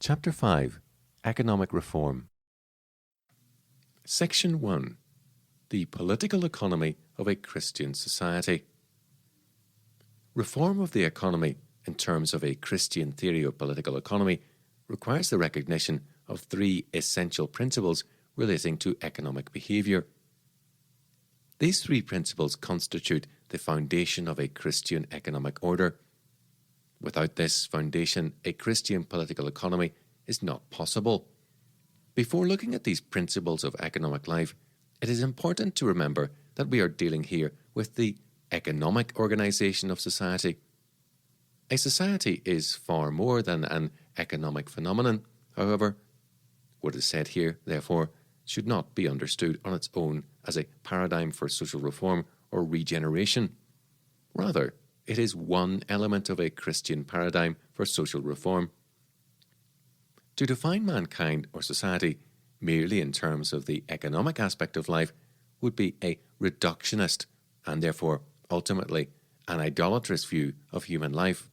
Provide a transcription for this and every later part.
Chapter 5. Economic Reform. Section 1. The Political Economy of a Christian Society. Reform of the economy in terms of a Christian theory of political economy requires the recognition of three essential principles relating to economic behaviour. These three principles constitute the foundation of a Christian economic order. Without this foundation, a Christian political economy is not possible. Before looking at these principles of economic life, it is important to remember that we are dealing here with the economic organisation of society. A society is far more than an economic phenomenon, however. What is said here, therefore, should not be understood on its own as a paradigm for social reform or regeneration. Rather, it is one element of a Christian paradigm for social reform. To define mankind or society merely in terms of the economic aspect of life would be a reductionist and therefore ultimately an idolatrous view of human life.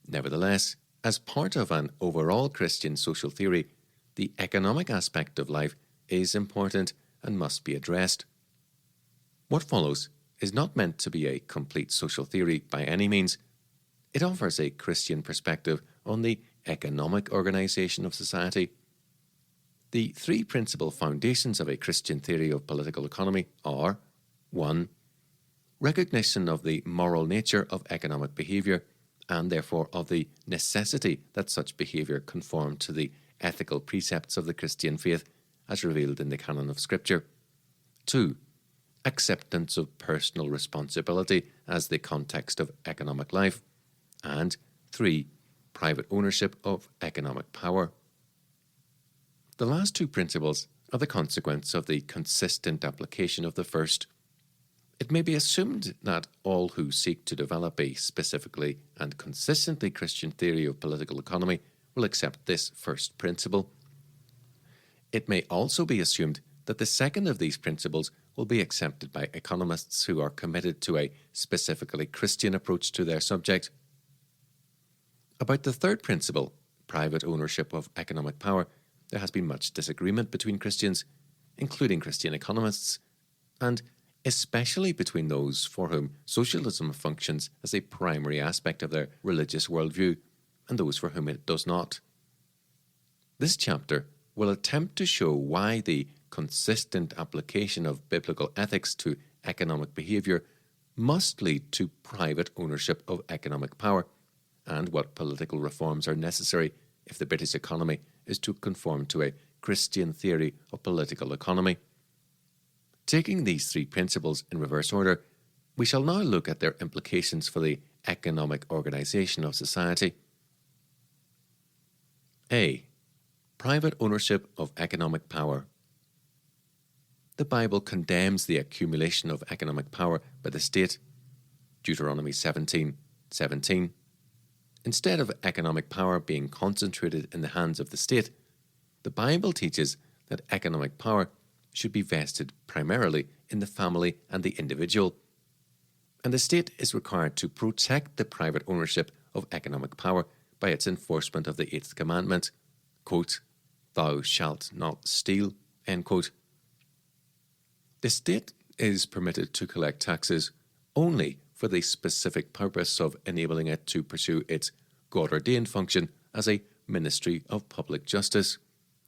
Nevertheless, as part of an overall Christian social theory, the economic aspect of life is important and must be addressed. What follows is not meant to be a complete social theory by any means. It offers a Christian perspective on the economic organisation of society. The three principal foundations of a Christian theory of political economy are 1. Recognition of the moral nature of economic behaviour and therefore of the necessity that such behaviour conform to the ethical precepts of the Christian faith as revealed in the canon of Scripture. 2. Acceptance of personal responsibility as the context of economic life. And 3. Private ownership of economic power. The last two principles are the consequence of the consistent application of the first. It may be assumed that all who seek to develop a specifically and consistently Christian theory of political economy will accept this first principle. It may also be assumed that the second of these principles will be accepted by economists who are committed to a specifically Christian approach to their subject. About the third principle, private ownership of economic power, there has been much disagreement between Christians, including Christian economists, and especially between those for whom socialism functions as a primary aspect of their religious worldview and those for whom it does not. This chapter will attempt to show why the consistent application of biblical ethics to economic behaviour must lead to private ownership of economic power, and what political reforms are necessary if the British economy is to conform to a Christian theory of political economy. Taking these three principles in reverse order, we shall now look at their implications for the economic organisation of society. A. Private ownership of economic power. The Bible condemns the accumulation of economic power by the state. Deuteronomy 17:17. Instead of economic power being concentrated in the hands of the state, the Bible teaches that economic power should be vested primarily in the family and the individual, and the state is required to protect the private ownership of economic power by its enforcement of the 8th commandment, quote, "Thou shalt not steal," end quote. The state is permitted to collect taxes only for the specific purpose of enabling it to pursue its God-ordained function as a ministry of public justice,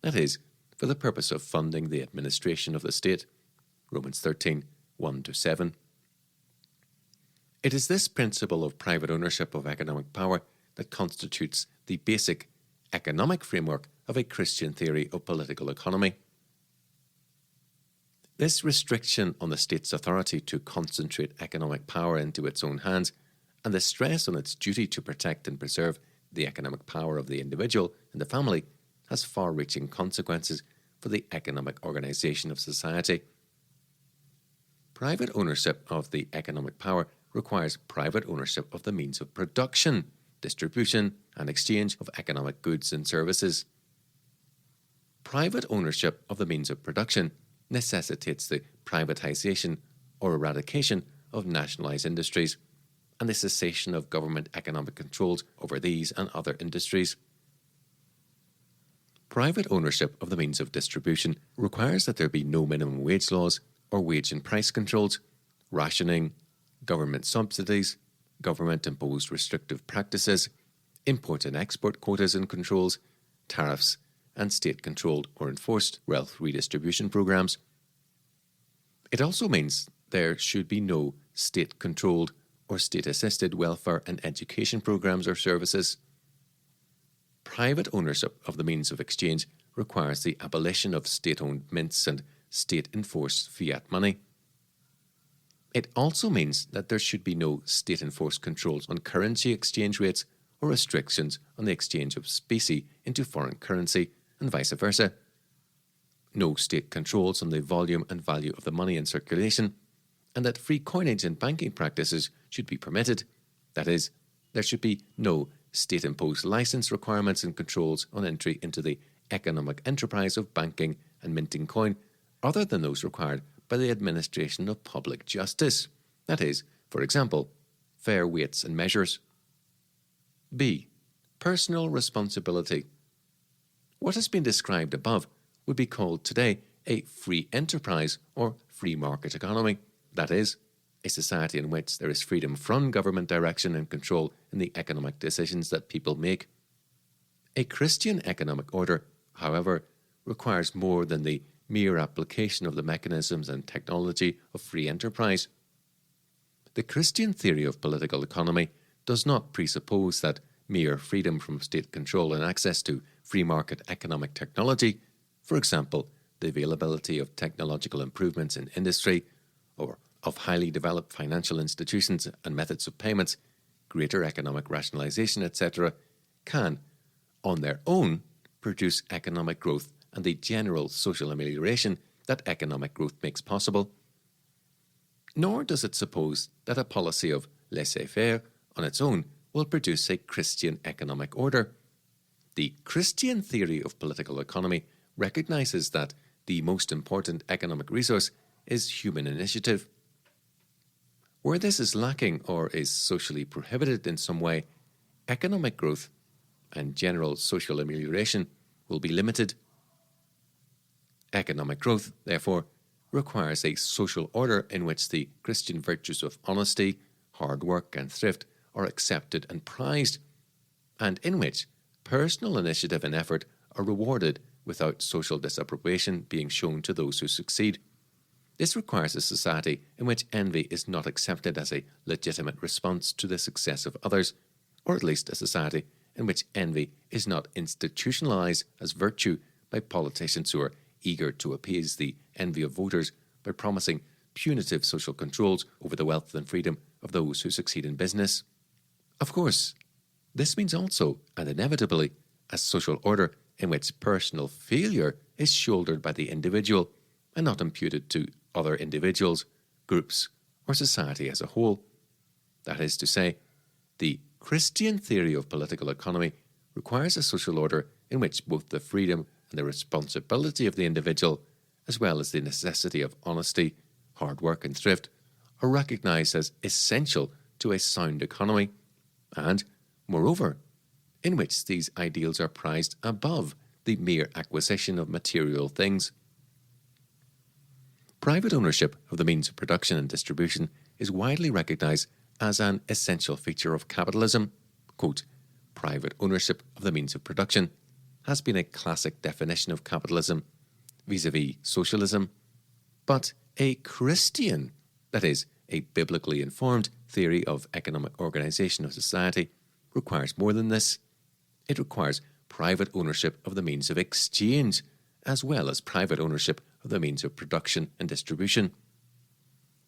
that is, for the purpose of funding the administration of the state. Romans 13:1-7. It is this principle of private ownership of economic power that constitutes the basic economic framework of a Christian theory of political economy. This restriction on the state's authority to concentrate economic power into its own hands, and the stress on its duty to protect and preserve the economic power of the individual and the family, has far-reaching consequences for the economic organisation of society. Private ownership of the economic power requires private ownership of the means of production, distribution, and exchange of economic goods and services. Private ownership of the means of production necessitates the privatization or eradication of nationalised industries and the cessation of government economic controls over these and other industries. Private ownership of the means of distribution requires that there be no minimum wage laws or wage and price controls, rationing, government subsidies, government-imposed restrictive practices, import and export quotas and controls, tariffs, and state-controlled or enforced wealth redistribution programs. It also means there should be no state-controlled or state-assisted welfare and education programs or services. Private ownership of the means of exchange requires the abolition of state-owned mints and state-enforced fiat money. It also means that there should be no state-enforced controls on currency exchange rates or restrictions on the exchange of specie into foreign currency and vice versa. No state controls on the volume and value of the money in circulation, and that free coinage and banking practices should be permitted. That is, there should be no state-imposed license requirements and controls on entry into the economic enterprise of banking and minting coin other than those required by the administration of public justice. That is, for example, fair weights and measures. B. Personal responsibility. What has been described above would be called today a free enterprise or free market economy. That is, a society in which there is freedom from government direction and control in the economic decisions that people make. A Christian economic order, however, requires more than the mere application of the mechanisms and technology of free enterprise. The Christian theory of political economy does not presuppose that mere freedom from state control and access to free market economic technology, for example, the availability of technological improvements in industry or of highly developed financial institutions and methods of payments, greater economic rationalization, etc., can, on their own, produce economic growth and the general social amelioration that economic growth makes possible. Nor does it suppose that a policy of laissez-faire on its own will produce a Christian economic order. The Christian theory of political economy recognizes that the most important economic resource is human initiative. Where this is lacking or is socially prohibited in some way, economic growth and general social amelioration will be limited. Economic growth, therefore, requires a social order in which the Christian virtues of honesty, hard work, and thrift are accepted and prized, and in which personal initiative and effort are rewarded without social disapprobation being shown to those who succeed. This requires a society in which envy is not accepted as a legitimate response to the success of others, or at least a society in which envy is not institutionalized as virtue by politicians who are eager to appease the envy of voters by promising punitive social controls over the wealth and freedom of those who succeed in business. Of course, this means also, and inevitably, a social order in which personal failure is shouldered by the individual and not imputed to other individuals, groups, or society as a whole. That is to say, the Christian theory of political economy requires a social order in which both the freedom and the responsibility of the individual, as well as the necessity of honesty, hard work, and thrift, are recognized as essential to a sound economy, and, moreover, in which these ideals are prized above the mere acquisition of material things. Private ownership of the means of production and distribution is widely recognized as an essential feature of capitalism. Quote, private ownership of the means of production has been a classic definition of capitalism vis-à-vis socialism, but a Christian, that is, a biblically informed theory of economic organization of society, requires more than this. It requires private ownership of the means of exchange, as well as private ownership of the means of production and distribution.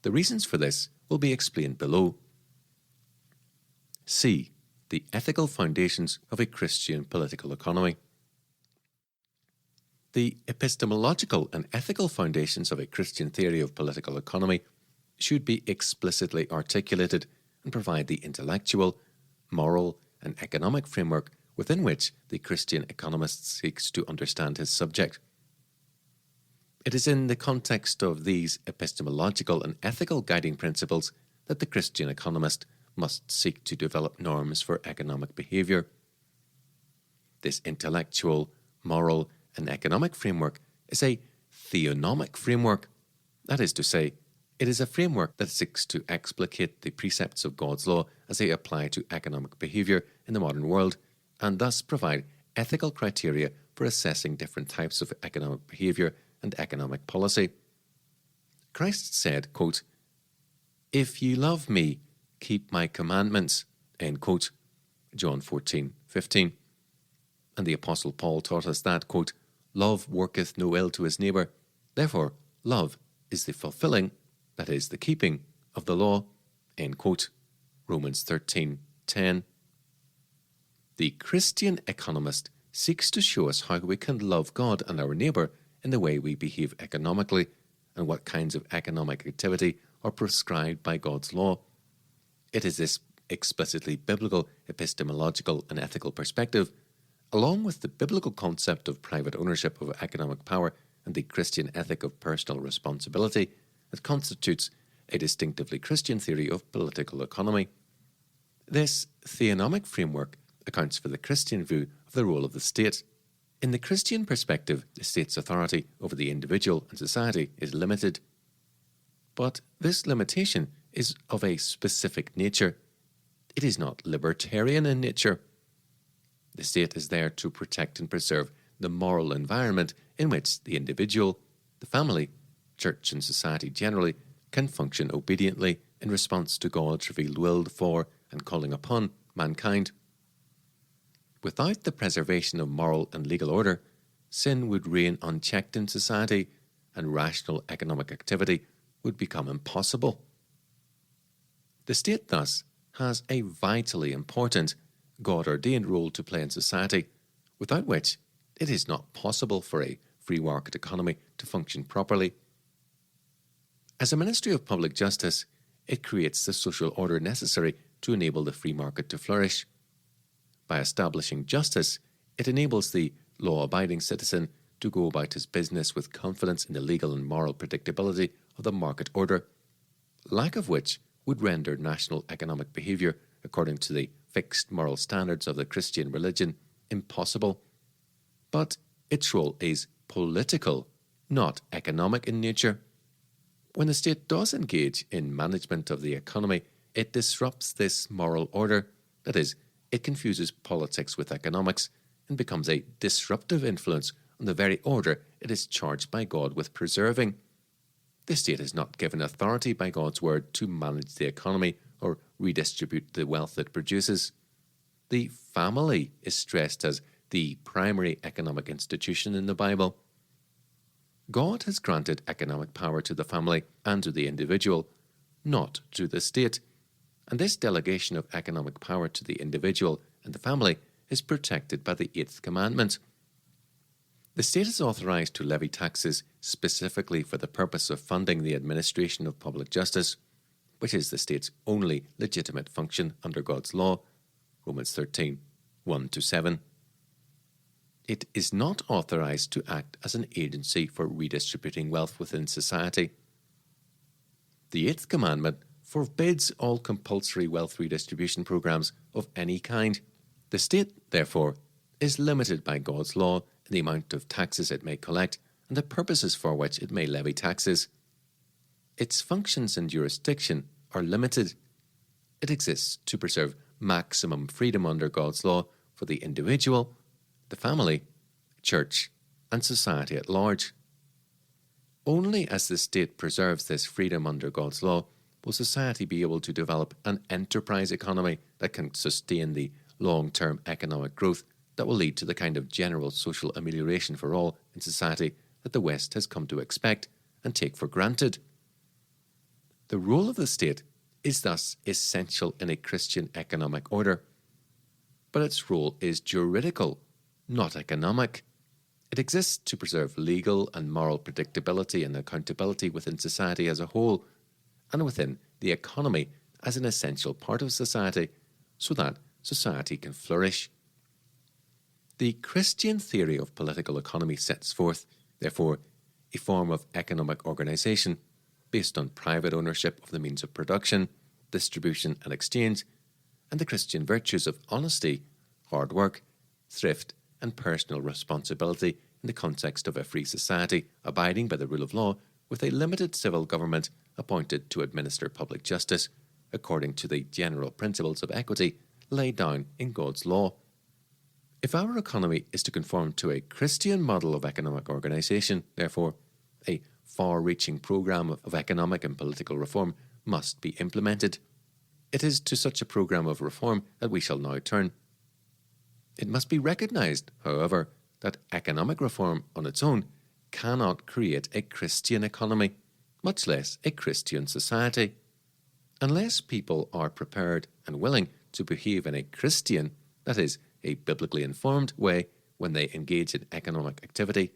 The reasons for this will be explained below. C. The ethical foundations of a Christian political economy. The epistemological and ethical foundations of a Christian theory of political economy should be explicitly articulated and provide the intellectual, moral, and economic framework within which the Christian economist seeks to understand his subject. It is in the context of these epistemological and ethical guiding principles that the Christian economist must seek to develop norms for economic behavior. This intellectual, moral, An economic framework is a theonomic framework. That is to say, it is a framework that seeks to explicate the precepts of God's law as they apply to economic behaviour in the modern world, and thus provide ethical criteria for assessing different types of economic behaviour and economic policy. Christ said, quote, "If ye love me, keep my commandments," end quote, John 14:15. And the Apostle Paul taught us that, quote, "Love worketh no ill to his neighbour." Therefore, love is the fulfilling, that is, the keeping, of the law, end quote, Romans 13:10. The Christian economist seeks to show us how we can love God and our neighbour in the way we behave economically, and what kinds of economic activity are prescribed by God's law. It is this explicitly biblical, epistemological, and ethical perspective, along with the biblical concept of private ownership of economic power and the Christian ethic of personal responsibility, that constitutes a distinctively Christian theory of political economy. This theonomic framework accounts for the Christian view of the role of the state. In the Christian perspective, the state's authority over the individual and society is limited. But this limitation is of a specific nature. It is not libertarian in nature. The state is there to protect and preserve the moral environment in which the individual, the family, church and society generally can function obediently in response to God's revealed will for and calling upon mankind. Without the preservation of moral and legal order, sin would reign unchecked in society and rational economic activity would become impossible. The state thus has a vitally important, God-ordained role to play in society, without which it is not possible for a free market economy to function properly. As a ministry of public justice, it creates the social order necessary to enable the free market to flourish. By establishing justice, it enables the law-abiding citizen to go about his business with confidence in the legal and moral predictability of the market order, lack of which would render national economic behaviour according to the fixed moral standards of the Christian religion impossible. But its role is political, not economic in nature. When the state does engage in management of the economy, it disrupts this moral order. That is, it confuses politics with economics and becomes a disruptive influence on the very order it is charged by God with preserving. The state is not given authority by God's word to manage the economy or redistribute the wealth it produces. The family is stressed as the primary economic institution in the Bible. God has granted economic power to the family and to the individual, not to the state, and this delegation of economic power to the individual and the family is protected by the 8th commandment. The state is authorized to levy taxes specifically for the purpose of funding the administration of public justice, which is the state's only legitimate function under God's law, Romans 13:1-7. It is not authorized to act as an agency for redistributing wealth within society. The 8th commandment forbids all compulsory wealth redistribution programs of any kind. The state, therefore, is limited by God's law in the amount of taxes it may collect and the purposes for which it may levy taxes. Its functions and jurisdiction are limited. It exists to preserve maximum freedom under God's law for the individual, the family, church, and society at large. Only as the state preserves this freedom under God's law will society be able to develop an enterprise economy that can sustain the long-term economic growth that will lead to the kind of general social amelioration for all in society that the West has come to expect and take for granted. The role of the state is thus essential in a Christian economic order, but its role is juridical, not economic. It exists to preserve legal and moral predictability and accountability within society as a whole, and within the economy as an essential part of society, so that society can flourish. The Christian theory of political economy sets forth, therefore, a form of economic organization based on private ownership of the means of production, distribution and exchange, and the Christian virtues of honesty, hard work, thrift, and personal responsibility in the context of a free society abiding by the rule of law, with a limited civil government appointed to administer public justice according to the general principles of equity laid down in God's law. If our economy is to conform to a Christian model of economic organisation, therefore, a far-reaching programme of economic and political reform must be implemented. It is to such a programme of reform that we shall now turn. It must be recognised, however, that economic reform on its own cannot create a Christian economy, much less a Christian society. Unless people are prepared and willing to behave in a Christian, that is, a biblically informed way when they engage in economic activity,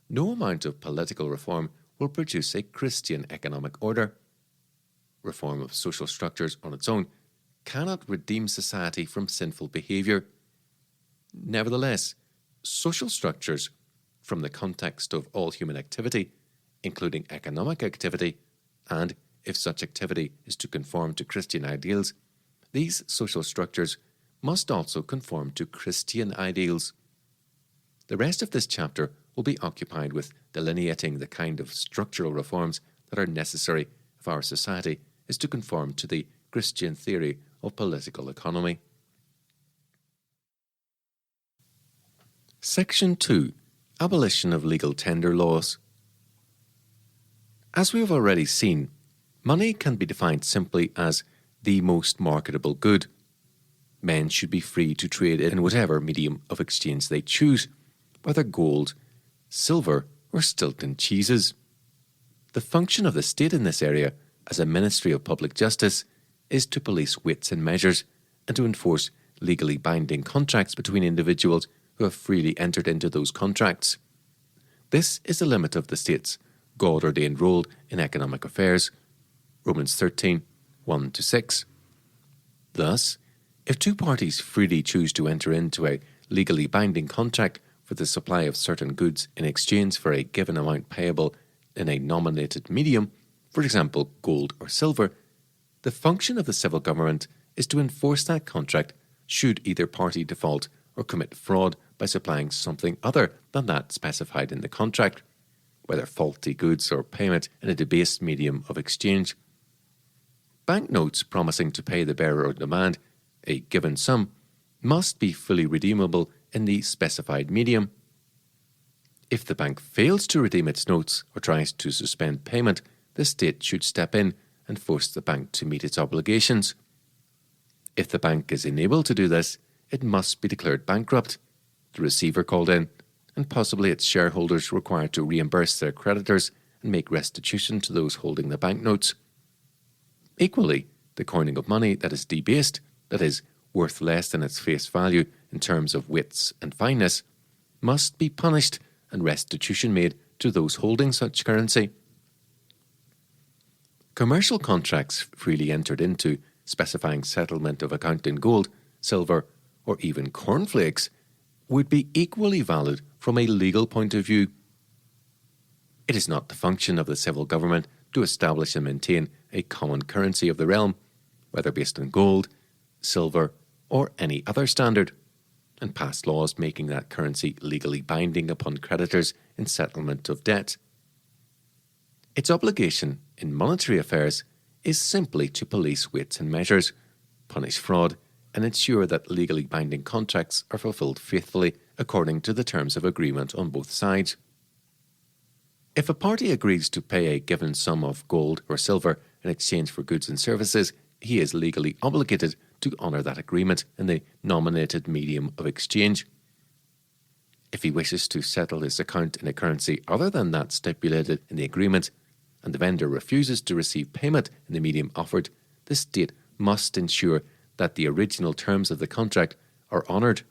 no amount of political reform will produce a Christian economic order. Reform of social structures on its own cannot redeem society from sinful behaviour. Nevertheless, social structures, from the context of all human activity, including economic activity, and if such activity is to conform to Christian ideals, these social structures must also conform to Christian ideals. The rest of this chapter will be occupied with delineating the kind of structural reforms that are necessary if our society is to conform to the Christian theory of political economy. Section 2. Abolition of legal tender laws. As we have already seen, money can be defined simply as the most marketable good. Men should be free to trade in whatever medium of exchange they choose, whether gold, silver, or Stilton cheeses. The function of the state in this area, as a ministry of public justice, is to police weights and measures and to enforce legally binding contracts between individuals who have freely entered into those contracts. This is the limit of the state's God-ordained role in economic affairs. Romans 13, 1-6. Thus, if two parties freely choose to enter into a legally binding contract for the supply of certain goods in exchange for a given amount payable in a nominated medium, for example, gold or silver, the function of the civil government is to enforce that contract should either party default or commit fraud by supplying something other than that specified in the contract, whether faulty goods or payment in a debased medium of exchange. Banknotes promising to pay the bearer on demand a given sum must be fully redeemable in the specified medium. If the bank fails to redeem its notes or tries to suspend payment, the state should step in and force the bank to meet its obligations. If the bank is unable to do this, it must be declared bankrupt, the receiver called in, and possibly its shareholders required to reimburse their creditors and make restitution to those holding the banknotes. Equally, the coining of money that is debased, that is, worth less than its face value in terms of weights and fineness, must be punished and restitution made to those holding such currency. Commercial contracts freely entered into, specifying settlement of account in gold, silver, or even cornflakes, would be equally valid from a legal point of view. It is not the function of the civil government to establish and maintain a common currency of the realm, whether based on gold, silver, or any other standard, and pass laws making that currency legally binding upon creditors in settlement of debt. Its obligation in monetary affairs is simply to police weights and measures, punish fraud, and ensure that legally binding contracts are fulfilled faithfully according to the terms of agreement on both sides. If a party agrees to pay a given sum of gold or silver in exchange for goods and services, he is legally obligated to honour that agreement in the nominated medium of exchange. If he wishes to settle his account in a currency other than that stipulated in the agreement, and the vendor refuses to receive payment in the medium offered, the state must ensure that the original terms of the contract are honoured.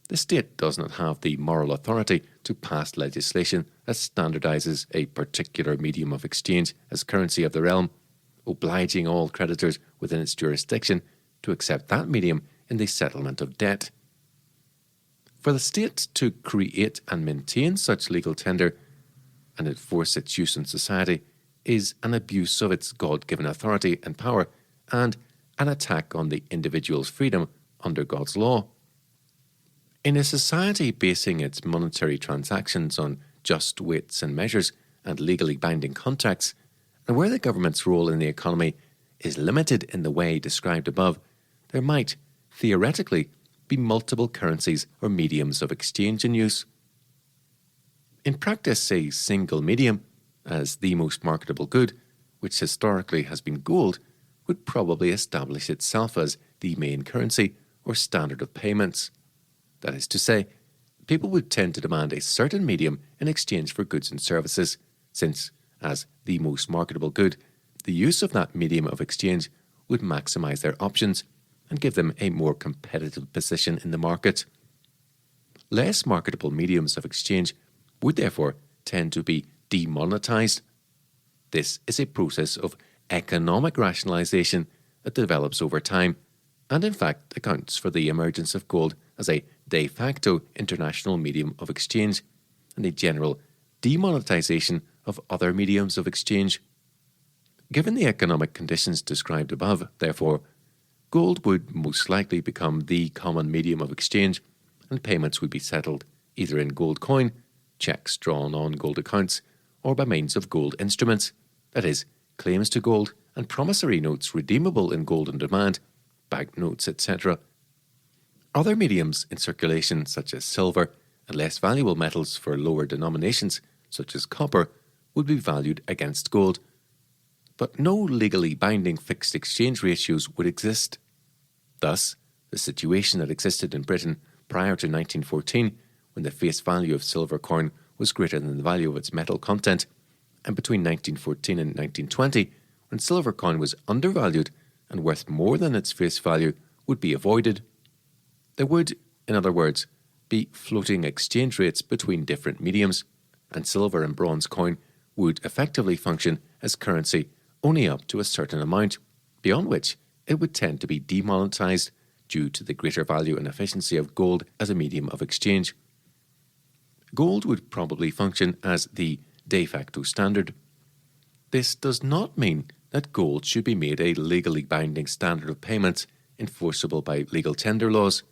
The state does not have the moral authority to pass legislation that standardises a particular medium of exchange as currency of the realm, obliging all creditors within its jurisdiction to accept that medium in the settlement of debt. For the state to create and maintain such legal tender and enforce its use in society is an abuse of its God-given authority and power and an attack on the individual's freedom under God's law. In a society basing its monetary transactions on just weights and measures and legally binding contracts, and where the government's role in the economy is limited in the way described above, there might, theoretically, be multiple currencies or mediums of exchange in use. In practice, a single medium, as the most marketable good, which historically has been gold, would probably establish itself as the main currency or standard of payments. That is to say, people would tend to demand a certain medium in exchange for goods and services, since, as the most marketable good, the use of that medium of exchange would maximize their options and give them a more competitive position in the market. Less marketable mediums of exchange would therefore tend to be demonetized. This is a process of economic rationalization that develops over time and in fact accounts for the emergence of gold as a de facto international medium of exchange and a general demonetization of other mediums of exchange. Given the economic conditions described above, therefore, gold would most likely become the common medium of exchange and payments would be settled either in gold coin, checks drawn on gold accounts, or by means of gold instruments, that is, claims to gold and promissory notes redeemable in gold on demand, banknotes, etc. Other mediums in circulation, such as silver and less valuable metals for lower denominations, such as copper, would be valued against gold. But no legally binding fixed exchange ratios would exist. Thus, the situation that existed in Britain prior to 1914, when the face value of silver coin was greater than the value of its metal content, and between 1914 and 1920, when silver coin was undervalued and worth more than its face value, would be avoided. There would, in other words, be floating exchange rates between different mediums, and silver and bronze coin would effectively function as currency only up to a certain amount, beyond which it would tend to be demonetized due to the greater value and efficiency of gold as a medium of exchange. Gold would probably function as the de facto standard. This does not mean that gold should be made a legally binding standard of payments enforceable by legal tender laws.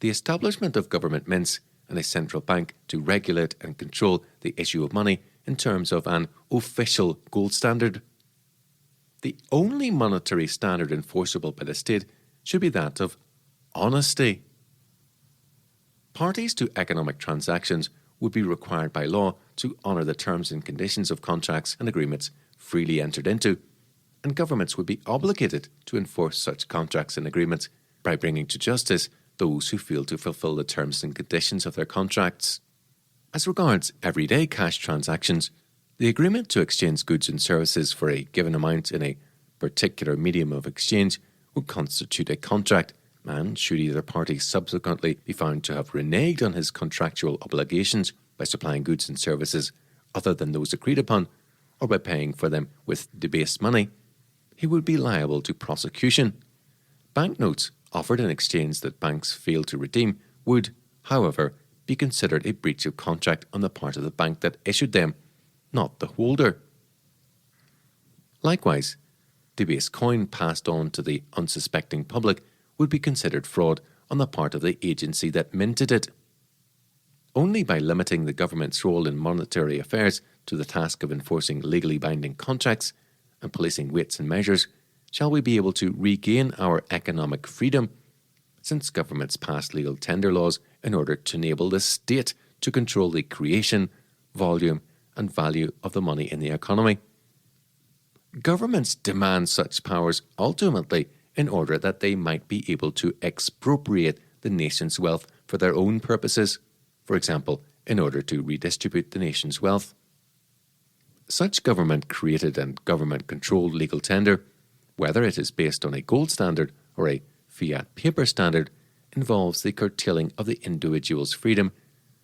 The establishment of government mints and a central bank to regulate and control the issue of money in terms of an official gold standard. The only monetary standard enforceable by the state should be that of honesty. Parties to economic transactions would be required by law to honour the terms and conditions of contracts and agreements freely entered into, and governments would be obligated to enforce such contracts and agreements by bringing to justice those who fail to fulfil the terms and conditions of their contracts. As regards everyday cash transactions, the agreement to exchange goods and services for a given amount in a particular medium of exchange would constitute a contract, and should either party subsequently be found to have reneged on his contractual obligations by supplying goods and services other than those agreed upon, or by paying for them with debased money, he would be liable to prosecution. Banknotes offered in exchange that banks failed to redeem would, however, be considered a breach of contract on the part of the bank that issued them, not the holder. Likewise, debased coin passed on to the unsuspecting public would be considered fraud on the part of the agency that minted it. Only by limiting the government's role in monetary affairs to the task of enforcing legally binding contracts and policing weights and measures shall we be able to regain our economic freedom, since governments passed legal tender laws in order to enable the state to control the creation, volume, and value of the money in the economy. Governments demand such powers ultimately in order that they might be able to expropriate the nation's wealth for their own purposes, for example, in order to redistribute the nation's wealth. Such government-created and government-controlled legal tender, whether it is based on a gold standard or a fiat paper standard, involves the curtailing of the individual's freedom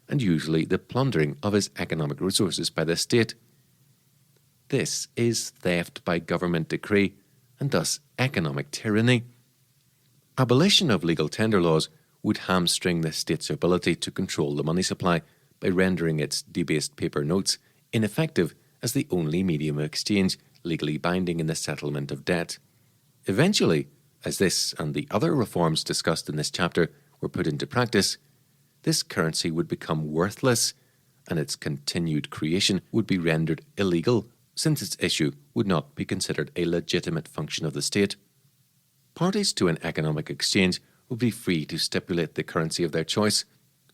and usually the plundering of his economic resources by the state. This is theft by government decree and thus economic tyranny. Abolition of legal tender laws would hamstring the state's ability to control the money supply by rendering its debased paper notes ineffective as the only medium of exchange legally binding in the settlement of debt. Eventually, as this and the other reforms discussed in this chapter were put into practice, this currency would become worthless and its continued creation would be rendered illegal, since its issue would not be considered a legitimate function of the state. Parties to an economic exchange would be free to stipulate the currency of their choice,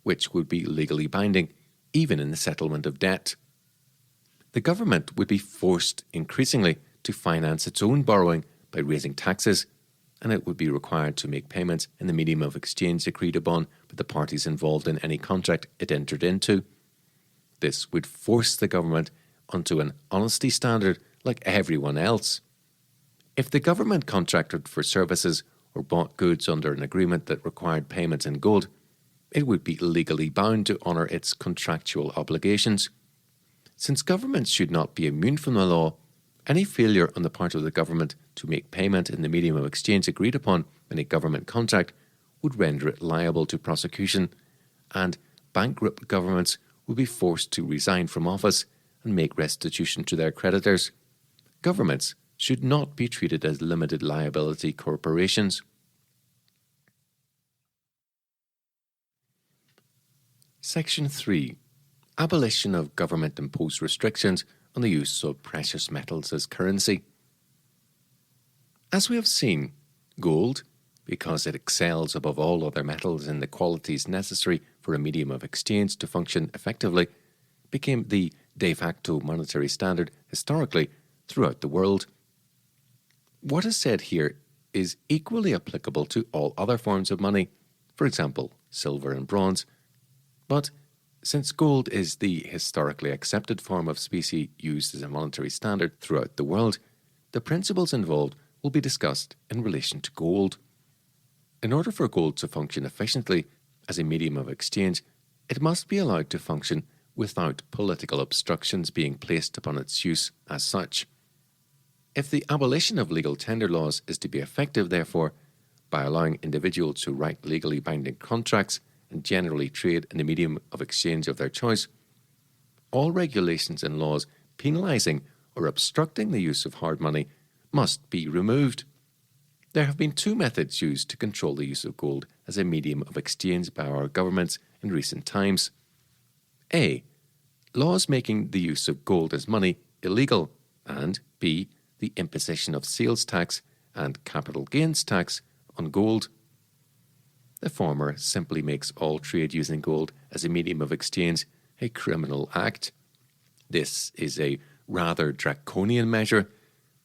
which would be legally binding, even in the settlement of debt. The government would be forced increasingly to finance its own borrowing by raising taxes, and it would be required to make payments in the medium of exchange agreed upon by the parties involved in any contract it entered into. This would force the government onto an honesty standard like everyone else. If the government contracted for services or bought goods under an agreement that required payments in gold, it would be legally bound to honour its contractual obligations. Since governments should not be immune from the law, any failure on the part of the government to make payment in the medium of exchange agreed upon in a government contract would render it liable to prosecution, and bankrupt governments would be forced to resign from office and make restitution to their creditors. Governments should not be treated as limited liability corporations. Section 3. Abolition of government-imposed restrictions on the use of precious metals as currency. As we have seen, gold, because it excels above all other metals in the qualities necessary for a medium of exchange to function effectively, became the de facto monetary standard historically throughout the world. What is said here is equally applicable to all other forms of money, for example, silver and bronze. But since gold is the historically accepted form of specie used as a monetary standard throughout the world, the principles involved will be discussed in relation to gold. In order for gold to function efficiently as a medium of exchange, it must be allowed to function without political obstructions being placed upon its use as such. If the abolition of legal tender laws is to be effective, therefore, by allowing individuals to write legally binding contracts and generally trade in the medium of exchange of their choice, all regulations and laws penalising or obstructing the use of hard money must be removed. There have been two methods used to control the use of gold as a medium of exchange by our governments in recent times. A. Laws making the use of gold as money illegal, and B. The imposition of sales tax and capital gains tax on gold. The former simply makes all trade using gold as a medium of exchange a criminal act. This is a rather draconian measure,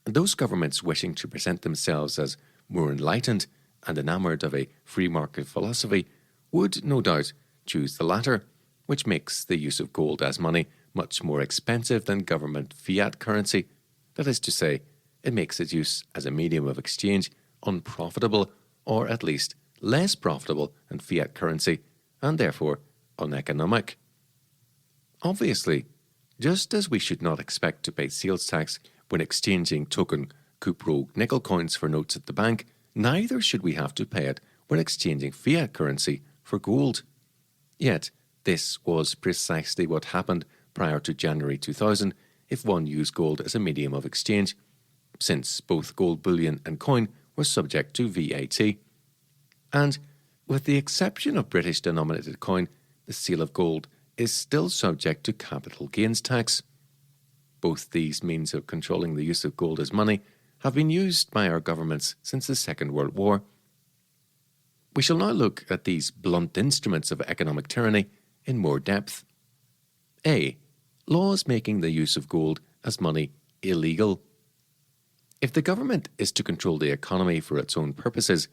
and those governments wishing to present themselves as more enlightened and enamoured of a free market philosophy would, no doubt, choose the latter, which makes the use of gold as money much more expensive than government fiat currency. That is to say, it makes its use as a medium of exchange unprofitable, or at least less profitable than fiat currency, and therefore uneconomic. Obviously, just as we should not expect to pay sales tax when exchanging token Cupro nickel coins for notes at the bank, neither should we have to pay it when exchanging fiat currency for gold. Yet, this was precisely what happened prior to January 2000 if one used gold as a medium of exchange, since both gold bullion and coin were subject to VAT. And, with the exception of British-denominated coin, the sale of gold is still subject to capital gains tax. Both these means of controlling the use of gold as money have been used by our governments since the Second World War. We shall now look at these blunt instruments of economic tyranny in more depth. A. Laws making the use of gold as money illegal. If the government is to control the economy for its own purposes,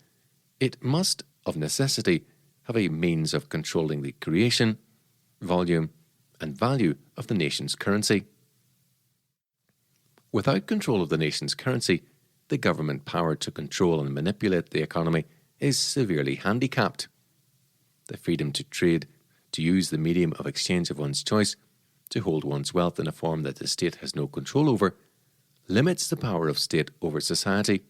it must, of necessity, have a means of controlling the creation, volume, and value of the nation's currency. Without control of the nation's currency, the government power to control and manipulate the economy is severely handicapped. The freedom to trade, to use the medium of exchange of one's choice, to hold one's wealth in a form that the state has no control over, limits the power of state over society.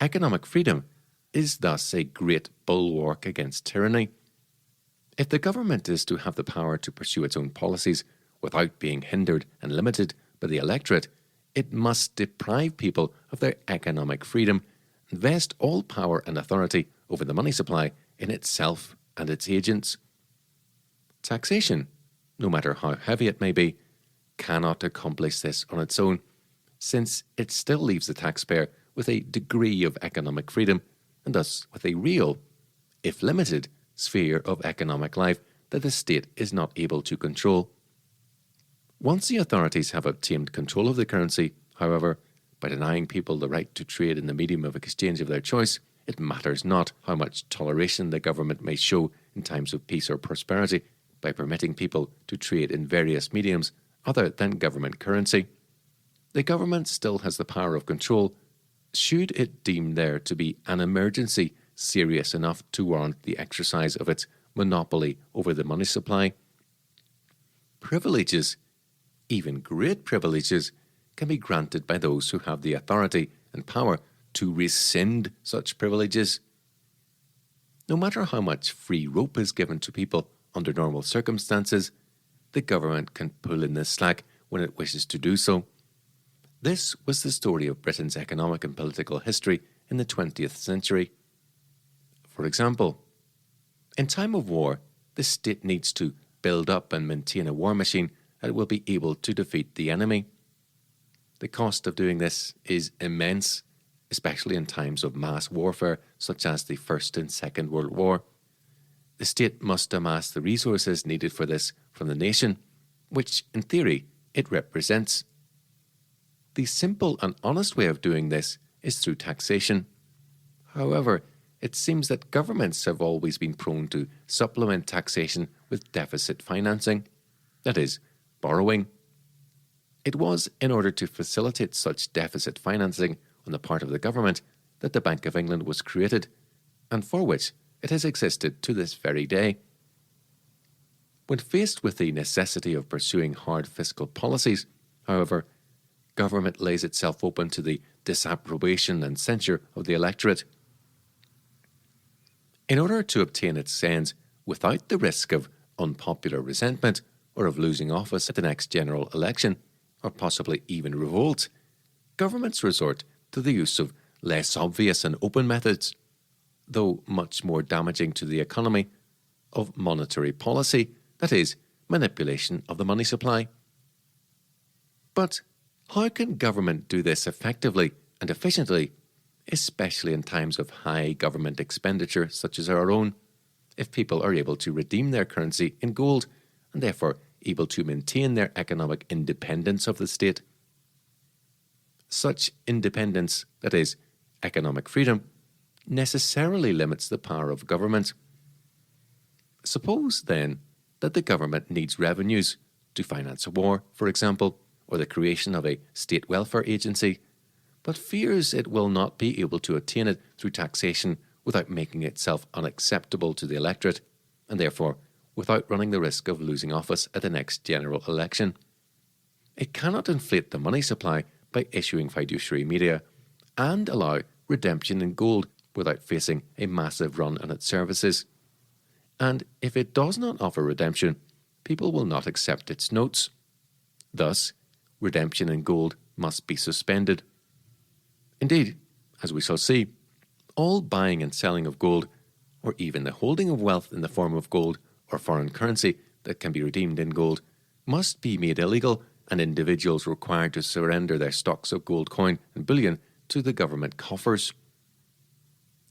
Economic freedom is thus a great bulwark against tyranny. If the government is to have the power to pursue its own policies without being hindered and limited by the electorate, it must deprive people of their economic freedom and vest all power and authority over the money supply in itself and its agents. Taxation, no matter how heavy it may be, cannot accomplish this on its own, since it still leaves the taxpayer with a degree of economic freedom and thus with a real, if limited, sphere of economic life that the state is not able to control. Once the authorities have obtained control of the currency, however, by denying people the right to trade in the medium of exchange of their choice, it matters not how much toleration the government may show in times of peace or prosperity by permitting people to trade in various mediums other than government currency. The government still has the power of control should it deem there to be an emergency serious enough to warrant the exercise of its monopoly over the money supply. Privileges, even great privileges, can be granted by those who have the authority and power to rescind such privileges. No matter how much free rope is given to people under normal circumstances, the government can pull in the slack when it wishes to do so. This was the story of Britain's economic and political history in the 20th century. For example, in time of war, the state needs to build up and maintain a war machine that will be able to defeat the enemy. The cost of doing this is immense, especially in times of mass warfare such as the First and Second World War. The state must amass the resources needed for this from the nation, which, in theory, it represents. The simple and honest way of doing this is through taxation. However, it seems that governments have always been prone to supplement taxation with deficit financing, that is, borrowing. It was in order to facilitate such deficit financing on the part of the government that the Bank of England was created, and for which it has existed to this very day. When faced with the necessity of pursuing hard fiscal policies, however, government lays itself open to the disapprobation and censure of the electorate. In order to obtain its ends without the risk of unpopular resentment or of losing office at the next general election, or possibly even revolt, governments resort to the use of less obvious and open methods, though much more damaging to the economy, of monetary policy, that is, manipulation of the money supply. But how can government do this effectively and efficiently, especially in times of high government expenditure such as our own, if people are able to redeem their currency in gold and therefore able to maintain their economic independence of the state? Such independence, that is, economic freedom, necessarily limits the power of government. Suppose, then, that the government needs revenues to finance a war, for example, or the creation of a state welfare agency, but fears it will not be able to attain it through taxation without making itself unacceptable to the electorate, and therefore without running the risk of losing office at the next general election. It cannot inflate the money supply by issuing fiduciary media and allow redemption in gold without facing a massive run on its services. And if it does not offer redemption, people will not accept its notes. Thus, redemption in gold must be suspended. Indeed, as we shall see, all buying and selling of gold, or even the holding of wealth in the form of gold or foreign currency that can be redeemed in gold, must be made illegal, and individuals required to surrender their stocks of gold coin and bullion to the government coffers.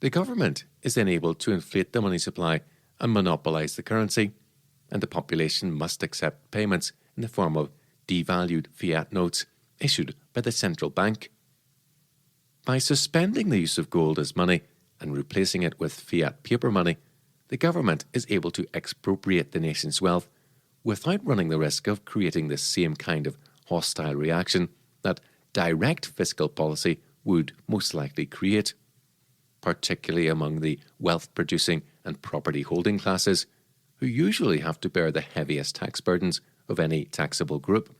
The government is then able to inflate the money supply and monopolize the currency, and the population must accept payments in the form of devalued fiat notes issued by the central bank. By suspending the use of gold as money and replacing it with fiat paper money, the government is able to expropriate the nation's wealth without running the risk of creating the same kind of hostile reaction that direct fiscal policy would most likely create, particularly among the wealth-producing and property-holding classes, who usually have to bear the heaviest tax burdens of any taxable group.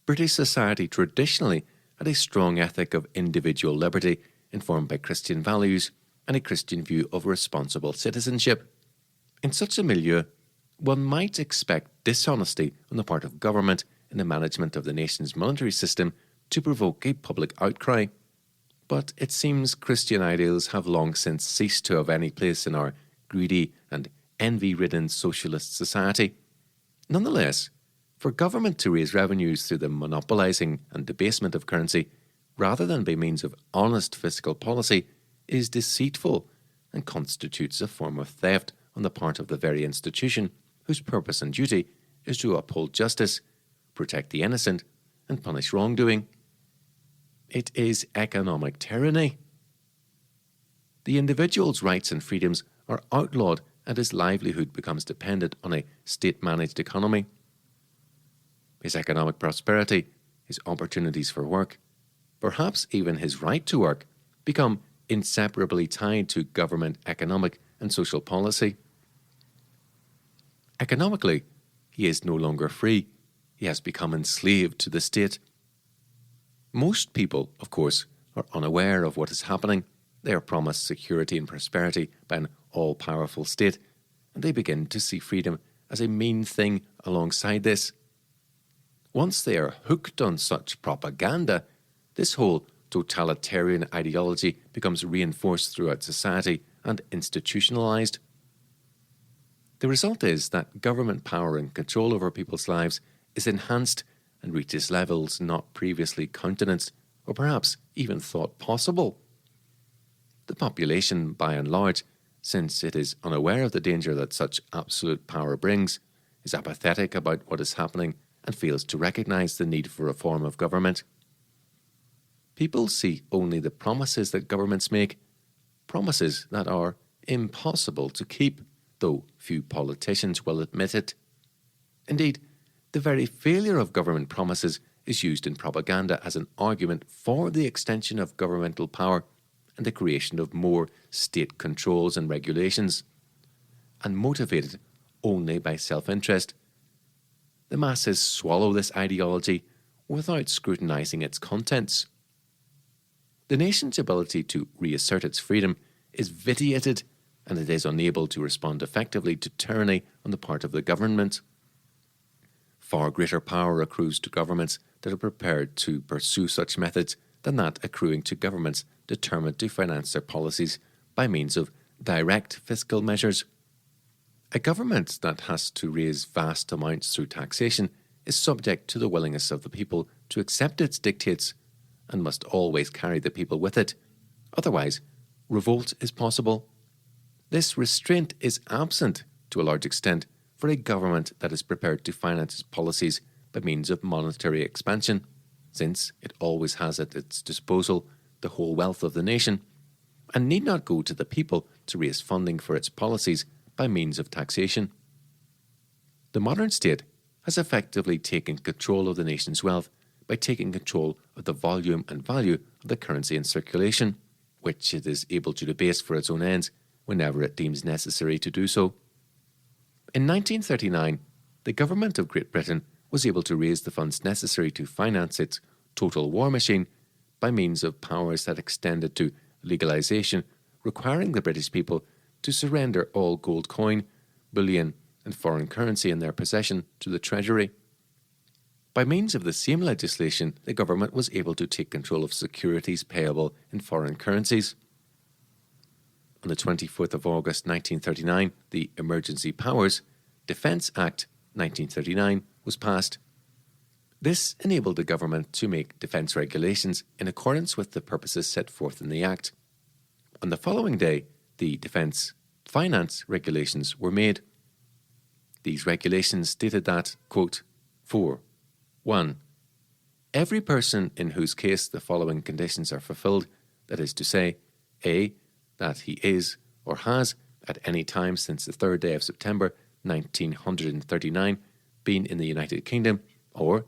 British society traditionally had a strong ethic of individual liberty informed by Christian values and a Christian view of responsible citizenship. In such a milieu, one might expect dishonesty on the part of government in the management of the nation's monetary system to provoke a public outcry. But it seems Christian ideals have long since ceased to have any place in our greedy and envy-ridden socialist society. Nonetheless, for government to raise revenues through the monopolising and debasement of currency, rather than by means of honest fiscal policy, is deceitful and constitutes a form of theft on the part of the very institution whose purpose and duty is to uphold justice, protect the innocent, and punish wrongdoing. It is economic tyranny. The individual's rights and freedoms are outlawed and his livelihood becomes dependent on a state-managed economy. His economic prosperity, his opportunities for work, perhaps even his right to work, become inseparably tied to government economic and social policy. Economically, he is no longer free. He has become enslaved to the state. Most people, of course, are unaware of what is happening. They are promised security and prosperity by an all-powerful state, and they begin to see freedom as a mean thing alongside this. Once they are hooked on such propaganda, this whole totalitarian ideology becomes reinforced throughout society and institutionalized. The result is that government power and control over people's lives is enhanced and reaches levels not previously countenanced or perhaps even thought possible. The population, by and large, since it is unaware of the danger that such absolute power brings, is apathetic about what is happening and fails to recognize the need for reform of government. People see only the promises that governments make, promises that are impossible to keep, though few politicians will admit it. Indeed, the very failure of government promises is used in propaganda as an argument for the extension of governmental power and the creation of more state controls and regulations, and motivated only by self-interest. The masses swallow this ideology without scrutinizing its contents. The nation's ability to reassert its freedom is vitiated, and it is unable to respond effectively to tyranny on the part of the government. Far greater power accrues to governments that are prepared to pursue such methods than that accruing to governments determined to finance their policies by means of direct fiscal measures. A government that has to raise vast amounts through taxation is subject to the willingness of the people to accept its dictates and must always carry the people with it. Otherwise, revolt is possible. This restraint is absent, to a large extent, for a government that is prepared to finance its policies by means of monetary expansion, since it always has at its disposal the whole wealth of the nation, and need not go to the people to raise funding for its policies by means of taxation. The modern state has effectively taken control of the nation's wealth by taking control of the volume and value of the currency in circulation, which it is able to debase for its own ends whenever it deems necessary to do so. In 1939, the government of Great Britain was able to raise the funds necessary to finance its total war machine by means of powers that extended to legalization, requiring the British people to surrender all gold coin, bullion, and foreign currency in their possession to the Treasury. By means of the same legislation, the government was able to take control of securities payable in foreign currencies. On the 24th of August 1939, the Emergency Powers Defence Act 1939 was passed. This enabled the government to make defence regulations in accordance with the purposes set forth in the Act. On the following day, the Defence Finance Regulations were made. These regulations stated that, quote, 1. Every person in whose case the following conditions are fulfilled, that is to say, A. That he is or has, at any time since the 3rd day of September 1939, been in the United Kingdom, or,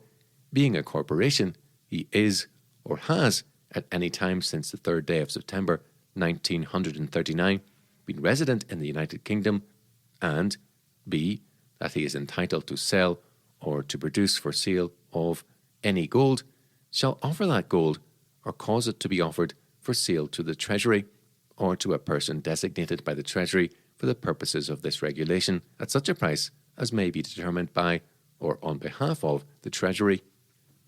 being a corporation, he is or has, at any time since the 3rd day of September 1939, been resident in the United Kingdom, and B. That he is entitled to sell or to produce for sale of any gold, shall offer that gold or cause it to be offered for sale to the Treasury or to a person designated by the Treasury for the purposes of this regulation at such a price as may be determined by or on behalf of the Treasury,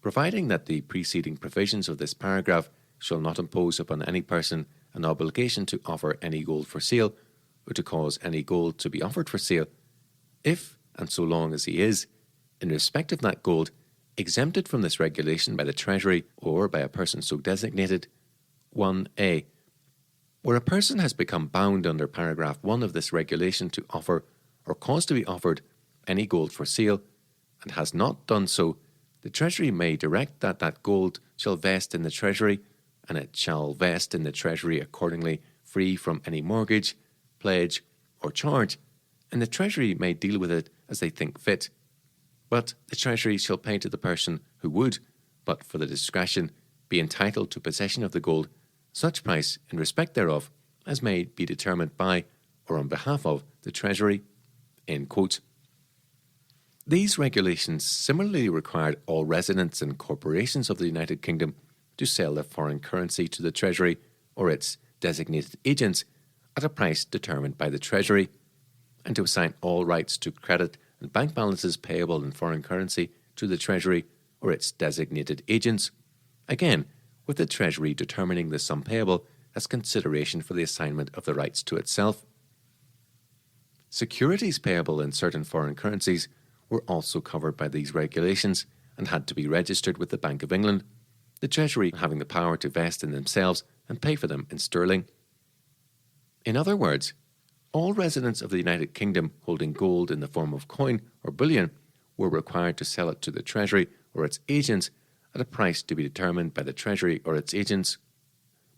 providing that the preceding provisions of this paragraph shall not impose upon any person an obligation to offer any gold for sale or to cause any gold to be offered for sale, if and so long as he is, in respect of that gold, exempted from this regulation by the Treasury or by a person so designated. 1a. Where a person has become bound under paragraph 1 of this regulation to offer or cause to be offered any gold for sale, and has not done so, the Treasury may direct that that gold shall vest in the Treasury, and it shall vest in the Treasury accordingly, free from any mortgage, pledge, or charge, and the Treasury may deal with it as they think fit. But the Treasury shall pay to the person who would, but for the discretion, be entitled to possession of the gold, such price in respect thereof as may be determined by or on behalf of the Treasury. End quote. These regulations similarly required all residents and corporations of the United Kingdom to sell their foreign currency to the Treasury or its designated agents at a price determined by the Treasury, and to assign all rights to credit and bank balances payable in foreign currency to the Treasury or its designated agents, again with the Treasury determining the sum payable as consideration for the assignment of the rights to itself. Securities payable in certain foreign currencies were also covered by these regulations and had to be registered with the Bank of England, the Treasury having the power to vest in themselves and pay for them in sterling. In other words, all residents of the United Kingdom holding gold in the form of coin or bullion were required to sell it to the Treasury or its agents at a price to be determined by the Treasury or its agents.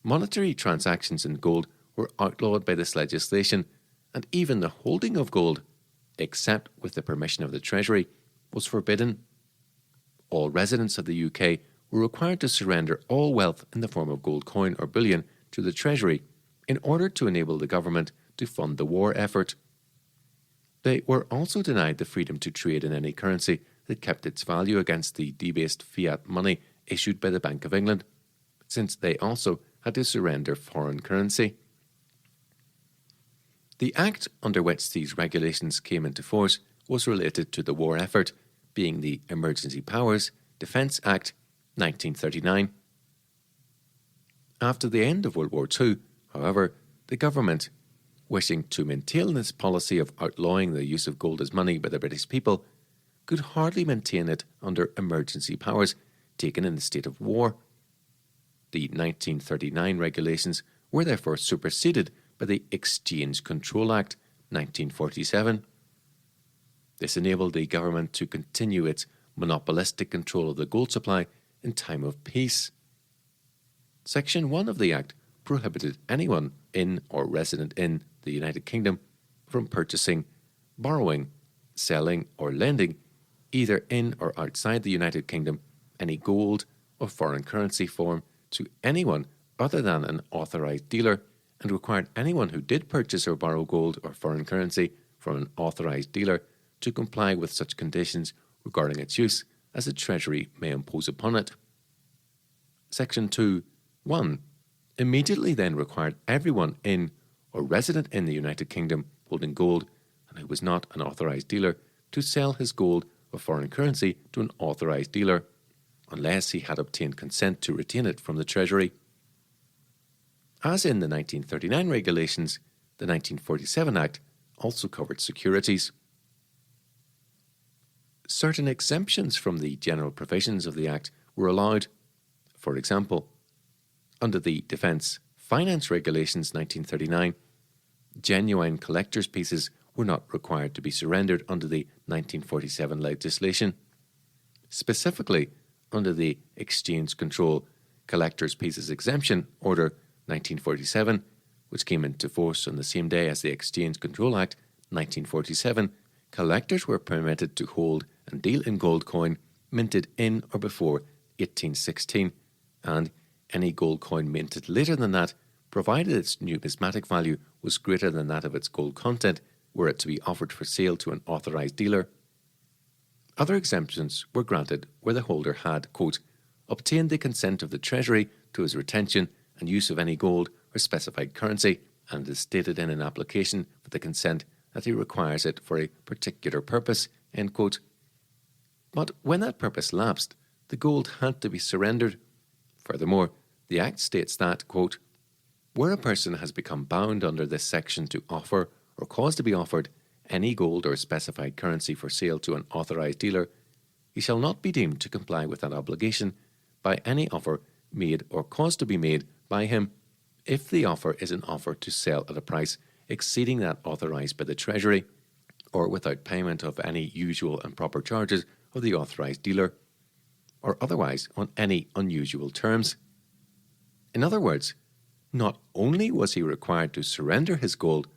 Monetary transactions in gold were outlawed by this legislation, and even the holding of gold, except with the permission of the Treasury, was forbidden. All residents of the UK were required to surrender all wealth in the form of gold coin or bullion to the Treasury in order to enable the government to fund the war effort. They were also denied the freedom to trade in any currency that kept its value against the debased fiat money issued by the Bank of England, since they also had to surrender foreign currency. The Act under which these regulations came into force was related to the war effort, being the Emergency Powers Defence Act 1939. After the end of World War II, however, the government, wishing to maintain this policy of outlawing the use of gold as money by the British people, could hardly maintain it under emergency powers taken in the state of war. The 1939 regulations were therefore superseded by the Exchange Control Act 1947. This enabled the government to continue its monopolistic control of the gold supply in time of peace. Section 1 of the Act prohibited anyone in or resident in the United Kingdom from purchasing, borrowing, selling, or lending, either in or outside the United Kingdom, any gold or foreign currency form to anyone other than an authorized dealer, and required anyone who did purchase or borrow gold or foreign currency from an authorized dealer to comply with such conditions regarding its use as the Treasury may impose upon it. Section 2(1) immediately then required everyone in or resident in the United Kingdom holding gold and who was not an authorized dealer to sell his gold or foreign currency to an authorized dealer, unless he had obtained consent to retain it from the Treasury. As in the 1939 regulations, the 1947 Act also covered securities. Certain exemptions from the general provisions of the Act were allowed. For example, under the Defence Finance Regulations 1939, genuine collector's pieces were not required to be surrendered under the 1947 legislation. Specifically, under the Exchange Control Collector's Pieces Exemption Order 1947, which came into force on the same day as the Exchange Control Act 1947, collectors were permitted to hold and deal in gold coin minted in or before 1816, and any gold coin minted later than that, provided its numismatic value was greater than that of its gold content, were it to be offered for sale to an authorized dealer. Other exemptions were granted where the holder had, quote, obtained the consent of the Treasury to his retention and use of any gold or specified currency, and is stated in an application for the consent that he requires it for a particular purpose, end quote. But when that purpose lapsed, the gold had to be surrendered. Furthermore, the Act states that, quote, Where a person has become bound under this section to offer or cause to be offered any gold or specified currency for sale to an authorized dealer, he shall not be deemed to comply with that obligation by any offer made or caused to be made by him if the offer is an offer to sell at a price exceeding that authorized by the Treasury, or without payment of any usual and proper charges of the authorized dealer, or otherwise on any unusual terms. In other words, not only was he required to surrender his gold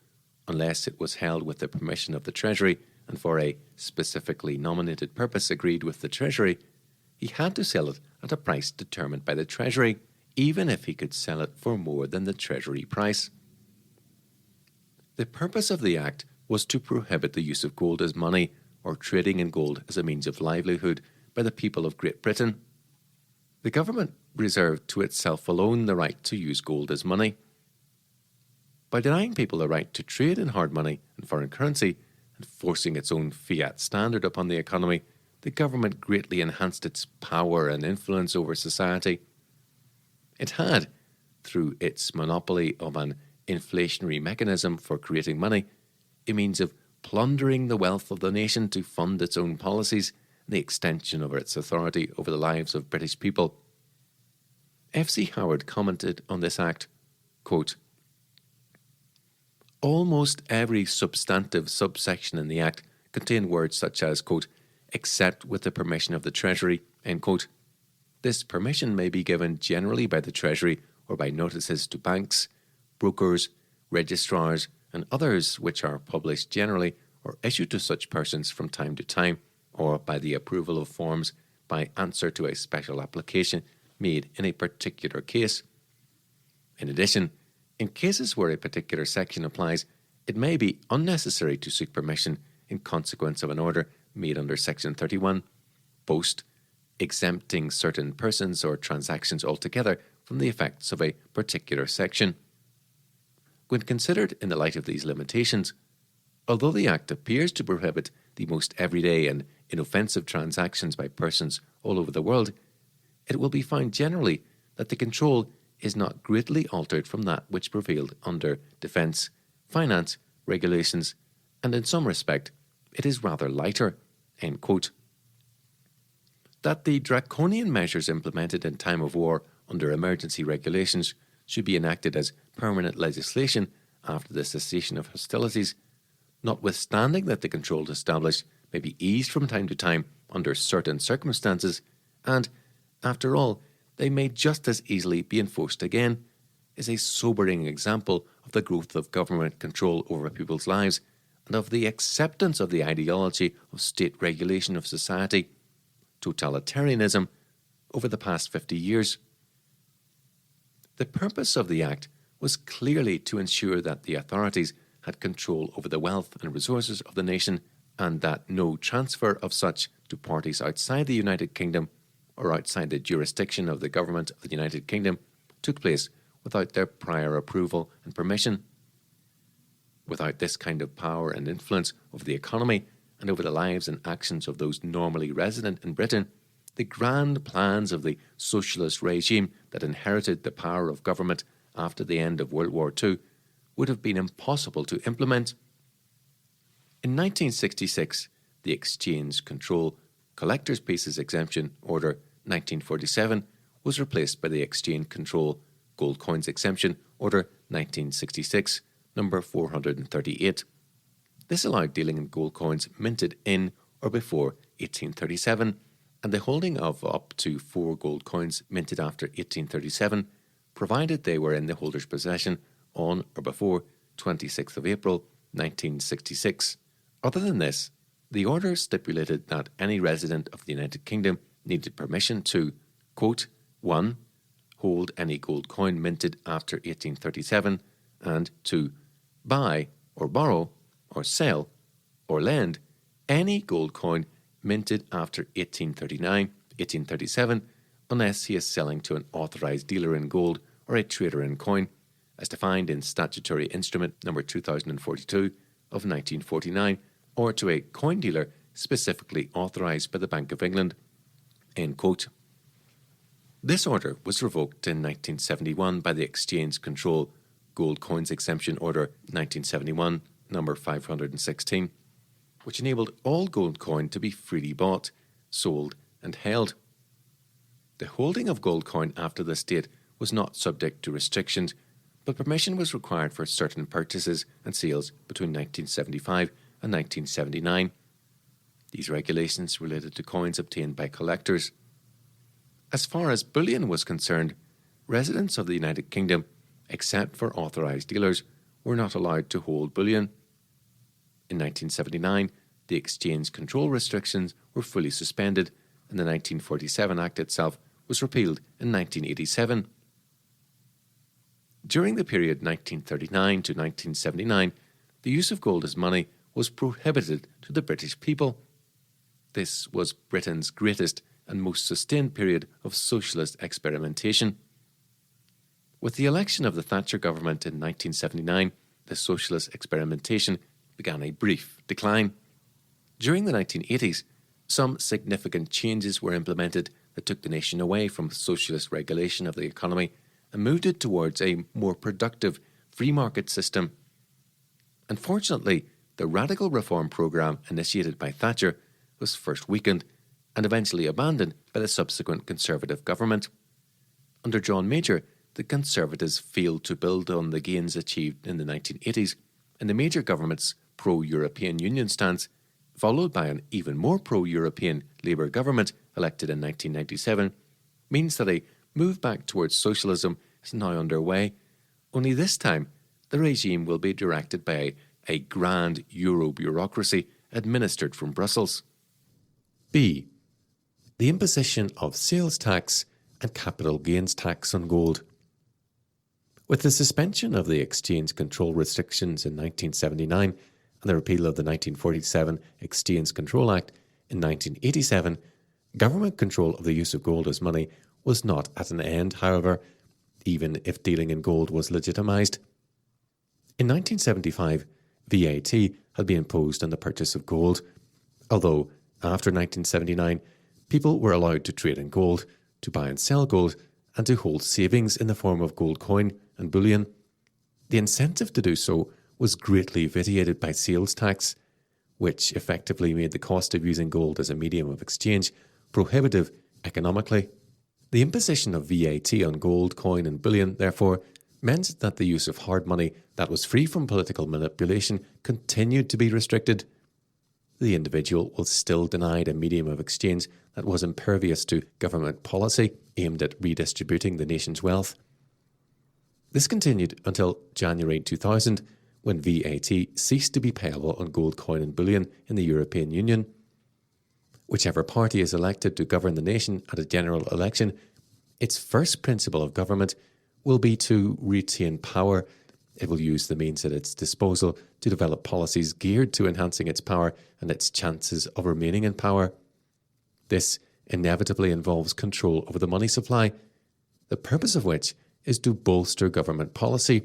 unless it was held with the permission of the Treasury and for a specifically nominated purpose agreed with the Treasury, he had to sell it at a price determined by the Treasury, even if he could sell it for more than the Treasury price. The purpose of the Act was to prohibit the use of gold as money or trading in gold as a means of livelihood by the people of Great Britain. The government reserved to itself alone the right to use gold as money. By denying people the right to trade in hard money and foreign currency and forcing its own fiat standard upon the economy, the government greatly enhanced its power and influence over society. It had, through its monopoly of an inflationary mechanism for creating money, a means of plundering the wealth of the nation to fund its own policies and the extension of its authority over the lives of British people. F.C. Howard commented on this act, quote, "Almost every substantive subsection in the Act contained words such as, quote, except with the permission of the Treasury, end quote. This permission may be given generally by the Treasury or by notices to banks, brokers, registrars, and others which are published generally or issued to such persons from time to time, or by the approval of forms by answer to a special application made in a particular case. In addition, in cases where a particular section applies, it may be unnecessary to seek permission in consequence of an order made under Section 31, post, exempting certain persons or transactions altogether from the effects of a particular section. When considered in the light of these limitations, although the Act appears to prohibit the most everyday and inoffensive transactions by persons all over the world, it will be found generally that the control is not greatly altered from that which prevailed under defence, finance, regulations, and in some respect it is rather lighter." End quote. That the draconian measures implemented in time of war under emergency regulations should be enacted as permanent legislation after the cessation of hostilities, notwithstanding that the controls established may be eased from time to time under certain circumstances, and, after all, they may just as easily be enforced again, is a sobering example of the growth of government control over people's lives and of the acceptance of the ideology of state regulation of society, totalitarianism, over the past 50 years. The purpose of the Act was clearly to ensure that the authorities had control over the wealth and resources of the nation, and that no transfer of such to parties outside the United Kingdom or outside the jurisdiction of the government of the United Kingdom took place without their prior approval and permission. Without this kind of power and influence over the economy and over the lives and actions of those normally resident in Britain, the grand plans of the socialist regime that inherited the power of government after the end of World War II would have been impossible to implement. In 1966, the Exchange Control Collectors' Pieces Exemption Order 1947 was replaced by the Exchange Control Gold Coins Exemption Order 1966, number 438. This allowed dealing in gold coins minted in or before 1837, and the holding of up to 4 gold coins minted after 1837, provided they were in the holder's possession on or before 26th of April 1966. Other than this, the order stipulated that any resident of the United Kingdom needed permission to, quote, 1. Hold any gold coin minted after 1837, and 2. Buy or borrow or sell or lend any gold coin minted after 1839, 1837, unless he is selling to an authorized dealer in gold or a trader in coin, as defined in Statutory Instrument No. 2042 of 1949, or to a coin dealer specifically authorized by the Bank of England. End quote. This order was revoked in 1971 by the Exchange Control Gold Coins Exemption Order 1971, number 516, which enabled all gold coin to be freely bought, sold and held. The holding of gold coin after this date was not subject to restrictions, but permission was required for certain purchases and sales between 1975 and 1979. These regulations related to coins obtained by collectors. As far as bullion was concerned, residents of the United Kingdom, except for authorised dealers, were not allowed to hold bullion. In 1979, the exchange control restrictions were fully suspended, and the 1947 Act itself was repealed in 1987. During the period 1939 to 1979, the use of gold as money was prohibited to the British people. This was Britain's greatest and most sustained period of socialist experimentation. With the election of the Thatcher government in 1979, the socialist experimentation began a brief decline. During the 1980s, some significant changes were implemented that took the nation away from socialist regulation of the economy and moved it towards a more productive free market system. Unfortunately, the radical reform programme initiated by Thatcher was first weakened and eventually abandoned by the subsequent Conservative government. Under John Major, the Conservatives failed to build on the gains achieved in the 1980s, and the Major government's pro-European Union stance, followed by an even more pro-European Labour government elected in 1997, means that a move back towards socialism is now underway, only this time the regime will be directed by a grand Euro bureaucracy administered from Brussels. B. The imposition of sales tax and capital gains tax on gold. With the suspension of the exchange control restrictions in 1979 and the repeal of the 1947 Exchange Control Act in 1987, government control of the use of gold as money was not at an end, however, even if dealing in gold was legitimised. In 1975, VAT had been imposed on the purchase of gold, although after 1979, people were allowed to trade in gold, to buy and sell gold, and to hold savings in the form of gold coin and bullion. The incentive to do so was greatly vitiated by sales tax, which effectively made the cost of using gold as a medium of exchange prohibitive economically. The imposition of VAT on gold, coin and bullion, therefore, meant that the use of hard money that was free from political manipulation continued to be restricted. The individual was still denied a medium of exchange that was impervious to government policy aimed at redistributing the nation's wealth. This continued until January 2000, when VAT ceased to be payable on gold coin and bullion in the European Union. Whichever party is elected to govern the nation at a general election, its first principle of government will be to retain power. It will use the means at its disposal to develop policies geared to enhancing its power and its chances of remaining in power. This inevitably involves control over the money supply, the purpose of which is to bolster government policy,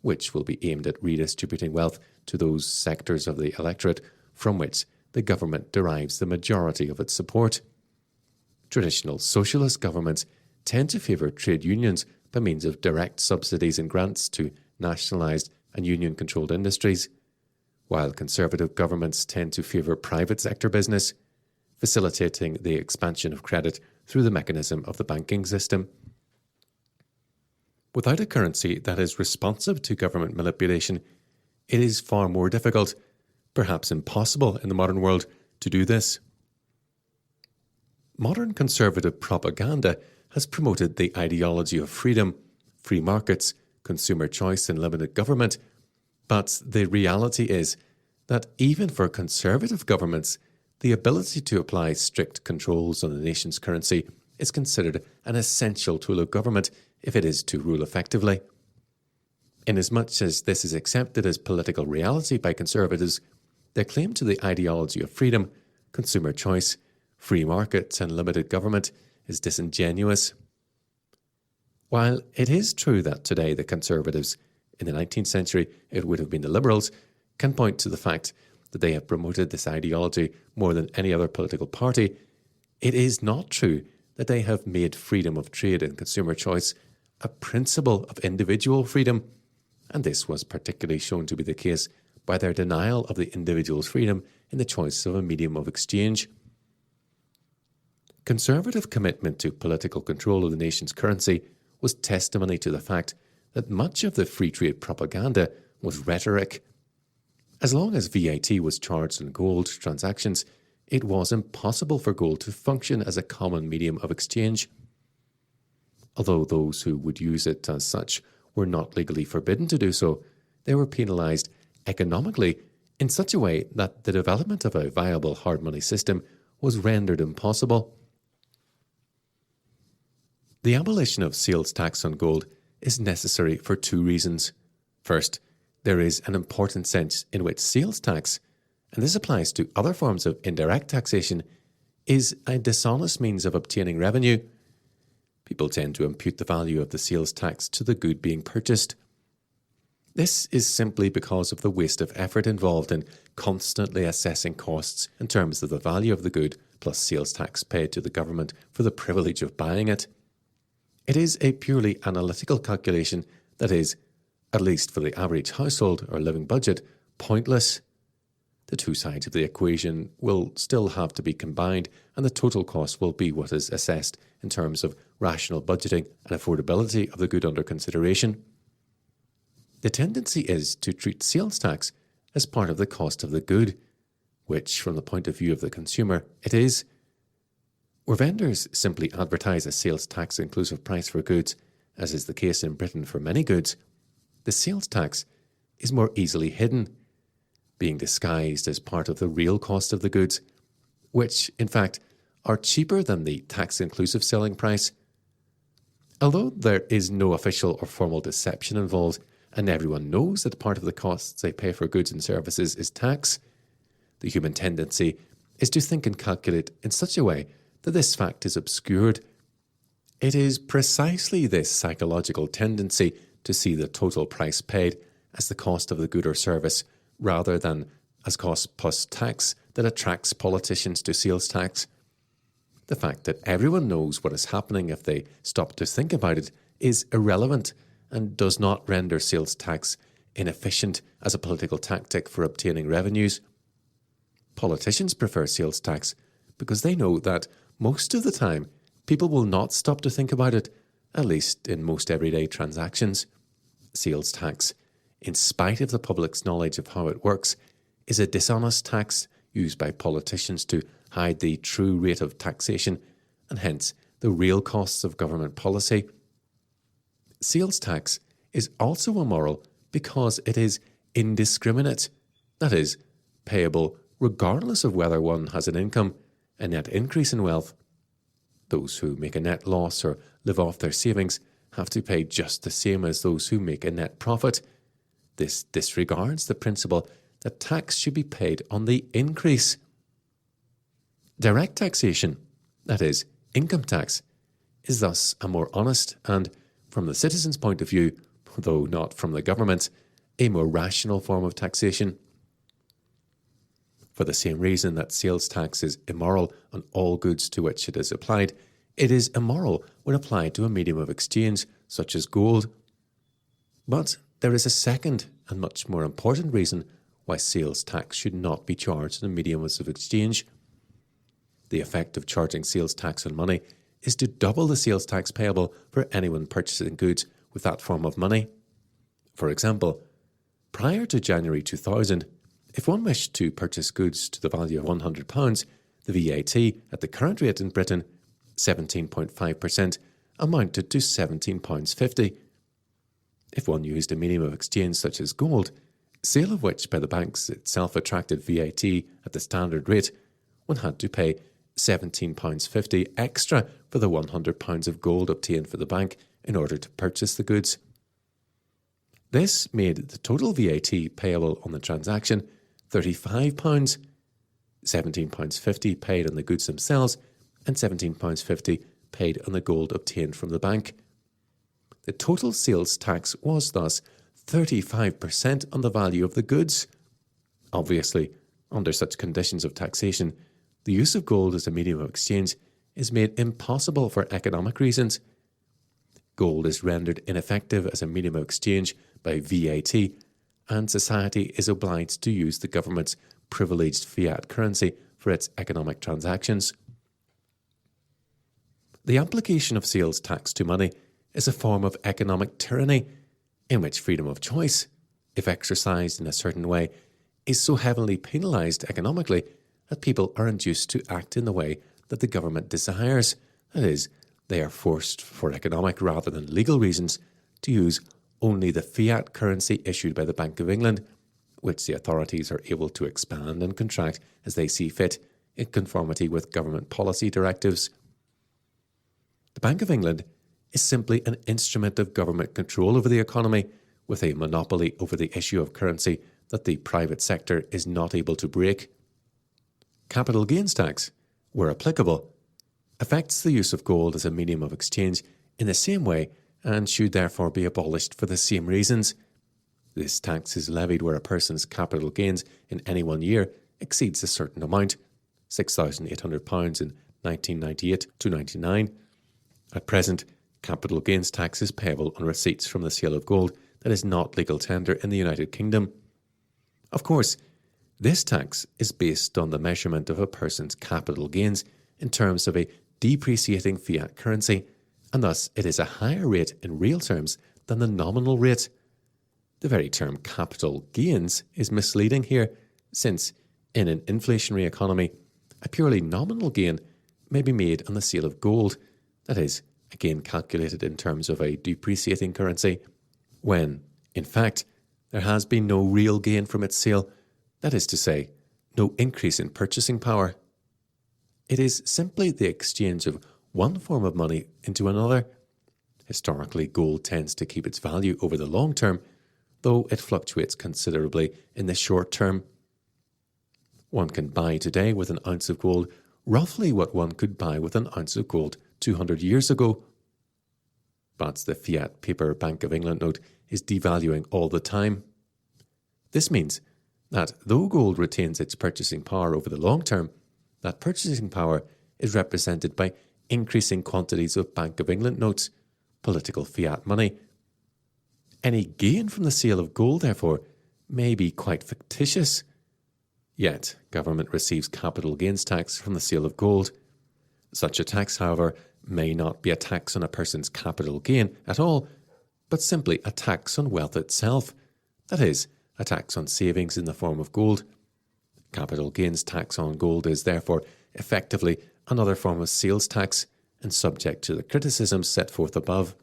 which will be aimed at redistributing wealth to those sectors of the electorate from which the government derives the majority of its support. Traditional socialist governments tend to favour trade unions by means of direct subsidies and grants to nationalised and union-controlled industries, while conservative governments tend to favour private sector business, facilitating the expansion of credit through the mechanism of the banking system. Without a currency that is responsive to government manipulation, it is far more difficult, perhaps impossible in the modern world, to do this. Modern conservative propaganda has promoted the ideology of freedom, free markets, consumer choice and limited government, but the reality is that even for conservative governments, the ability to apply strict controls on the nation's currency is considered an essential tool of government if it is to rule effectively. Inasmuch as this is accepted as political reality by conservatives, their claim to the ideology of freedom, consumer choice, free markets and limited government is disingenuous. While it is true that today the conservatives, in the 19th century it would have been the liberals, can point to the fact that they have promoted this ideology more than any other political party, it is not true that they have made freedom of trade and consumer choice a principle of individual freedom, and this was particularly shown to be the case by their denial of the individual's freedom in the choice of a medium of exchange. Conservative commitment to political control of the nation's currency was testimony to the fact that much of the free trade propaganda was rhetoric. As long as VAT was charged on gold transactions, it was impossible for gold to function as a common medium of exchange. Although those who would use it as such were not legally forbidden to do so, they were penalised economically in such a way that the development of a viable hard money system was rendered impossible. The abolition of sales tax on gold is necessary for two reasons. First, there is an important sense in which sales tax, and this applies to other forms of indirect taxation, is a dishonest means of obtaining revenue. People tend to impute the value of the sales tax to the good being purchased. This is simply because of the waste of effort involved in constantly assessing costs in terms of the value of the good plus sales tax paid to the government for the privilege of buying it. It is a purely analytical calculation that is, at least for the average household or living budget, pointless. The two sides of the equation will still have to be combined, and the total cost will be what is assessed in terms of rational budgeting and affordability of the good under consideration. The tendency is to treat sales tax as part of the cost of the good, which, from the point of view of the consumer, it is. Where vendors simply advertise a sales tax inclusive price for goods, as is the case in Britain for many goods, the sales tax is more easily hidden, being disguised as part of the real cost of the goods, which, in fact, are cheaper than the tax-inclusive selling price. Although there is no official or formal deception involved, and everyone knows that part of the costs they pay for goods and services is tax, the human tendency is to think and calculate in such a way that this fact is obscured. It is precisely this psychological tendency to see the total price paid as the cost of the good or service rather than as cost plus tax that attracts politicians to sales tax. The fact that everyone knows what is happening if they stop to think about it is irrelevant and does not render sales tax inefficient as a political tactic for obtaining revenues. Politicians prefer sales tax because they know that most of the time people will not stop to think about it, at least in most everyday transactions. Sales tax, in spite of the public's knowledge of how it works, is a dishonest tax used by politicians to hide the true rate of taxation and hence the real costs of government policy. Sales tax is also immoral because it is indiscriminate, that is, payable regardless of whether one has an income, a net increase in wealth. Those who make a net loss or live off their savings have to pay just the same as those who make a net profit. This disregards the principle that tax should be paid on the increase. Direct taxation, that is, income tax, is thus a more honest and, from the citizen's point of view, though not from the government's, a more rational form of taxation. For the same reason that sales tax is immoral on all goods to which it is applied, it is immoral when applied to a medium of exchange, such as gold. But there is a second and much more important reason why sales tax should not be charged on mediums of exchange. The effect of charging sales tax on money is to double the sales tax payable for anyone purchasing goods with that form of money. For example, prior to January 2000, if one wished to purchase goods to the value of £100, the VAT at the current rate in Britain, 17.5%, amounted to £17.50. If one used a medium of exchange such as gold, sale of which by the banks itself attracted VAT at the standard rate, one had to pay £17.50 extra for the £100 of gold obtained for the bank in order to purchase the goods. This made the total VAT payable on the transaction £35, £17.50 paid on the goods themselves, and £17.50 paid on the gold obtained from the bank. The total sales tax was thus 35% on the value of the goods. Obviously, under such conditions of taxation, the use of gold as a medium of exchange is made impossible for economic reasons. Gold is rendered ineffective as a medium of exchange by VAT, and society is obliged to use the government's privileged fiat currency for its economic transactions. The application of sales tax to money is a form of economic tyranny in which freedom of choice, if exercised in a certain way, is so heavily penalised economically that people are induced to act in the way that the government desires. That is, they are forced, for economic rather than legal reasons, to use only the fiat currency issued by the Bank of England, which the authorities are able to expand and contract as they see fit in conformity with government policy directives. The Bank of England is simply an instrument of government control over the economy, with a monopoly over the issue of currency that the private sector is not able to break. Capital gains tax, where applicable, affects the use of gold as a medium of exchange in the same way and should therefore be abolished for the same reasons. This tax is levied where a person's capital gains in any one year exceeds a certain amount, £6,800 in 1998-99. At present, capital gains tax is payable on receipts from the sale of gold that is not legal tender in the United Kingdom. Of course, this tax is based on the measurement of a person's capital gains in terms of a depreciating fiat currency, and thus it is a higher rate in real terms than the nominal rate. The very term capital gains is misleading here, since in an inflationary economy, a purely nominal gain may be made on the sale of gold, that is, a gain calculated in terms of a depreciating currency, when, in fact, there has been no real gain from its sale, that is to say, no increase in purchasing power. It is simply the exchange of one form of money into another. Historically, gold tends to keep its value over the long term, though it fluctuates considerably in the short term. One can buy today with an ounce of gold roughly what one could buy with an ounce of gold 200 years ago. But the fiat paper Bank of England note is devaluing all the time. This means that though gold retains its purchasing power over the long term, that purchasing power is represented by increasing quantities of Bank of England notes, political fiat money. Any gain from the sale of gold, therefore, may be quite fictitious. Yet, government receives capital gains tax from the sale of gold. Such a tax, however, may not be a tax on a person's capital gain at all, but simply a tax on wealth itself, that is, a tax on savings in the form of gold. Capital gains tax on gold is therefore effectively another form of sales tax and subject to the criticisms set forth above.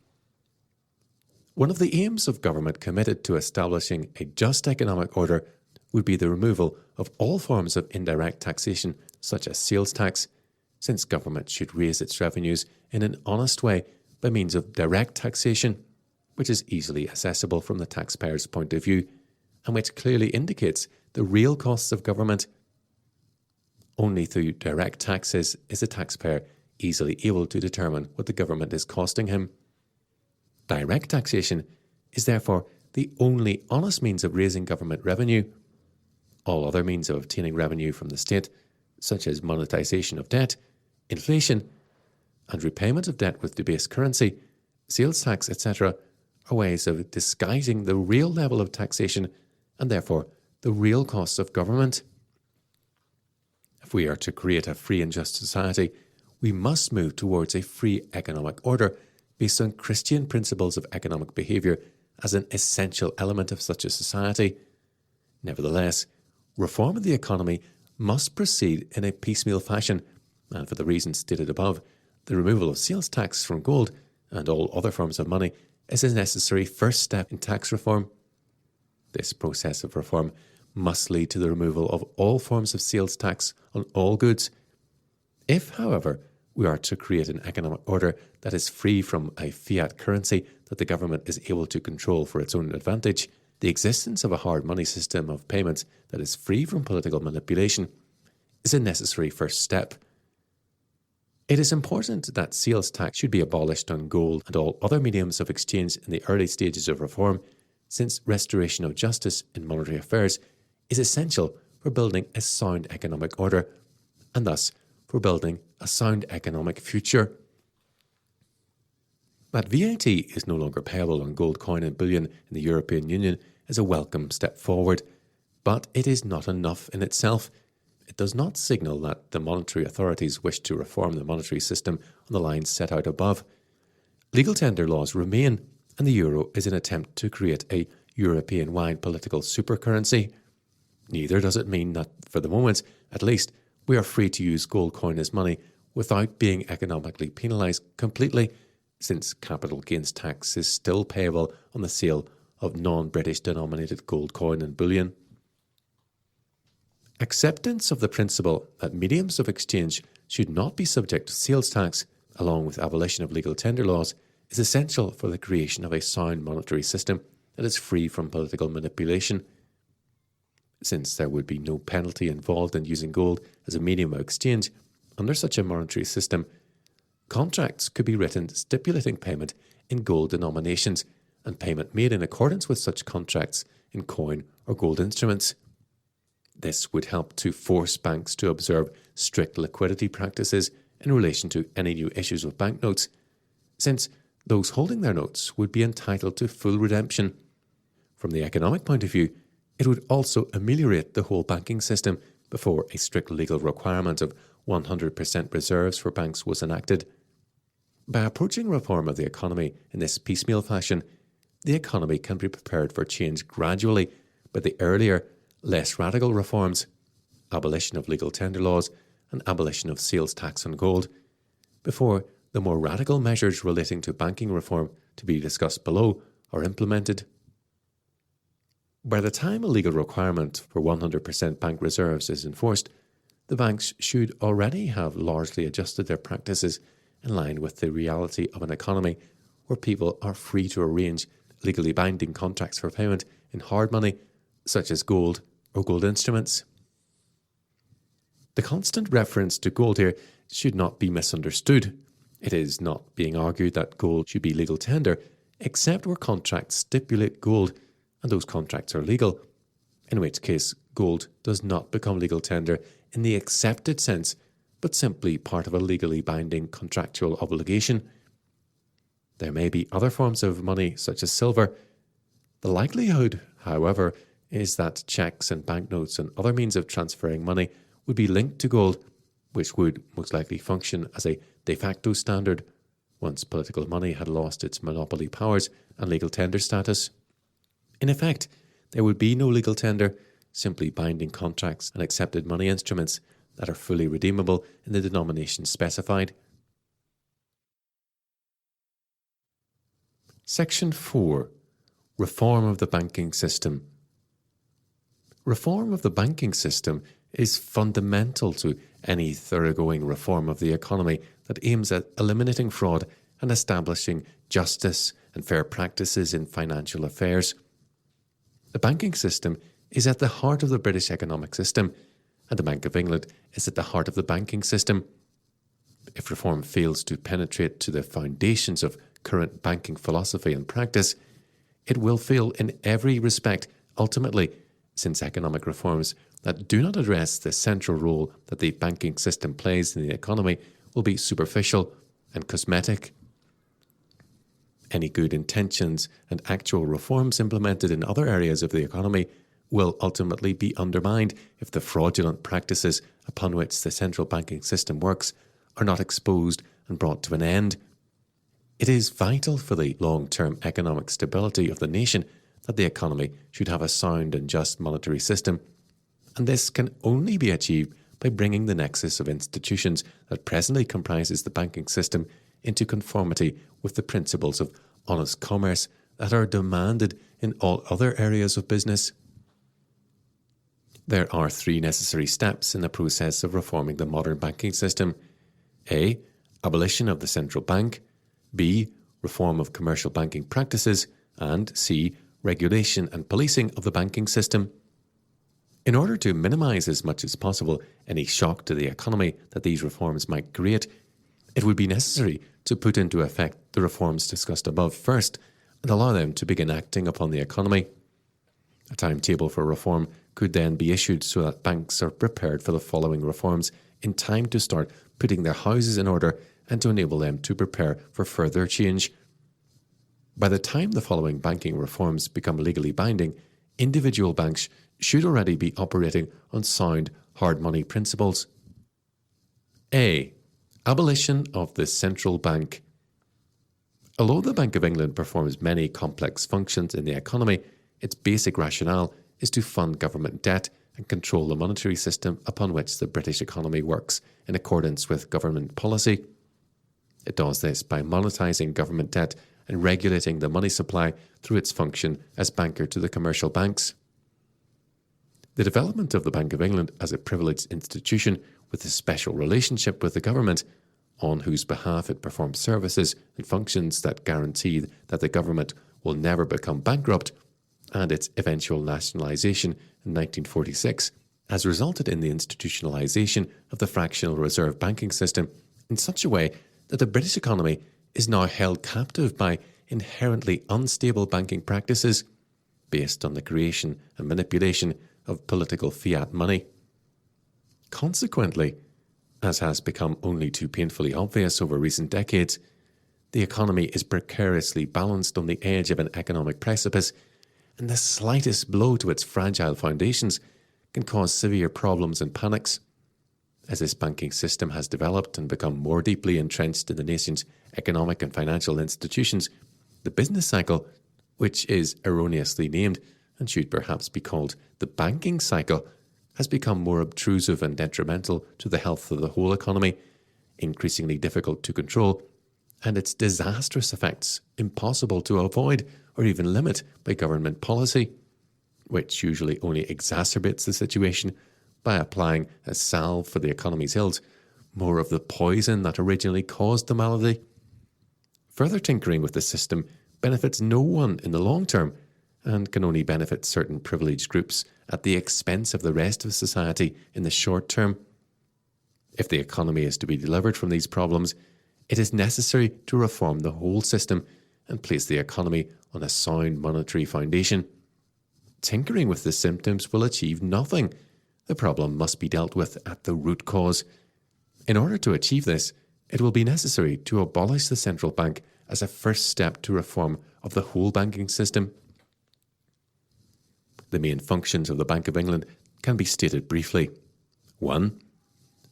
One of the aims of government committed to establishing a just economic order would be the removal of all forms of indirect taxation, such as sales tax, since government should raise its revenues in an honest way by means of direct taxation, which is easily accessible from the taxpayer's point of view, and which clearly indicates the real costs of government. Only through direct taxes is the taxpayer easily able to determine what the government is costing him. Direct taxation is therefore the only honest means of raising government revenue. All other means of obtaining revenue from the state, such as monetisation of debt, inflation, and repayment of debt with debased currency, sales tax, etc., are ways of disguising the real level of taxation and therefore the real costs of government. If we are to create a free and just society, we must move towards a free economic order based on Christian principles of economic behaviour as an essential element of such a society. Nevertheless, reform of the economy must proceed in a piecemeal fashion, and for the reasons stated above, the removal of sales tax from gold and all other forms of money is a necessary first step in tax reform. This process of reform must lead to the removal of all forms of sales tax on all goods. If, however, we are to create an economic order that is free from a fiat currency that the government is able to control for its own advantage, the existence of a hard money system of payments that is free from political manipulation is a necessary first step. It is important that sales tax should be abolished on gold and all other mediums of exchange in the early stages of reform, since restoration of justice in monetary affairs is essential for building a sound economic order, and thus for building a sound economic future. That VAT is no longer payable on gold coin and bullion in the European Union is a welcome step forward, but it is not enough in itself. It does not signal that the monetary authorities wish to reform the monetary system on the lines set out above. Legal tender laws remain, and the euro is an attempt to create a European-wide political supercurrency. Neither does it mean that, for the moment at least, we are free to use gold coin as money without being economically penalised completely, since capital gains tax is still payable on the sale of non-British denominated gold coin and bullion. Acceptance of the principle that mediums of exchange should not be subject to sales tax, along with abolition of legal tender laws, is essential for the creation of a sound monetary system that is free from political manipulation. Since there would be no penalty involved in using gold as a medium of exchange, under such a monetary system, contracts could be written stipulating payment in gold denominations and payment made in accordance with such contracts in coin or gold instruments. This would help to force banks to observe strict liquidity practices in relation to any new issues of banknotes, since those holding their notes would be entitled to full redemption. From the economic point of view, it would also ameliorate the whole banking system before a strict legal requirement of 100% reserves for banks was enacted. By approaching reform of the economy in this piecemeal fashion, the economy can be prepared for change gradually by the earlier, less radical reforms, abolition of legal tender laws and abolition of sales tax on gold, before the more radical measures relating to banking reform to be discussed below are implemented. By the time a legal requirement for 100% bank reserves is enforced, the banks should already have largely adjusted their practices in line with the reality of an economy where people are free to arrange legally binding contracts for payment in hard money, such as gold or gold instruments. The constant reference to gold here should not be misunderstood. It is not being argued that gold should be legal tender, except where contracts stipulate gold and those contracts are legal, in which case gold does not become legal tender in the accepted sense, but simply part of a legally binding contractual obligation. There may be other forms of money, such as silver. The likelihood, however, is that cheques and banknotes and other means of transferring money would be linked to gold, which would most likely function as a de facto standard once political money had lost its monopoly powers and legal tender status. In effect, there would be no legal tender, simply binding contracts and accepted money instruments that are fully redeemable in the denominations specified. Section 4. Reform of the banking system. Reform of the banking system is fundamental to any thoroughgoing reform of the economy that aims at eliminating fraud and establishing justice and fair practices in financial affairs. The banking system is at the heart of the British economic system, and the Bank of England is at the heart of the banking system. If reform fails to penetrate to the foundations of current banking philosophy and practice, it will fail in every respect ultimately, since economic reforms that do not address the central role that the banking system plays in the economy will be superficial and cosmetic. Any good intentions and actual reforms implemented in other areas of the economy will ultimately be undermined if the fraudulent practices upon which the central banking system works are not exposed and brought to an end. It is vital for the long-term economic stability of the nation that the economy should have a sound and just monetary system, and this can only be achieved by bringing the nexus of institutions that presently comprises the banking system into conformity with the principles of honest commerce that are demanded in all other areas of business. There are 3 necessary steps in the process of reforming the modern banking system. A. Abolition of the central bank. B. Reform of commercial banking practices. And C. Regulation and policing of the banking system. In order to minimise as much as possible any shock to the economy that these reforms might create, it would be necessary to put into effect the reforms discussed above first and allow them to begin acting upon the economy. A timetable for reform could then be issued so that banks are prepared for the following reforms in time to start putting their houses in order and to enable them to prepare for further change. By the time the following banking reforms become legally binding, individual banks should already be operating on sound hard money principles. A. Abolition of the central bank. Although the Bank of England performs many complex functions in the economy, its basic rationale is to fund government debt and control the monetary system upon which the British economy works in accordance with government policy. It does this by monetising government debt and regulating the money supply through its function as banker to the commercial banks. The development of the Bank of England as a privileged institution with a special relationship with the government, on whose behalf it performs services and functions that guarantee that the government will never become bankrupt, and its eventual nationalisation in 1946, has resulted in the institutionalisation of the fractional reserve banking system in such a way that the British economy is now held captive by inherently unstable banking practices based on the creation and manipulation of political fiat money. Consequently, as has become only too painfully obvious over recent decades, the economy is precariously balanced on the edge of an economic precipice, and the slightest blow to its fragile foundations can cause severe problems and panics. As this banking system has developed and become more deeply entrenched in the nation's economic and financial institutions, the business cycle, which is erroneously named and should perhaps be called the banking cycle, has become more obtrusive and detrimental to the health of the whole economy, increasingly difficult to control, and its disastrous effects impossible to avoid or even limit by government policy, which usually only exacerbates the situation by applying as salve for the economy's ills more of the poison that originally caused the malady. Further tinkering with the system benefits no one in the long term and can only benefit certain privileged groups at the expense of the rest of society in the short term. If the economy is to be delivered from these problems, it is necessary to reform the whole system and place the economy on a sound monetary foundation. Tinkering with the symptoms will achieve nothing. The problem must be dealt with at the root cause. In order to achieve this, it will be necessary to abolish the central bank as a first step to reform of the whole banking system. The main functions of the Bank of England can be stated briefly. 1.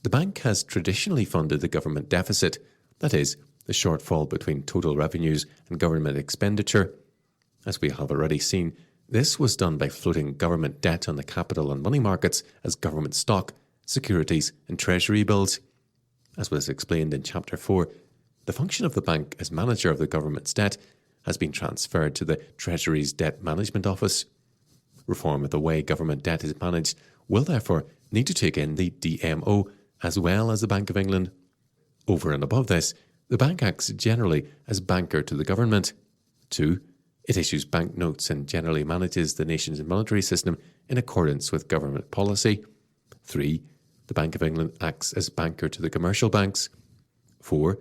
The bank has traditionally funded the government deficit, that is, the shortfall between total revenues and government expenditure. As we have already seen, this was done by floating government debt on the capital and money markets as government stock, securities and treasury bills. As was explained in Chapter 4, the function of the bank as manager of the government's debt has been transferred to the Treasury's Debt Management Office. Reform of the way government debt is managed will therefore need to take in the DMO as well as the Bank of England. Over and above this, the bank acts generally as banker to the government. 2. It issues banknotes and generally manages the nation's monetary system in accordance with government policy. 3. The Bank of England acts as banker to the commercial banks. 4.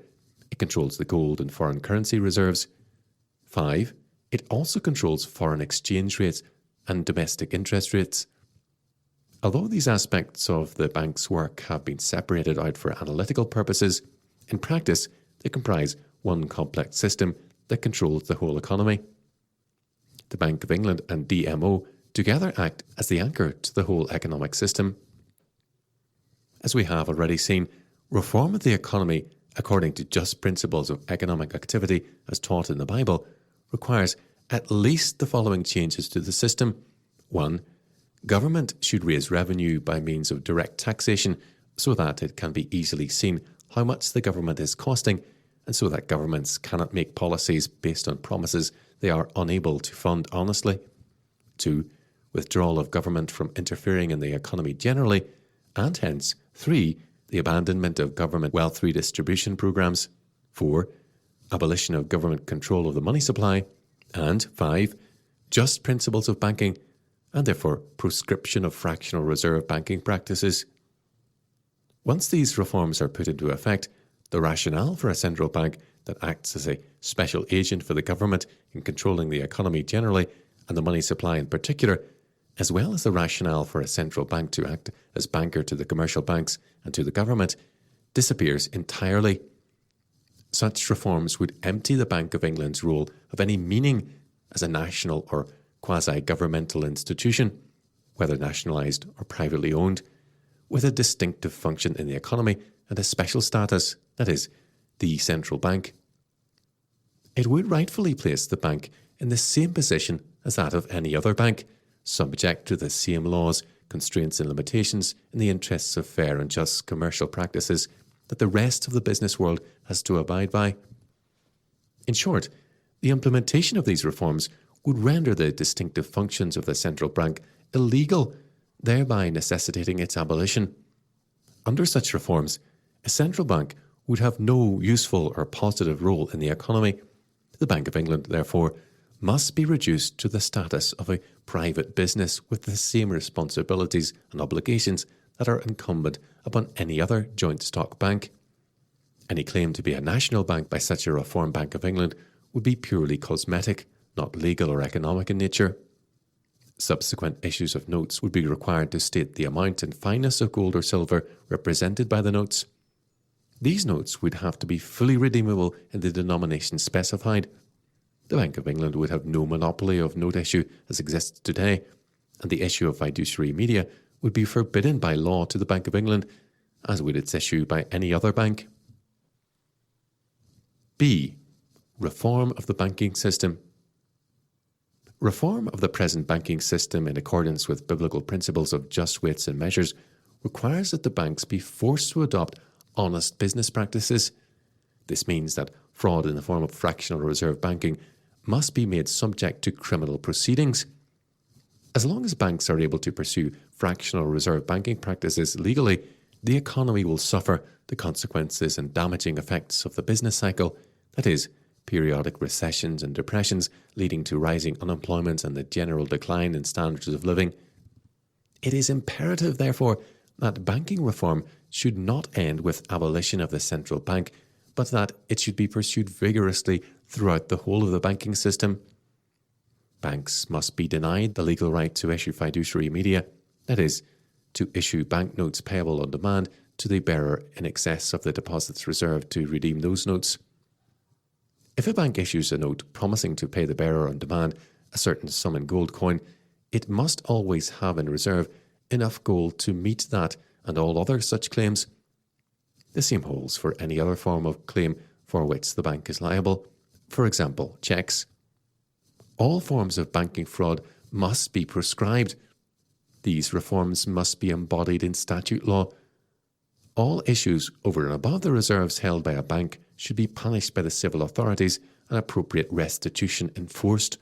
It controls the gold and foreign currency reserves. 5. It also controls foreign exchange rates and domestic interest rates. Although these aspects of the bank's work have been separated out for analytical purposes, in practice they comprise one complex system that controls the whole economy. The Bank of England and DMO together act as the anchor to the whole economic system. As we have already seen, reform of the economy according to just principles of economic activity as taught in the Bible requires at least the following changes to the system. 1. Government should raise revenue by means of direct taxation so that it can be easily seen how much the government is costing, and so that governments cannot make policies based on promises they are unable to fund honestly. 2. Withdrawal of government from interfering in the economy generally, and hence 3. The abandonment of government wealth redistribution programs. 4. Abolition of government control of the money supply. And 5. Just principles of banking, and therefore proscription of fractional reserve banking practices. Once these reforms are put into effect, the rationale for a central bank that acts as a special agent for the government in controlling the economy generally and the money supply in particular, as well as the rationale for a central bank to act as banker to the commercial banks and to the government, disappears entirely. Such reforms would empty the Bank of England's role of any meaning as a national or quasi-governmental institution, whether nationalised or privately owned, with a distinctive function in the economy and a special status, that is, the central bank. It would rightfully place the bank in the same position as that of any other bank, subject to the same laws, constraints and limitations in the interests of fair and just commercial practices that the rest of the business world has to abide by. In short, the implementation of these reforms would render the distinctive functions of the central bank illegal, thereby necessitating its abolition. Under such reforms, a central bank would have no useful or positive role in the economy. The Bank of England, therefore, must be reduced to the status of a private business with the same responsibilities and obligations that are incumbent upon any other joint stock bank. Any claim to be a national bank by such a reformed Bank of England would be purely cosmetic, not legal or economic in nature. Subsequent issues of notes would be required to state the amount and fineness of gold or silver represented by the notes. These notes would have to be fully redeemable in the denomination specified. The Bank of England would have no monopoly of note issue as exists today, and the issue of fiduciary media would be forbidden by law to the Bank of England, as would its issue by any other bank. B. Reform of the banking system. Reform of the present banking system in accordance with biblical principles of just weights and measures requires that the banks be forced to adopt honest business practices. This means that fraud in the form of fractional reserve banking must be made subject to criminal proceedings. As long as banks are able to pursue fractional reserve banking practices legally, the economy will suffer the consequences and damaging effects of the business cycle, that is, periodic recessions and depressions leading to rising unemployment and the general decline in standards of living. It is imperative, therefore, that banking reform should not end with abolition of the central bank, but that it should be pursued vigorously throughout the whole of the banking system. Banks must be denied the legal right to issue fiduciary media, that is, to issue banknotes payable on demand to the bearer in excess of the deposits reserved to redeem those notes. If a bank issues a note promising to pay the bearer on demand a certain sum in gold coin, it must always have in reserve enough gold to meet that and all other such claims. The same holds for any other form of claim for which the bank is liable, for example, cheques. All forms of banking fraud must be proscribed. These reforms must be embodied in statute law. All issues over and above the reserves held by a bank should be punished by the civil authorities and appropriate restitution enforced.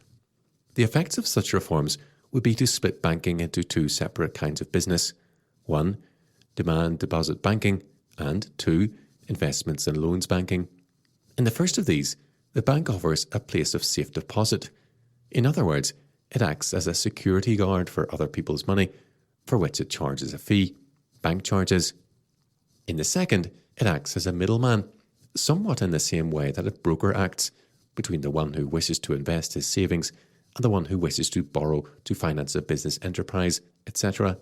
The effects of such reforms would be to split banking into two separate kinds of business. 1. Demand deposit banking, and 2. Investments and loans banking. In the first of these, the bank offers a place of safe deposit. In other words, it acts as a security guard for other people's money, for which it charges a fee, bank charges. In the second, it acts as a middleman, somewhat in the same way that a broker acts, between the one who wishes to invest his savings and the one who wishes to borrow to finance a business enterprise, etc.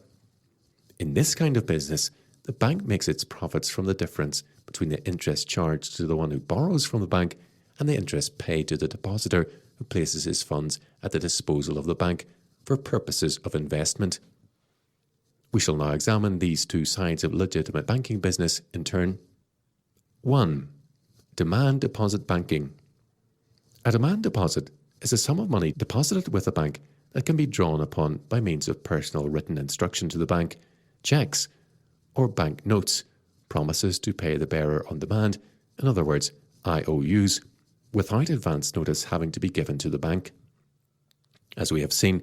In this kind of business, the bank makes its profits from the difference between the interest charged to the one who borrows from the bank and the interest paid to the depositor who places his funds at the disposal of the bank for purposes of investment. We shall now examine these two sides of legitimate banking business in turn. 1. Demand deposit banking. A demand deposit is a sum of money deposited with a bank that can be drawn upon by means of personal written instruction to the bank, cheques, or bank notes, promises to pay the bearer on demand, in other words, IOUs, without advance notice having to be given to the bank. As we have seen,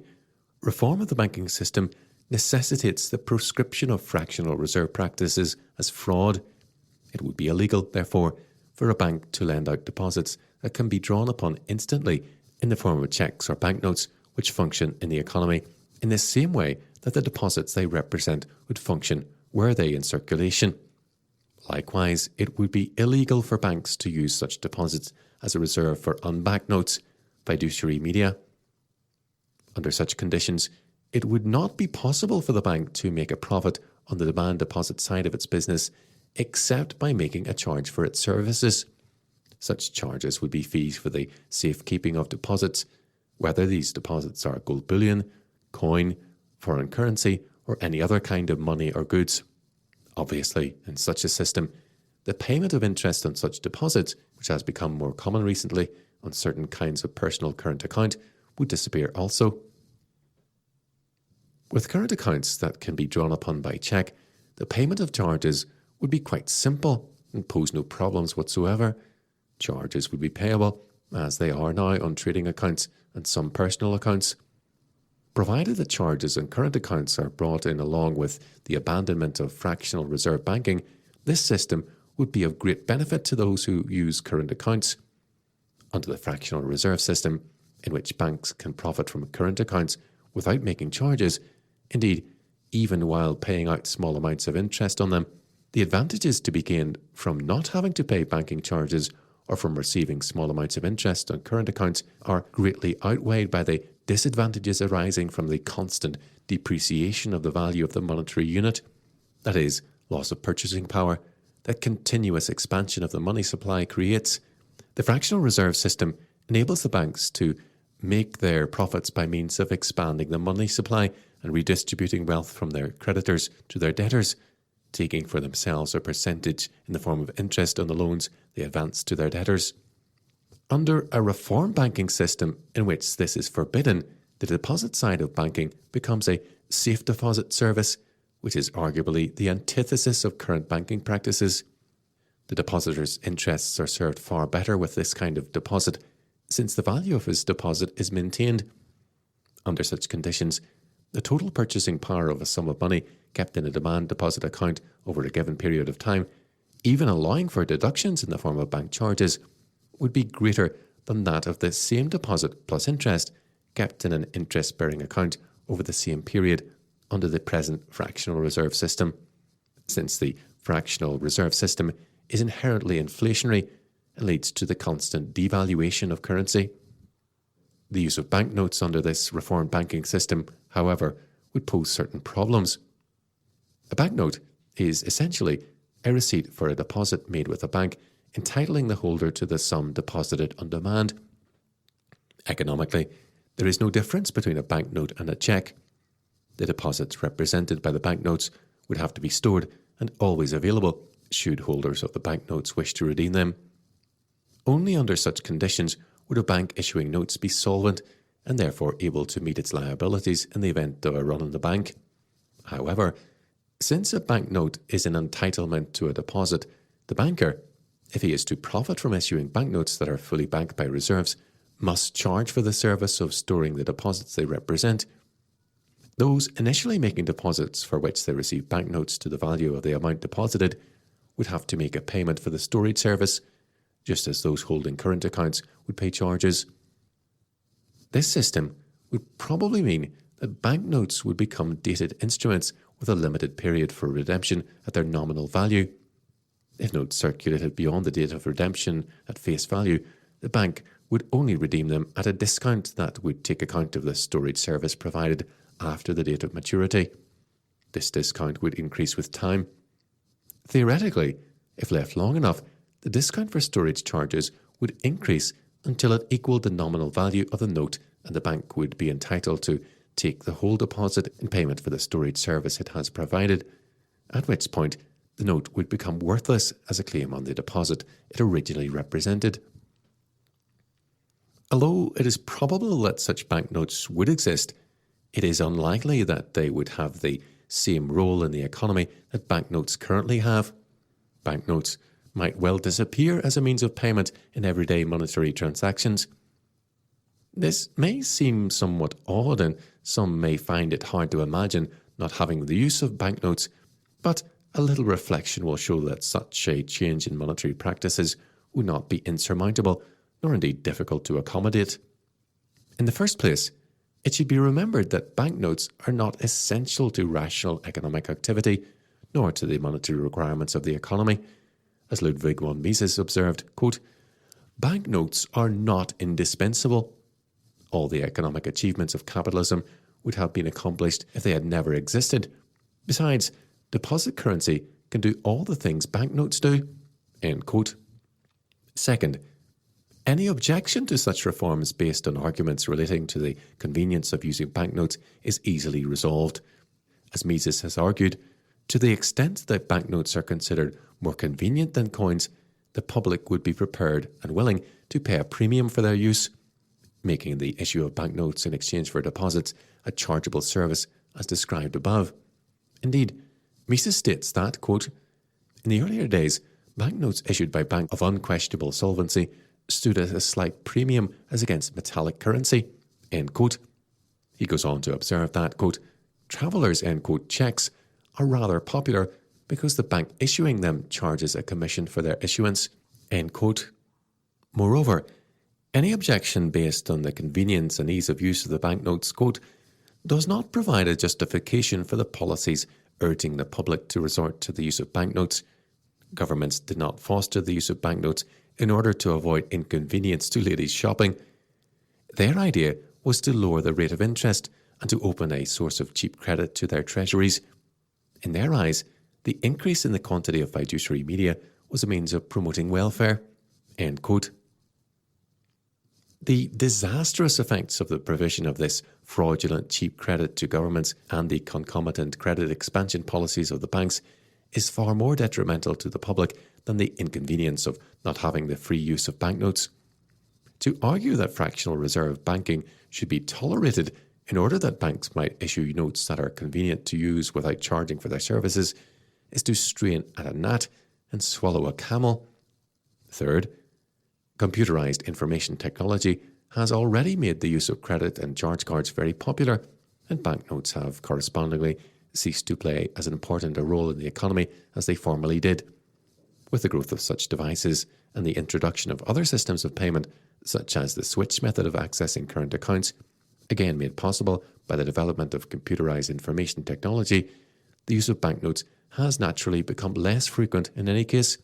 reform of the banking system necessitates the proscription of fractional reserve practices as fraud. It would be illegal, therefore, for a bank to lend out deposits that can be drawn upon instantly in the form of cheques or banknotes which function in the economy in the same way that the deposits they represent would function were they in circulation. Likewise, it would be illegal for banks to use such deposits as a reserve for unbacked notes, fiduciary media. Under such conditions, it would not be possible for the bank to make a profit on the demand deposit side of its business except by making a charge for its services. Such charges would be fees for the safekeeping of deposits, whether these deposits are gold bullion, coin, foreign currency, or any other kind of money or goods. Obviously, in such a system, the payment of interest on such deposits, which has become more common recently on certain kinds of personal current account, would disappear also. With current accounts that can be drawn upon by cheque, the payment of charges would be quite simple and pose no problems whatsoever. Charges would be payable, as they are now on trading accounts and some personal accounts. Provided that charges on current accounts are brought in along with the abandonment of fractional reserve banking, this system would be of great benefit to those who use current accounts. Under the fractional reserve system, in which banks can profit from current accounts without making charges, indeed, even while paying out small amounts of interest on them, the advantages to be gained from not having to pay banking charges or from receiving small amounts of interest on current accounts are greatly outweighed by the disadvantages arising from the constant depreciation of the value of the monetary unit, that is, loss of purchasing power, that continuous expansion of the money supply creates. The fractional reserve system enables the banks to make their profits by means of expanding the money supply and redistributing wealth from their creditors to their debtors, taking for themselves a percentage in the form of interest on the loans they advance to their debtors. Under a reform banking system in which this is forbidden, the deposit side of banking becomes a safe deposit service, which is arguably the antithesis of current banking practices. The depositor's interests are served far better with this kind of deposit, since the value of his deposit is maintained. Under such conditions, the total purchasing power of a sum of money kept in a demand deposit account over a given period of time, even allowing for deductions in the form of bank charges, would be greater than that of the same deposit plus interest kept in an interest-bearing account over the same period under the present fractional reserve system. Since the fractional reserve system is inherently inflationary and leads to the constant devaluation of currency. The use of banknotes under this reformed banking system, however, would pose certain problems. A banknote is essentially a receipt for a deposit made with a bank, entitling the holder to the sum deposited on demand. Economically, there is no difference between a banknote and a cheque. The deposits represented by the banknotes would have to be stored and always available should holders of the banknotes wish to redeem them. Only under such conditions would a bank issuing notes be solvent and therefore able to meet its liabilities in the event of a run on the bank. However, since a banknote is an entitlement to a deposit, the banker, if he is to profit from issuing banknotes that are fully backed by reserves, must charge for the service of storing the deposits they represent. Those initially making deposits for which they receive banknotes to the value of the amount deposited would have to make a payment for the storage service, just as those holding current accounts would pay charges. This system would probably mean that banknotes would become dated instruments with a limited period for redemption at their nominal value. If notes circulated beyond the date of redemption at face value, the bank would only redeem them at a discount that would take account of the storage service provided after the date of maturity. This discount would increase with time. Theoretically, if left long enough, the discount for storage charges would increase until it equaled the nominal value of the note, and the bank would be entitled to take the whole deposit in payment for the storage service it has provided, at which point the note would become worthless as a claim on the deposit it originally represented. Although it is probable that such banknotes would exist, it is unlikely that they would have the same role in the economy that banknotes currently have. Banknotes might well disappear as a means of payment in everyday monetary transactions. This may seem somewhat odd, and some may find it hard to imagine not having the use of banknotes, but a little reflection will show that such a change in monetary practices would not be insurmountable, nor indeed difficult to accommodate. In the first place, it should be remembered that banknotes are not essential to rational economic activity, nor to the monetary requirements of the economy. As Ludwig von Mises observed, quote, "Banknotes are not indispensable. All the economic achievements of capitalism would have been accomplished if they had never existed. Besides, deposit currency can do all the things banknotes do." End quote. Second, Any objection to such reforms based on arguments relating to the convenience of using banknotes is easily resolved. As Mises has argued, to the extent that banknotes are considered more convenient than coins, the public would be prepared and willing to pay a premium for their use, making the issue of banknotes in exchange for deposits a chargeable service as described above. Indeed, Mises states that, quote, in the earlier days, banknotes issued by banks of unquestionable solvency stood at a slight premium as against metallic currency, end quote. He goes on to observe that, quote, travellers' end quote checks are rather popular because the bank issuing them charges a commission for their issuance, end quote. Moreover, any objection based on the convenience and ease of use of the banknotes, quote, does not provide a justification for the policies urging the public to resort to the use of banknotes. Governments did not foster the use of banknotes in order to avoid inconvenience to ladies shopping. Their idea was to lower the rate of interest and to open a source of cheap credit to their treasuries. In their eyes, the increase in the quantity of fiduciary media was a means of promoting welfare, end quote. The disastrous effects of the provision of this fraudulent cheap credit to governments and the concomitant credit expansion policies of the banks is far more detrimental to the public than the inconvenience of not having the free use of banknotes. To argue that fractional reserve banking should be tolerated in order that banks might issue notes that are convenient to use without charging for their services is to strain at a gnat and swallow a camel. Third, computerized information technology has already made the use of credit and charge cards very popular, and banknotes have correspondingly ceased to play as important a role in the economy as they formerly did. With the growth of such devices and the introduction of other systems of payment, such as the switch method of accessing current accounts, again made possible by the development of computerized information technology, the use of banknotes has naturally become less frequent in any case.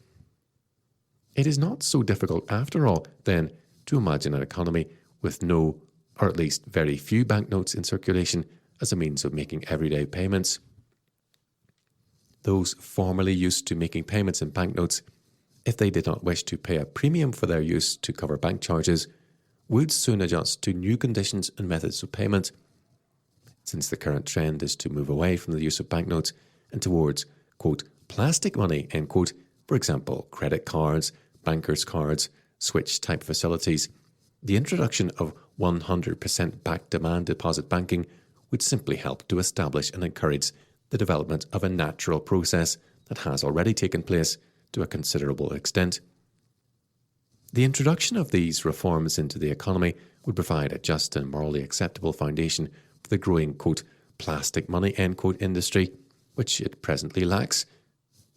It is not so difficult, after all, then, to imagine an economy with no, or at least very few banknotes in circulation as a means of making everyday payments. Those formerly used to making payments in banknotes, if they did not wish to pay a premium for their use to cover bank charges, would soon adjust to new conditions and methods of payment. Since the current trend is to move away from the use of banknotes and towards, quote, plastic money, end quote, for example, credit cards, bankers' cards, switch-type facilities, the introduction of 100% back demand deposit banking would simply help to establish and encourage the development of a natural process that has already taken place to a considerable extent. The introduction of these reforms into the economy would provide a just and morally acceptable foundation for the growing, quote, plastic money, end quote, industry, which it presently lacks.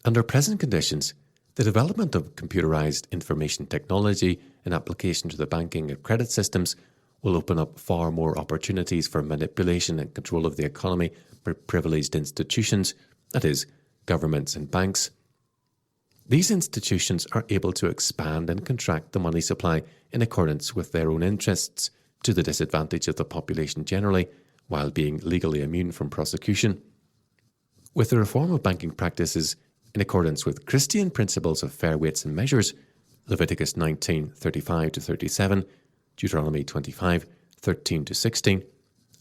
Under present conditions, the development of computerized information technology in application to the banking and credit systems will open up far more opportunities for manipulation and control of the economy by privileged institutions, that is, governments and banks. These institutions are able to expand and contract the money supply in accordance with their own interests, to the disadvantage of the population generally, while being legally immune from prosecution. With the reform of banking practices in accordance with Christian principles of fair weights and measures, Leviticus 19:35-37, Deuteronomy 25:13-16,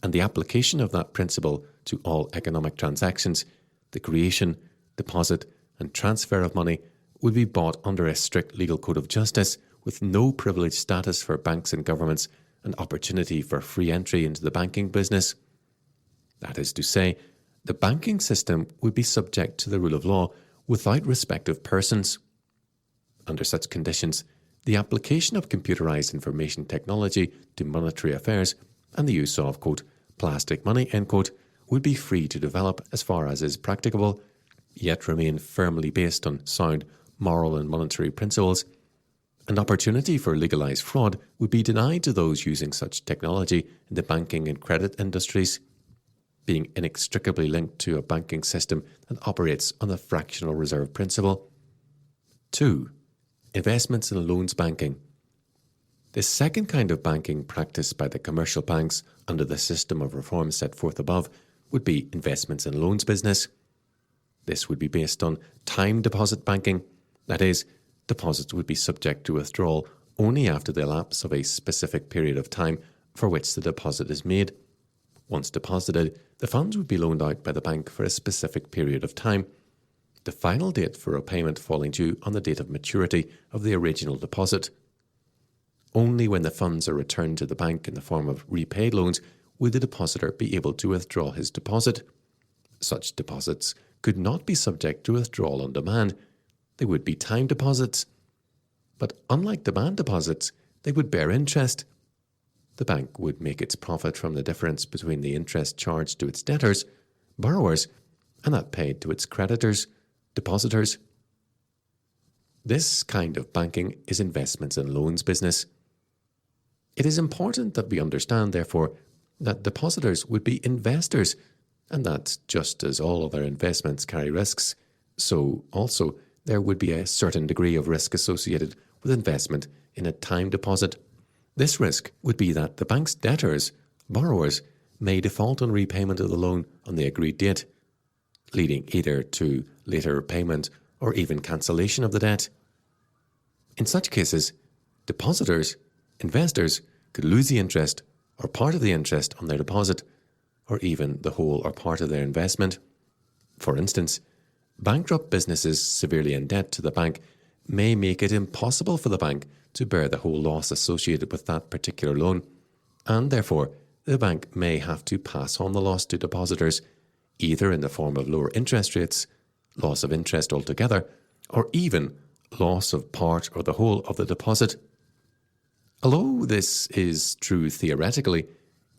and the application of that principle to all economic transactions, the creation, deposit, and transfer of money would be brought under a strict legal code of justice with no privileged status for banks and governments and opportunity for free entry into the banking business. That is to say, the banking system would be subject to the rule of law without respect of persons. Under such conditions, the application of computerized information technology to monetary affairs and the use of, quote, plastic money, end quote, would be free to develop as far as is practicable, yet remain firmly based on sound moral and monetary principles. An opportunity for legalized fraud would be denied to those using such technology in the banking and credit industries, being inextricably linked to a banking system that operates on the fractional reserve principle. 2. Investments and loans banking. The second kind of banking practiced by the commercial banks under the system of reforms set forth above would be investments and loans business. This would be based on time deposit banking, that is, deposits would be subject to withdrawal only after the elapse of a specific period of time for which the deposit is made. Once deposited, the funds would be loaned out by the bank for a specific period of time, the final date for repayment falling due on the date of maturity of the original deposit. Only when the funds are returned to the bank in the form of repaid loans would the depositor be able to withdraw his deposit. Such deposits could not be subject to withdrawal on demand. They would be time deposits. But unlike demand deposits, they would bear interest. The bank would make its profit from the difference between the interest charged to its debtors, borrowers, and that paid to its creditors, depositors. This kind of banking is investments and loans business. It is important that we understand, therefore, that depositors would be investors, and that just as all other investments carry risks, so also there would be a certain degree of risk associated with investment in a time deposit. This risk would be that the bank's debtors, borrowers, may default on repayment of the loan on the agreed date, leading either to later repayment or even cancellation of the debt. In such cases, depositors, investors, could lose the interest or part of the interest on their deposit, or even the whole or part of their investment. For instance, bankrupt businesses severely in debt to the bank may make it impossible for the bank to bear the whole loss associated with that particular loan, and therefore the bank may have to pass on the loss to depositors, either in the form of lower interest rates, loss of interest altogether, or even loss of part or the whole of the deposit. Although this is true theoretically,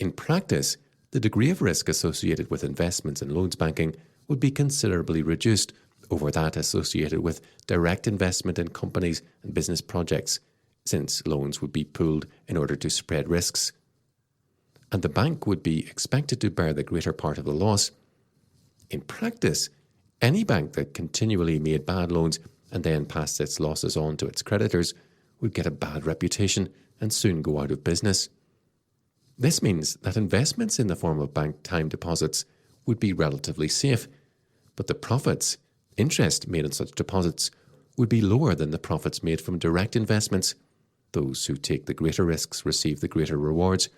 in practice, the degree of risk associated with investments and loans banking would be considerably reduced over that associated with direct investment in companies and business projects, since loans would be pooled in order to spread risks. And the bank would be expected to bear the greater part of the loss. In practice, any bank that continually made bad loans and then passed its losses on to its creditors would get a bad reputation and soon go out of business. This means that investments in the form of bank time deposits would be relatively safe, but the profits, interest made on such deposits, would be lower than the profits made from direct investments. Those who take the greater risks receive the greater rewards,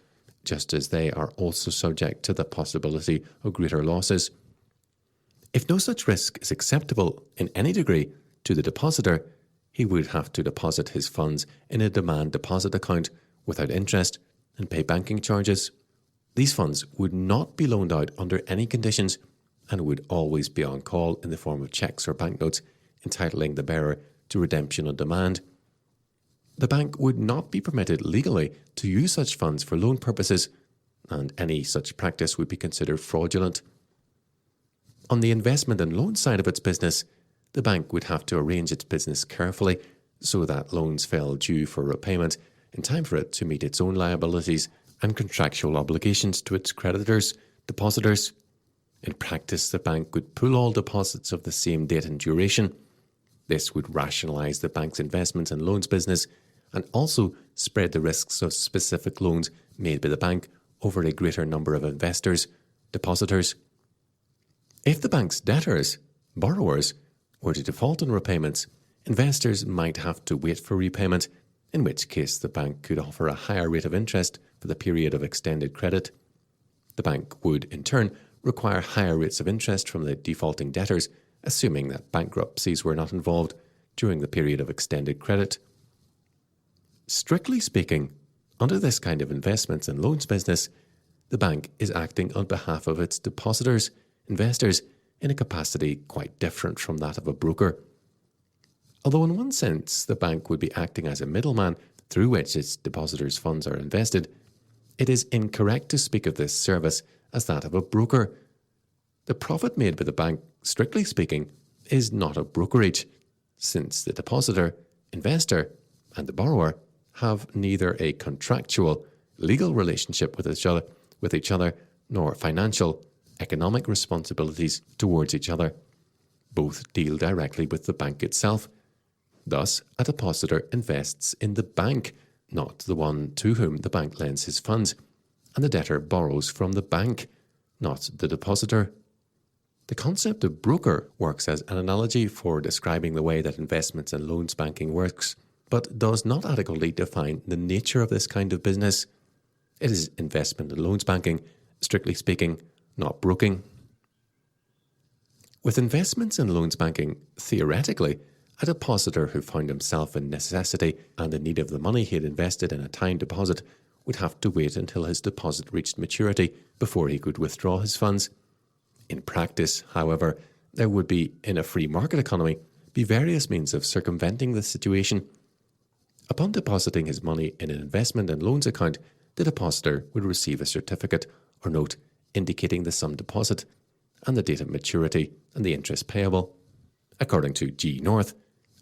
just as they are also subject to the possibility of greater losses. If no such risk is acceptable in any degree to the depositor, he would have to deposit his funds in a demand deposit account without interest and pay banking charges. These funds would not be loaned out under any conditions and would always be on call in the form of cheques or banknotes, entitling the bearer to redemption on demand. The bank would not be permitted legally to use such funds for loan purposes, and any such practice would be considered fraudulent. On the investment and loan side of its business, the bank would have to arrange its business carefully so that loans fell due for repayment in time for it to meet its own liabilities and contractual obligations to its creditors, depositors. In practice, the bank would pool all deposits of the same date and duration. This would rationalise the bank's investments and loans business and also spread the risks of specific loans made by the bank over a greater number of investors, depositors. If the bank's debtors, borrowers, were to default on repayments, investors might have to wait for repayment, in which case the bank could offer a higher rate of interest for the period of extended credit. The bank would, in turn, require higher rates of interest from the defaulting debtors, assuming that bankruptcies were not involved during the period of extended credit. Strictly speaking, under this kind of investments and loans business, the bank is acting on behalf of its depositors, investors, in a capacity quite different from that of a broker. Although in one sense the bank would be acting as a middleman through which its depositors' funds are invested, it is incorrect to speak of this service as that of a broker. The profit made by the bank, strictly speaking, is not a brokerage, since the depositor, investor, and the borrower have neither a contractual, legal relationship with each other, nor financial, economic responsibilities towards each other. Both deal directly with the bank itself. Thus, a depositor invests in the bank, not the one to whom the bank lends his funds, and the debtor borrows from the bank, not the depositor. The concept of broker works as an analogy for describing the way that investments and loans banking works. but does not adequately define the nature of this kind of business. It is investment and loans banking, strictly speaking, not broking. With investments and loans banking, theoretically, a depositor who found himself in necessity and in need of the money he had invested in a time deposit would have to wait until his deposit reached maturity before he could withdraw his funds. In practice, however, there would be, in a free market economy, be various means of circumventing this situation. Upon depositing his money in an investment and loans account, the depositor would receive a certificate or note indicating the sum deposit and the date of maturity and the interest payable. According to G. North,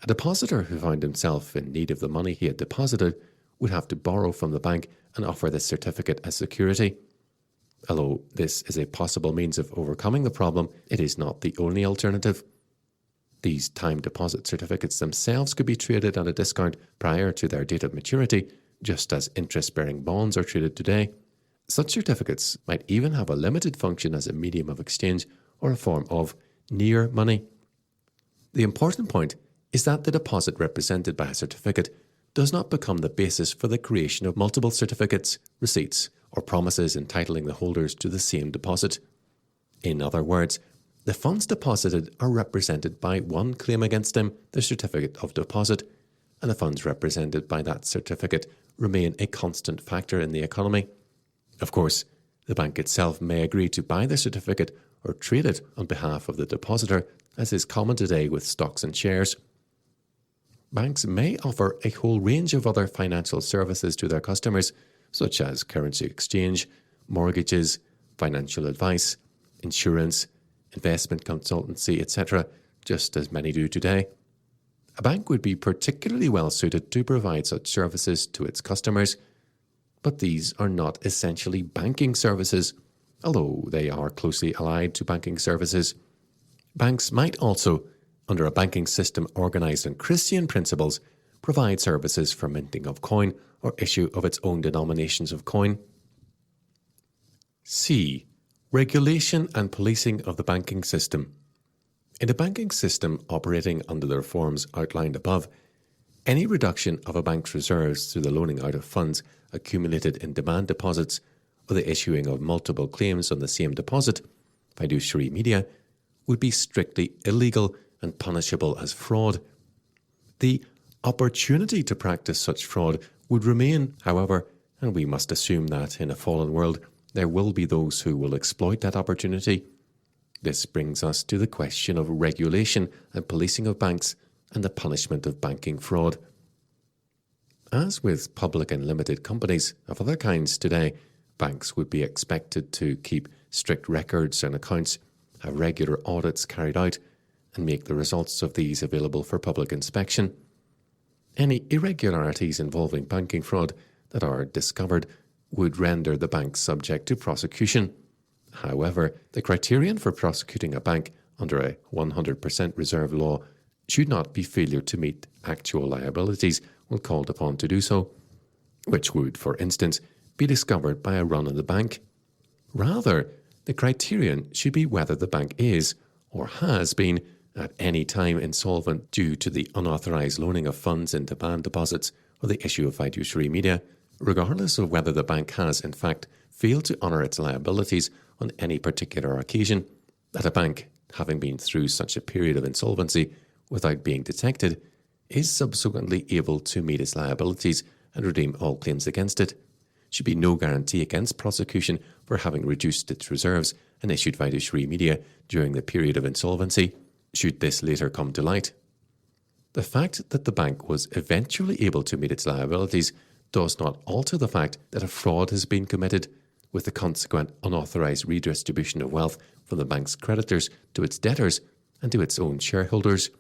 a depositor who found himself in need of the money he had deposited would have to borrow from the bank and offer this certificate as security. Although this is a possible means of overcoming the problem, it is not the only alternative. These time deposit certificates themselves could be traded at a discount prior to their date of maturity, just as interest-bearing bonds are traded today. Such certificates might even have a limited function as a medium of exchange or a form of near money. The important point is that the deposit represented by a certificate does not become the basis for the creation of multiple certificates, receipts, or promises entitling the holders to the same deposit. In other words, the funds deposited are represented by one claim against them, the certificate of deposit, and the funds represented by that certificate remain a constant factor in the economy. Of course, the bank itself may agree to buy the certificate or trade it on behalf of the depositor, as is common today with stocks and shares. Banks may offer a whole range of other financial services to their customers, such as currency exchange, mortgages, financial advice, insurance, investment consultancy, etc., just as many do today. A bank would be particularly well suited to provide such services to its customers, but these are not essentially banking services, although they are closely allied to banking services. Banks might also, under a banking system organized on Christian principles, provide services for minting of coin or issue of its own denominations of coin. C. Regulation and policing of the banking system. In a banking system operating under the reforms outlined above, any reduction of a bank's reserves through the loaning out of funds accumulated in demand deposits or the issuing of multiple claims on the same deposit, fiduciary media, would be strictly illegal and punishable as fraud. The opportunity to practice such fraud would remain, however, and we must assume that in a fallen world there will be those who will exploit that opportunity. This brings us to the question of regulation and policing of banks and the punishment of banking fraud. As with public and limited companies of other kinds today, banks would be expected to keep strict records and accounts, have regular audits carried out, and make the results of these available for public inspection. Any irregularities involving banking fraud that are discovered would render the bank subject to prosecution. However, the criterion for prosecuting a bank under a 100% reserve law should not be failure to meet actual liabilities when called upon to do so, which would, for instance, be discovered by a run on the bank. Rather, the criterion should be whether the bank is, or has been, at any time insolvent due to the unauthorized loaning of funds in demand deposits or the issue of fiduciary media, regardless of whether the bank has, in fact, failed to honour its liabilities on any particular occasion. That a bank, having been through such a period of insolvency without being detected, is subsequently able to meet its liabilities and redeem all claims against it, should be no guarantee against prosecution for having reduced its reserves and issued fiduciary media during the period of insolvency, should this later come to light. The fact that the bank was eventually able to meet its liabilities does not alter the fact that a fraud has been committed, with the consequent unauthorized redistribution of wealth from the bank's creditors to its debtors and to its own shareholders.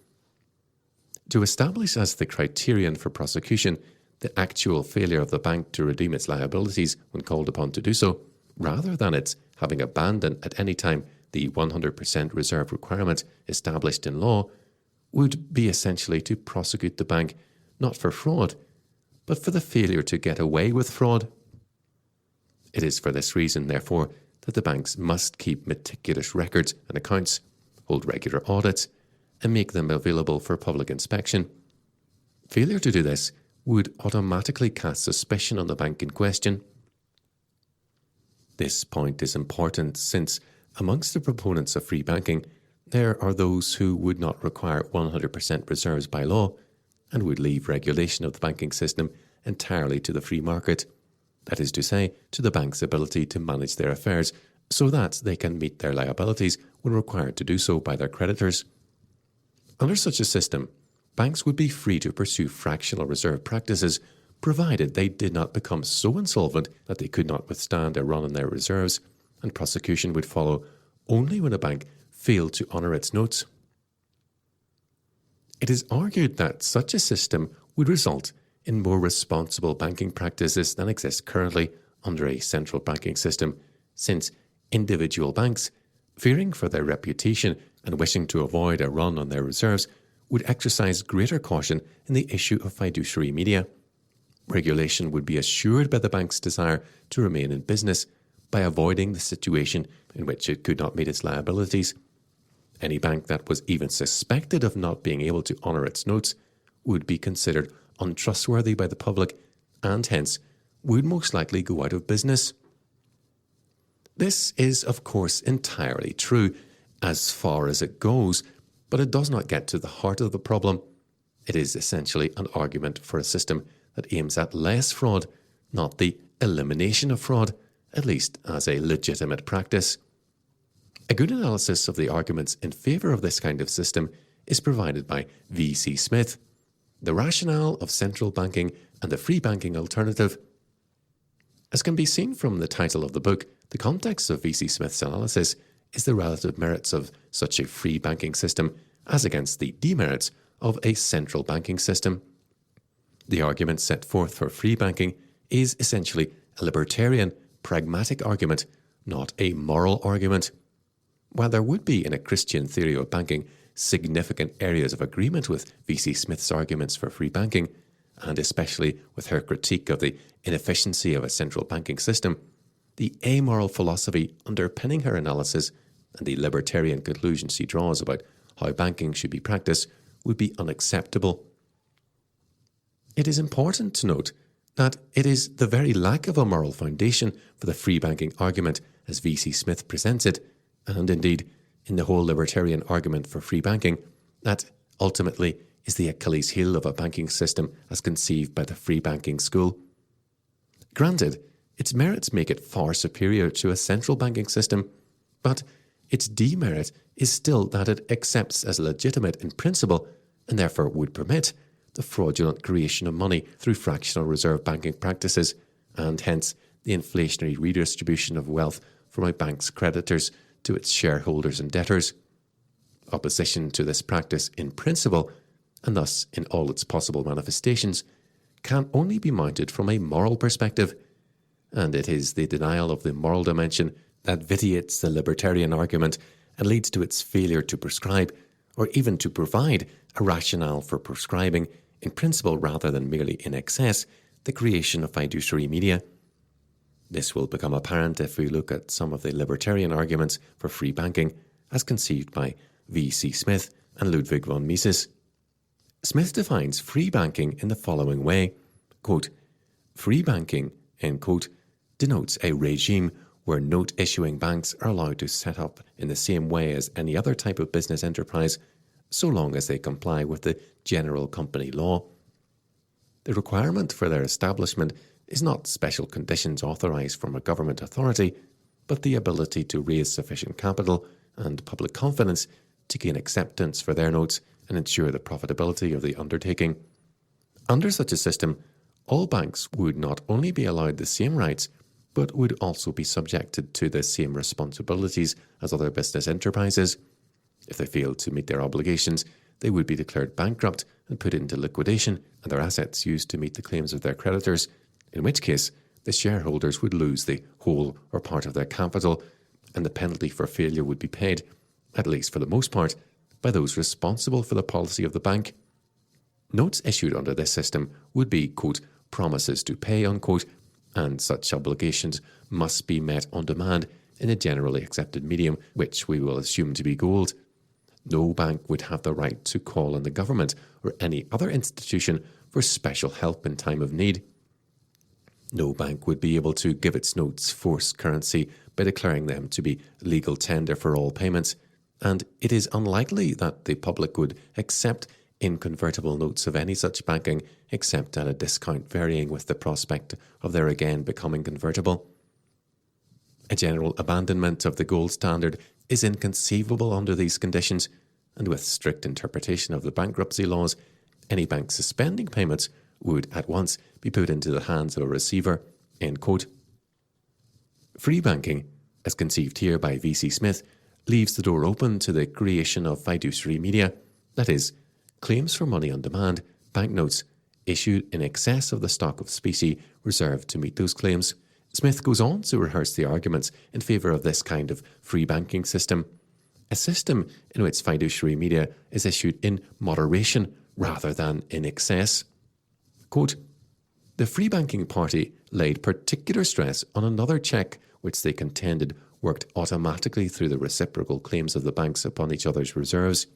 To establish as the criterion for prosecution the actual failure of the bank to redeem its liabilities when called upon to do so, rather than its having abandoned at any time the 100% reserve requirement established in law, would be essentially to prosecute the bank not for fraud, but for the failure to get away with fraud. It is for this reason, therefore, that the banks must keep meticulous records and accounts, hold regular audits, and make them available for public inspection. Failure to do this would automatically cast suspicion on the bank in question. This point is important since, amongst the proponents of free banking, there are those who would not require 100% reserves by law and would leave regulation of the banking system entirely to the free market, that is to say, to the bank's ability to manage their affairs so that they can meet their liabilities when required to do so by their creditors. Under such a system, banks would be free to pursue fractional reserve practices provided they did not become so insolvent that they could not withstand a run on their reserves, and prosecution would follow only when a bank failed to honour its notes. It is argued that such a system would result in more responsible banking practices than exist currently under a central banking system, since individual banks, fearing for their reputation and wishing to avoid a run on their reserves, would exercise greater caution in the issue of fiduciary media. Regulation would be assured by the bank's desire to remain in business by avoiding the situation in which it could not meet its liabilities. Any bank that was even suspected of not being able to honour its notes would be considered untrustworthy by the public and hence would most likely go out of business. This is, of course, entirely true as far as it goes, but it does not get to the heart of the problem. It is essentially an argument for a system that aims at less fraud, not the elimination of fraud, at least as a legitimate practice. A good analysis of the arguments in favour of this kind of system is provided by V.C. Smith, The Rationale of Central Banking and the Free Banking Alternative. As can be seen from the title of the book, the context of V.C. Smith's analysis is the relative merits of such a free banking system as against the demerits of a central banking system. The argument set forth for free banking is essentially a libertarian, pragmatic argument, not a moral argument. While there would be in a Christian theory of banking significant areas of agreement with V.C. Smith's arguments for free banking, and especially with her critique of the inefficiency of a central banking system, the amoral philosophy underpinning her analysis and the libertarian conclusions she draws about how banking should be practiced would be unacceptable. It is important to note that it is the very lack of a moral foundation for the free banking argument as V.C. Smith presents it, and indeed in the whole libertarian argument for free banking, that ultimately is the Achilles heel of a banking system as conceived by the free banking school. Granted, its merits make it far superior to a central banking system, but its demerit is still that it accepts as legitimate in principle and therefore would permit the fraudulent creation of money through fractional reserve banking practices, and hence the inflationary redistribution of wealth from a bank's creditors to its shareholders and debtors. Opposition to this practice in principle, and thus in all its possible manifestations, can only be mounted from a moral perspective, and it is the denial of the moral dimension that vitiates the libertarian argument and leads to its failure to prescribe, or even to provide, a rationale for prescribing, in principle rather than merely in excess, the creation of fiduciary media. This will become apparent if we look at some of the libertarian arguments for free banking as conceived by V.C. Smith and Ludwig von Mises. Smith defines free banking in the following way, quote, "Free banking," end quote, denotes a regime where note-issuing banks are allowed to set up in the same way as any other type of business enterprise, so long as they comply with the general company law. The requirement for their establishment is not special conditions authorised from a government authority, but the ability to raise sufficient capital and public confidence to gain acceptance for their notes and ensure the profitability of the undertaking. Under such a system, all banks would not only be allowed the same rights, but would also be subjected to the same responsibilities as other business enterprises. If they failed to meet their obligations, they would be declared bankrupt and put into liquidation, and their assets used to meet the claims of their creditors, in which case the shareholders would lose the whole or part of their capital, and the penalty for failure would be paid, at least for the most part, by those responsible for the policy of the bank. Notes issued under this system would be, quote, promises to pay, unquote, and such obligations must be met on demand in a generally accepted medium, which we will assume to be gold. No bank would have the right to call on the government or any other institution for special help in time of need. No bank would be able to give its notes forced currency by declaring them to be legal tender for all payments, and it is unlikely that the public would accept inconvertible notes of any such banking except at a discount varying with the prospect of their again becoming convertible. A general abandonment of the gold standard is inconceivable under these conditions, and with strict interpretation of the bankruptcy laws, any bank suspending payments would at once be put into the hands of a receiver. End quote. Free banking, as conceived here by V.C. Smith, leaves the door open to the creation of fiduciary media, that is, claims for money on demand, banknotes, issued in excess of the stock of specie reserved to meet those claims. Smith goes on to rehearse the arguments in favour of this kind of free banking system, a system in which fiduciary media is issued in moderation rather than in excess. Quote, the free banking party laid particular stress on another check which they contended worked automatically through the reciprocal claims of the banks upon each other's reserves.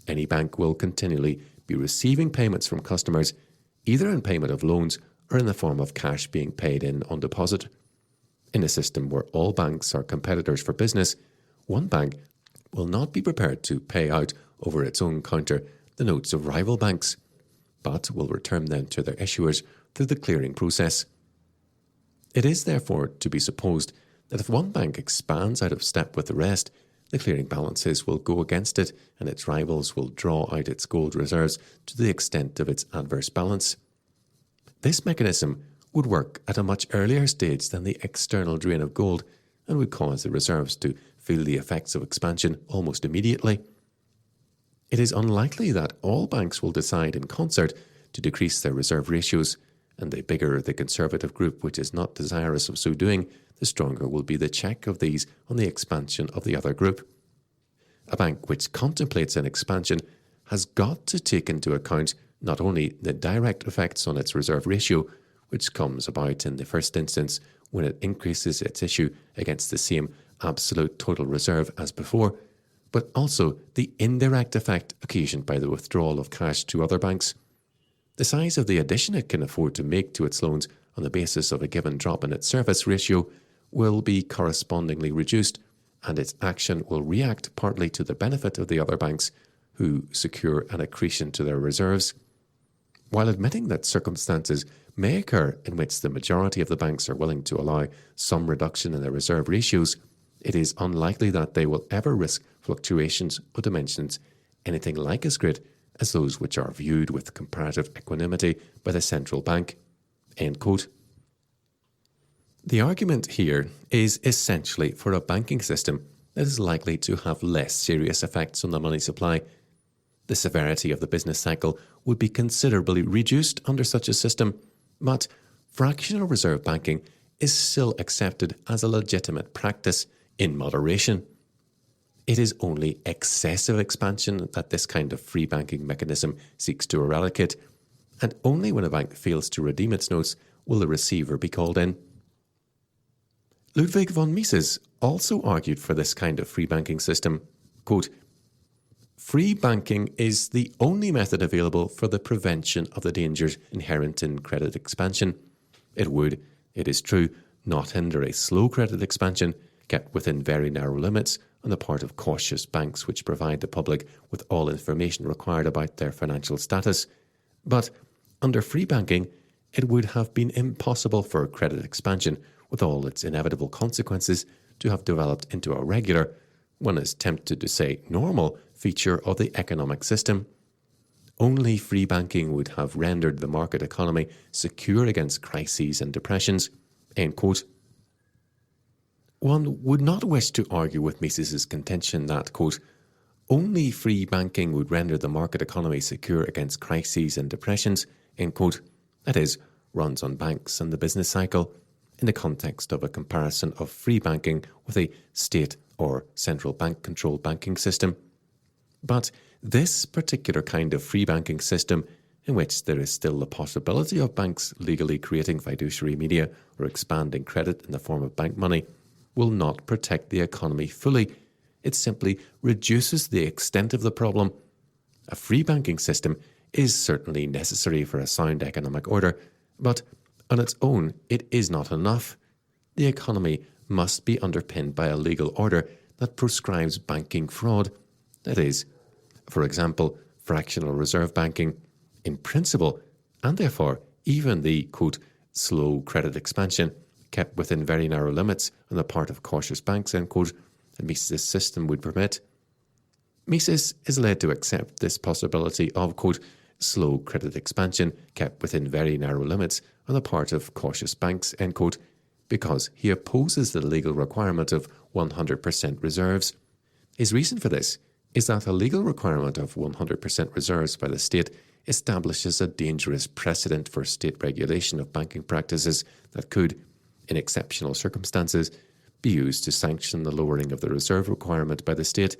Any bank will continually be receiving payments from customers, either in payment of loans or in the form of cash being paid in on deposit. In a system where all banks are competitors for business, one bank will not be prepared to pay out over its own counter the notes of rival banks, but will return them to their issuers through the clearing process. It is therefore to be supposed that if one bank expands out of step with the rest, the clearing balances will go against it and its rivals will draw out its gold reserves to the extent of its adverse balance. This mechanism would work at a much earlier stage than the external drain of gold and would cause the reserves to feel the effects of expansion almost immediately. It is unlikely that all banks will decide in concert to decrease their reserve ratios, and the bigger the conservative group which is not desirous of so doing, the stronger will be the check of these on the expansion of the other group. A bank which contemplates an expansion has got to take into account not only the direct effects on its reserve ratio, which comes about in the first instance when it increases its issue against the same absolute total reserve as before, but also the indirect effect occasioned by the withdrawal of cash to other banks. The size of the addition it can afford to make to its loans on the basis of a given drop in its service ratio will be correspondingly reduced, and its action will react partly to the benefit of the other banks who secure an accretion to their reserves. While admitting that circumstances may occur in which the majority of the banks are willing to allow some reduction in their reserve ratios, it is unlikely that they will ever risk fluctuations of dimensions anything like as great as those which are viewed with comparative equanimity by the central bank. End quote. The argument here is essentially for a banking system that is likely to have less serious effects on the money supply. The severity of the business cycle would be considerably reduced under such a system, but fractional reserve banking is still accepted as a legitimate practice in moderation. It is only excessive expansion that this kind of free banking mechanism seeks to eradicate, and only when a bank fails to redeem its notes will the receiver be called in. Ludwig von Mises also argued for this kind of free banking system. Quote, free banking is the only method available for the prevention of the dangers inherent in credit expansion. It would, it is true, not hinder a slow credit expansion, kept within very narrow limits on the part of cautious banks which provide the public with all information required about their financial status. But under free banking, it would have been impossible for credit expansion, with all its inevitable consequences, to have developed into a regular, one is tempted to say normal, feature of the economic system. Only free banking would have rendered the market economy secure against crises and depressions. End quote. One would not wish to argue with Mises's contention that, quote, only free banking would render the market economy secure against crises and depressions, end quote, that is, runs on banks and the business cycle, in the context of a comparison of free banking with a state or central bank-controlled banking system. But this particular kind of free banking system, in which there is still the possibility of banks legally creating fiduciary media or expanding credit in the form of bank money, will not protect the economy fully It simply reduces the extent of the problem. A free banking system is certainly necessary for a sound economic order, but on its own it is not enough. The economy must be underpinned by a legal order that proscribes banking fraud. That is, for example, fractional reserve banking, in principle, and therefore even the, quote, slow credit expansion kept within very narrow limits on the part of cautious banks, end quote, that Mises' system would permit. Mises is led to accept this possibility of, quote, slow credit expansion kept within very narrow limits on the part of cautious banks, end quote, because he opposes the legal requirement of 100% reserves. His reason for this is that a legal requirement of 100% reserves by the state establishes a dangerous precedent for state regulation of banking practices that could, in exceptional circumstances, be used to sanction the lowering of the reserve requirement by the state.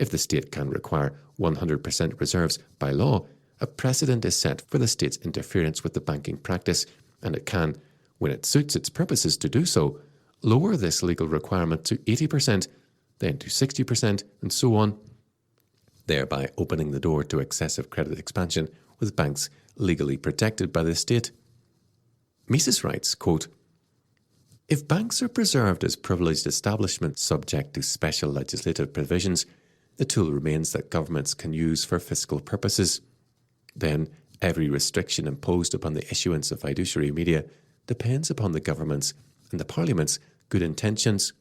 If the state can require 100% reserves by law, a precedent is set for the state's interference with the banking practice, and it can, when it suits its purposes to do so, lower this legal requirement to 80%, then to 60%, and so on, thereby opening the door to excessive credit expansion with banks legally protected by the state. Mises writes, quote, if banks are preserved as privileged establishments subject to special legislative provisions, the tool remains that governments can use for fiscal purposes. Then, every restriction imposed upon the issuance of fiduciary media depends upon the government's and the parliament's good intentions.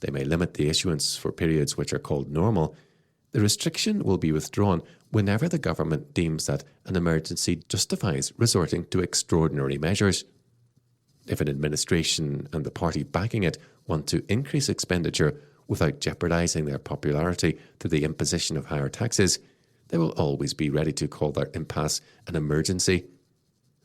They may limit the issuance for periods which are called normal. The restriction will be withdrawn whenever the government deems that an emergency justifies resorting to extraordinary measures. If an administration and the party backing it want to increase expenditure without jeopardizing their popularity through the imposition of higher taxes, they will always be ready to call their impasse an emergency.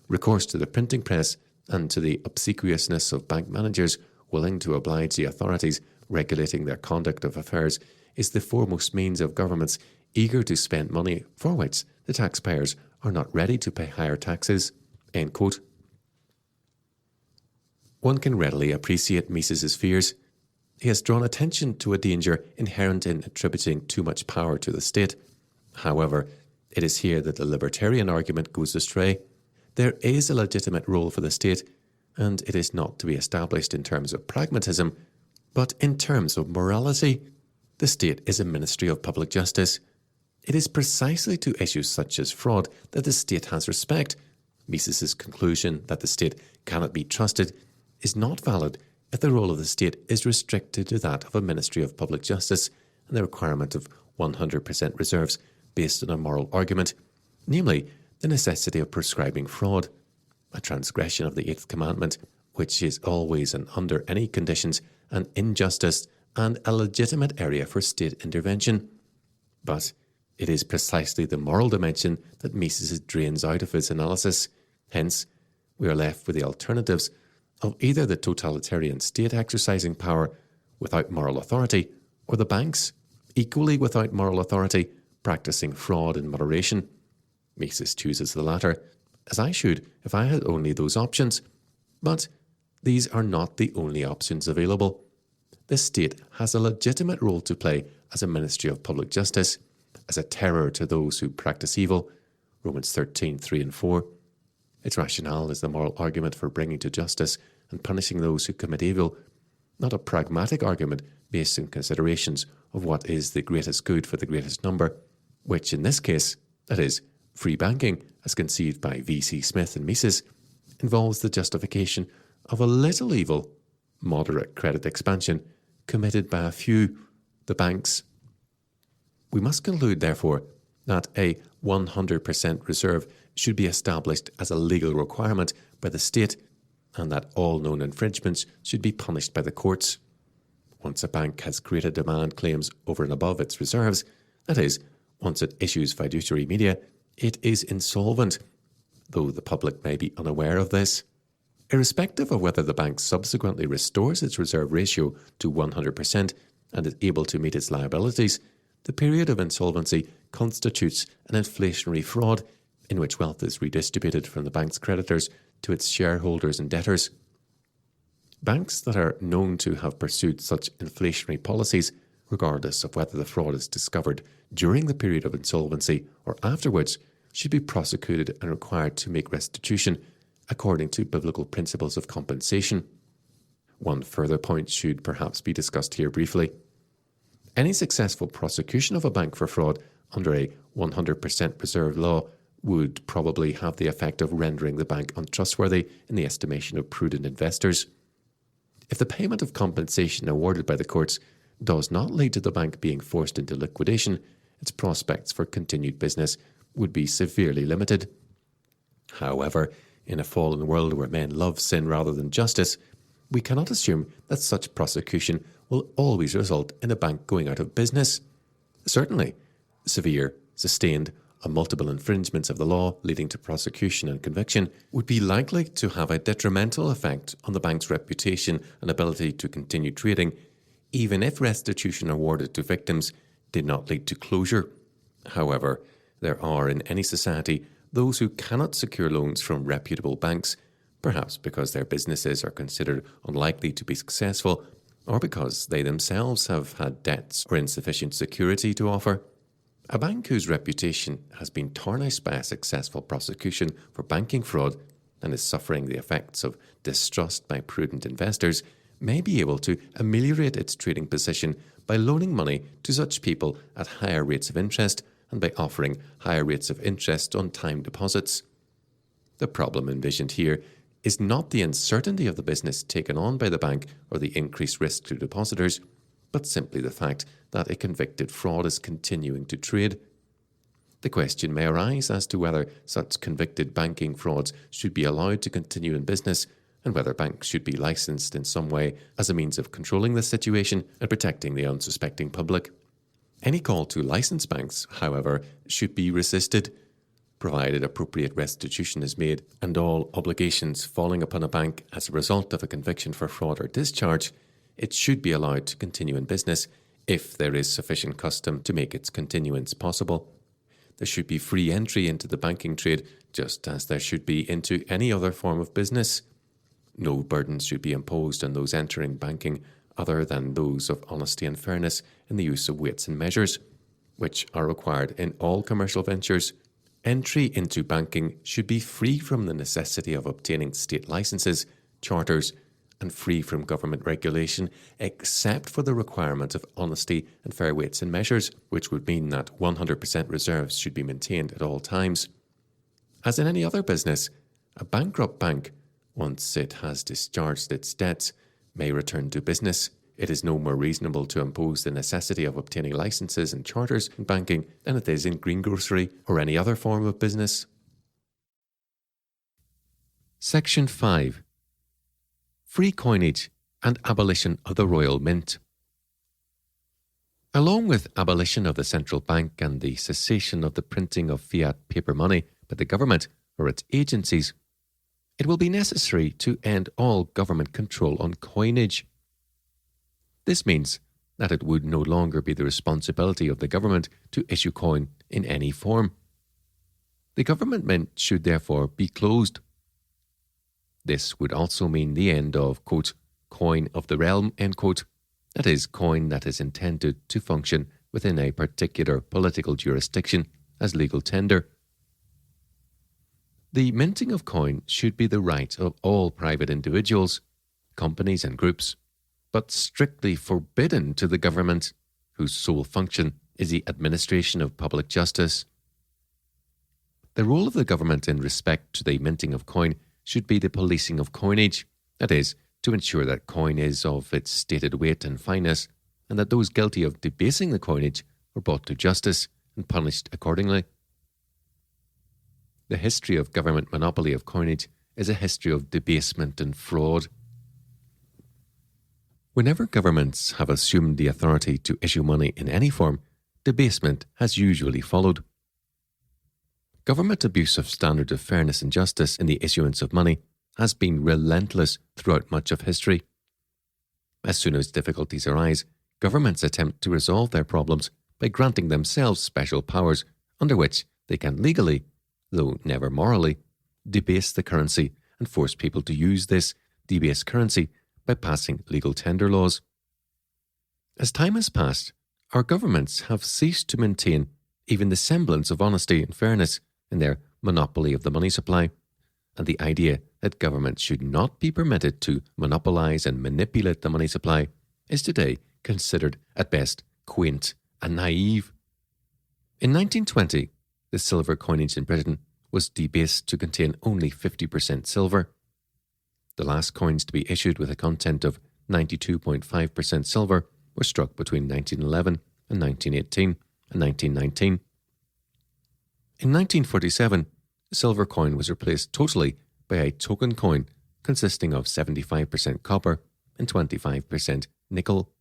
Recourse to the printing press and to the obsequiousness of bank managers willing to oblige the authorities regulating their conduct of affairs is the foremost means of governments eager to spend money for which the taxpayers are not ready to pay higher taxes. End quote. One can readily appreciate Mises' fears. He has drawn attention to a danger inherent in attributing too much power to the state. However, it is here that the libertarian argument goes astray. There is a legitimate role for the state, and it is not to be established in terms of pragmatism, but in terms of morality. The state is a ministry of public justice. It is precisely to issues such as fraud that the state has respect. Mises' conclusion that the state cannot be trusted is not valid if the role of the state is restricted to that of a ministry of public justice and the requirement of 100% reserves based on a moral argument, namely the necessity of prescribing fraud, a transgression of the Eighth Commandment, which is always and under any conditions an injustice and a legitimate area for state intervention. But it is precisely the moral dimension that Mises drains out of his analysis. Hence, we are left with the alternatives of either the totalitarian state exercising power without moral authority, or the banks, equally without moral authority, practicing fraud in moderation. Mises chooses the latter, as I should if I had only those options. But these are not the only options available. The state has a legitimate role to play as a ministry of public justice, as a terror to those who practice evil, Romans 13:3 and 4. Its rationale is the moral argument for bringing to justice and punishing those who commit evil, not a pragmatic argument based on considerations of what is the greatest good for the greatest number, which in this case, that is, free banking, as conceived by V.C. Smith and Mises, involves the justification of a little evil, moderate credit expansion, committed by a few, the banks. We must conclude, therefore, that a 100% reserve should be established as a legal requirement by the state, and that all known infringements should be punished by the courts. Once a bank has created demand claims over and above its reserves, that is, once it issues fiduciary media, it is insolvent, though the public may be unaware of this. Irrespective of whether the bank subsequently restores its reserve ratio to 100% and is able to meet its liabilities, the period of insolvency constitutes an inflationary fraud in which wealth is redistributed from the bank's creditors to its shareholders and debtors. Banks that are known to have pursued such inflationary policies regardless of whether the fraud is discovered during the period of insolvency or afterwards, should be prosecuted and required to make restitution according to biblical principles of compensation. One further point should perhaps be discussed here briefly. Any successful prosecution of a bank for fraud under a 100% reserve law would probably have the effect of rendering the bank untrustworthy in the estimation of prudent investors. If the payment of compensation awarded by the courts does not lead to the bank being forced into liquidation, its prospects for continued business would be severely limited. However, in a fallen world where men love sin rather than justice, we cannot assume that such prosecution will always result in a bank going out of business. Certainly, severe, sustained, or multiple infringements of the law leading to prosecution and conviction would be likely to have a detrimental effect on the bank's reputation and ability to continue trading, even if restitution awarded to victims did not lead to closure. However, there are in any society those who cannot secure loans from reputable banks, perhaps because their businesses are considered unlikely to be successful, or because they themselves have had debts or insufficient security to offer. A bank whose reputation has been tarnished by a successful prosecution for banking fraud and is suffering the effects of distrust by prudent investors may be able to ameliorate its trading position by loaning money to such people at higher rates of interest and by offering higher rates of interest on time deposits. The problem envisioned here is not the uncertainty of the business taken on by the bank or the increased risk to depositors, but simply the fact that a convicted fraud is continuing to trade. The question may arise as to whether such convicted banking frauds should be allowed to continue in business and whether banks should be licensed in some way as a means of controlling the situation and protecting the unsuspecting public. Any call to license banks, however, should be resisted, provided appropriate restitution is made, and all obligations falling upon a bank as a result of a conviction for fraud or discharge, it should be allowed to continue in business if there is sufficient custom to make its continuance possible. There should be free entry into the banking trade, just as there should be into any other form of business. No burdens should be imposed on those entering banking other than those of honesty and fairness in the use of weights and measures, which are required in all commercial ventures. Entry into banking should be free from the necessity of obtaining state licenses, charters, and free from government regulation, except for the requirement of honesty and fair weights and measures, which would mean that 100% reserves should be maintained at all times. As in any other business, a bankrupt bank, once it has discharged its debts, may return to business. It is no more reasonable to impose the necessity of obtaining licenses and charters in banking than it is in greengrocery or any other form of business. Section 5. Free coinage and abolition of the Royal Mint. Along with abolition of the central bank and the cessation of the printing of fiat paper money by the government or its agencies, it will be necessary to end all government control on coinage. This means that it would no longer be the responsibility of the government to issue coin in any form. The government mint should therefore be closed. This would also mean the end of, quote, coin of the realm, end quote, that is, coin that is intended to function within a particular political jurisdiction as legal tender. The minting of coin should be the right of all private individuals, companies and groups, but strictly forbidden to the government, whose sole function is the administration of public justice. The role of the government in respect to the minting of coin should be the policing of coinage, that is, to ensure that coin is of its stated weight and fineness, and that those guilty of debasing the coinage are brought to justice and punished accordingly. The history of government monopoly of coinage is a history of debasement and fraud. Whenever governments have assumed the authority to issue money in any form, debasement has usually followed. Government abuse of standards of fairness and justice in the issuance of money has been relentless throughout much of history. As soon as difficulties arise, governments attempt to resolve their problems by granting themselves special powers under which they can legally, though never morally, debase the currency and force people to use this debased currency by passing legal tender laws. As time has passed, our governments have ceased to maintain even the semblance of honesty and fairness in their monopoly of the money supply, and the idea that governments should not be permitted to monopolize and manipulate the money supply is today considered at best quaint and naive. In 1920, the silver coinage in Britain was debased to contain only 50% silver. The last coins to be issued with a content of 92.5% silver were struck between 1911 and 1918 and 1919. In 1947, the silver coin was replaced totally by a token coin consisting of 75% copper and 25% nickel.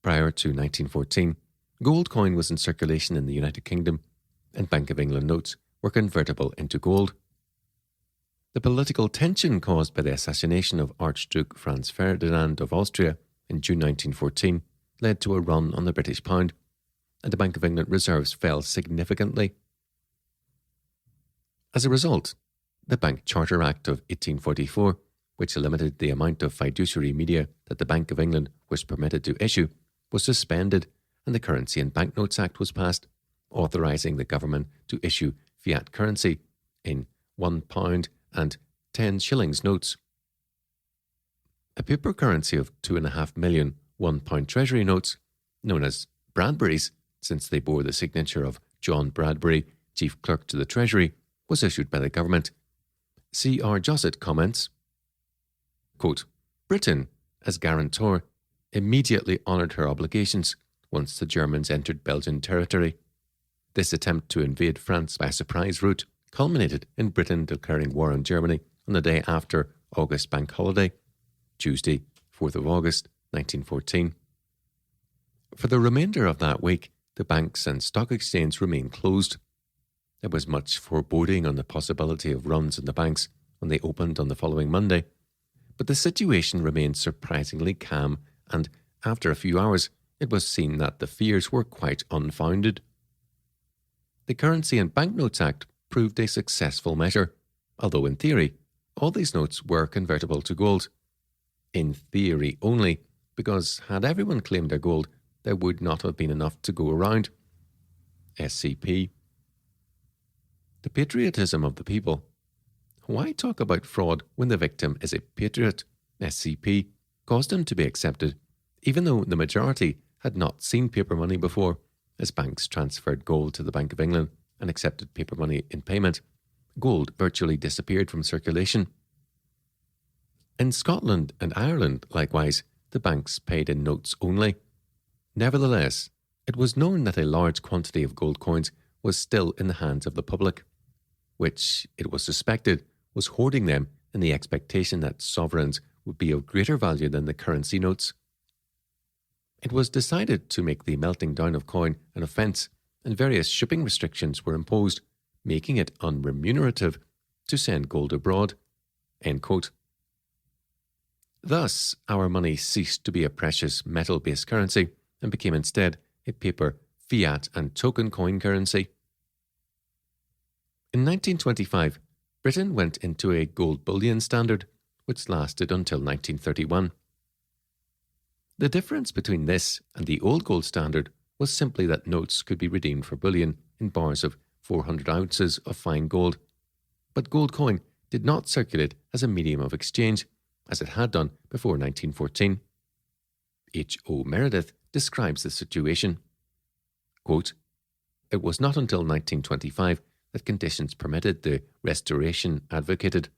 Prior to 1914, gold coin was in circulation in the United Kingdom, and Bank of England notes were convertible into gold. The political tension caused by the assassination of Archduke Franz Ferdinand of Austria in June 1914 led to a run on the British pound, and the Bank of England reserves fell significantly. As a result, the Bank Charter Act of 1844, which limited the amount of fiduciary media that the Bank of England was permitted to issue, was suspended, and the Currency and Banknotes Act was passed, authorising the government to issue fiat currency in £1 and 10 shillings notes. A paper currency of 2.5 million £1 Treasury notes, known as Bradburys, since they bore the signature of John Bradbury, Chief Clerk to the Treasury, was issued by the government. C. R. Josset comments, quote, Britain, as guarantor, immediately honoured her obligations once the Germans entered Belgian territory. This attempt to invade France by a surprise route culminated in Britain declaring war on Germany on the day after August Bank Holiday, Tuesday, 4th of August, 1914. For the remainder of that week, the banks and stock exchange remained closed. There was much foreboding on the possibility of runs in the banks when they opened on the following Monday, but the situation remained surprisingly calm, and after a few hours, it was seen that the fears were quite unfounded. The Currency and Banknotes Act proved a successful measure, although in theory, all these notes were convertible to gold. In theory only, because had everyone claimed their gold, there would not have been enough to go around. SCP. The patriotism of the people. Why talk about fraud when the victim is a patriot? SCP caused him to be accepted, even though the majority had not seen paper money before, as banks transferred gold to the Bank of England and accepted paper money in payment. Gold virtually disappeared from circulation. In Scotland and Ireland, likewise, the banks paid in notes only. Nevertheless, it was known that a large quantity of gold coins was still in the hands of the public, which, it was suspected, was hoarding them in the expectation that sovereigns would be of greater value than the currency notes. It was decided to make the melting down of coin an offence, and various shipping restrictions were imposed, making it unremunerative to send gold abroad. End quote. Thus, our money ceased to be a precious metal-based currency and became instead a paper, fiat and token coin currency. In 1925, Britain went into a gold bullion standard, which lasted until 1931. The difference between this and the old gold standard was simply that notes could be redeemed for bullion in bars of 400 ounces of fine gold, but gold coin did not circulate as a medium of exchange, as it had done before 1914. H. O. Meredith describes the situation. Quote, It was not until 1925 that conditions permitted the restoration advocated.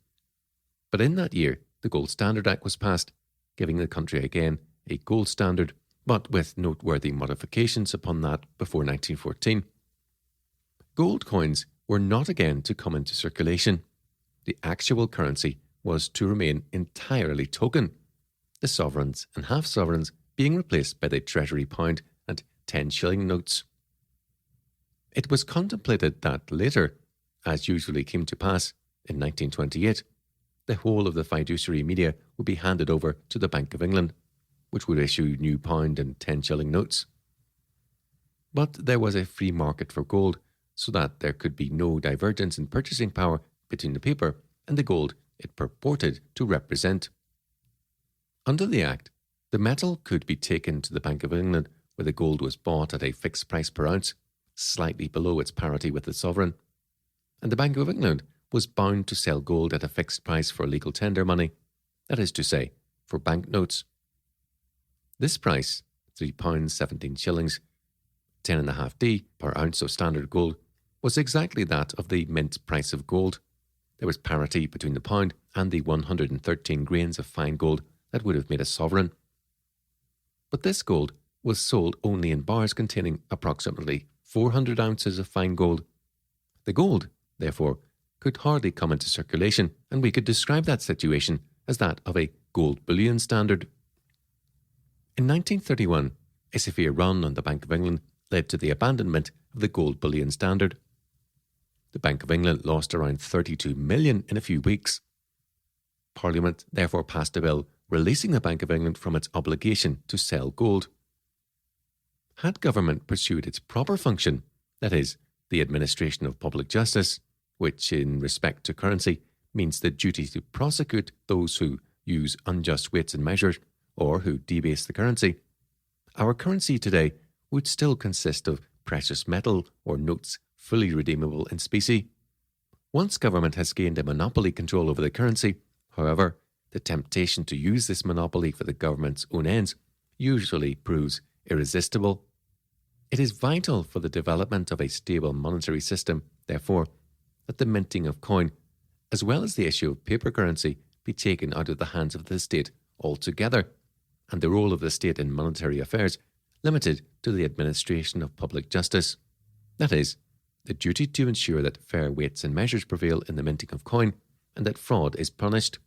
But in that year, the Gold Standard Act was passed, giving the country again a gold standard, but with noteworthy modifications upon that before 1914. Gold coins were not again to come into circulation. The actual currency was to remain entirely token, the sovereigns and half-sovereigns being replaced by the Treasury pound and 10-shilling notes. It was contemplated that later, as usually came to pass in 1928, the whole of the fiduciary media would be handed over to the Bank of England, which would issue new pound and 10-shilling notes. But there was a free market for gold, so that there could be no divergence in purchasing power between the paper and the gold it purported to represent. Under the Act, the metal could be taken to the Bank of England where the gold was bought at a fixed price per ounce, slightly below its parity with the sovereign, and the Bank of England was bound to sell gold at a fixed price for legal tender money, that is to say, for banknotes. This price, £3 17 shillings, 10.5d per ounce of standard gold, was exactly that of the mint price of gold. There was parity between the pound and the 113 grains of fine gold that would have made a sovereign. But this gold was sold only in bars containing approximately 400 ounces of fine gold. The gold, therefore, could hardly come into circulation, and we could describe that situation as that of a gold bullion standard. In 1931, a severe run on the Bank of England led to the abandonment of the gold bullion standard. The Bank of England lost around 32 million in a few weeks. Parliament therefore passed a bill releasing the Bank of England from its obligation to sell gold. Had government pursued its proper function, that is, the administration of public justice, which in respect to currency means the duty to prosecute those who use unjust weights and measures or who debase the currency, our currency today would still consist of precious metal or notes fully redeemable in specie. Once government has gained a monopoly control over the currency, however, the temptation to use this monopoly for the government's own ends usually proves irresistible. It is vital for the development of a stable monetary system, therefore, that the minting of coin, as well as the issue of paper currency, be taken out of the hands of the state altogether, and the role of the state in monetary affairs limited to the administration of public justice. That is, the duty to ensure that fair weights and measures prevail in the minting of coin, and that fraud is punished.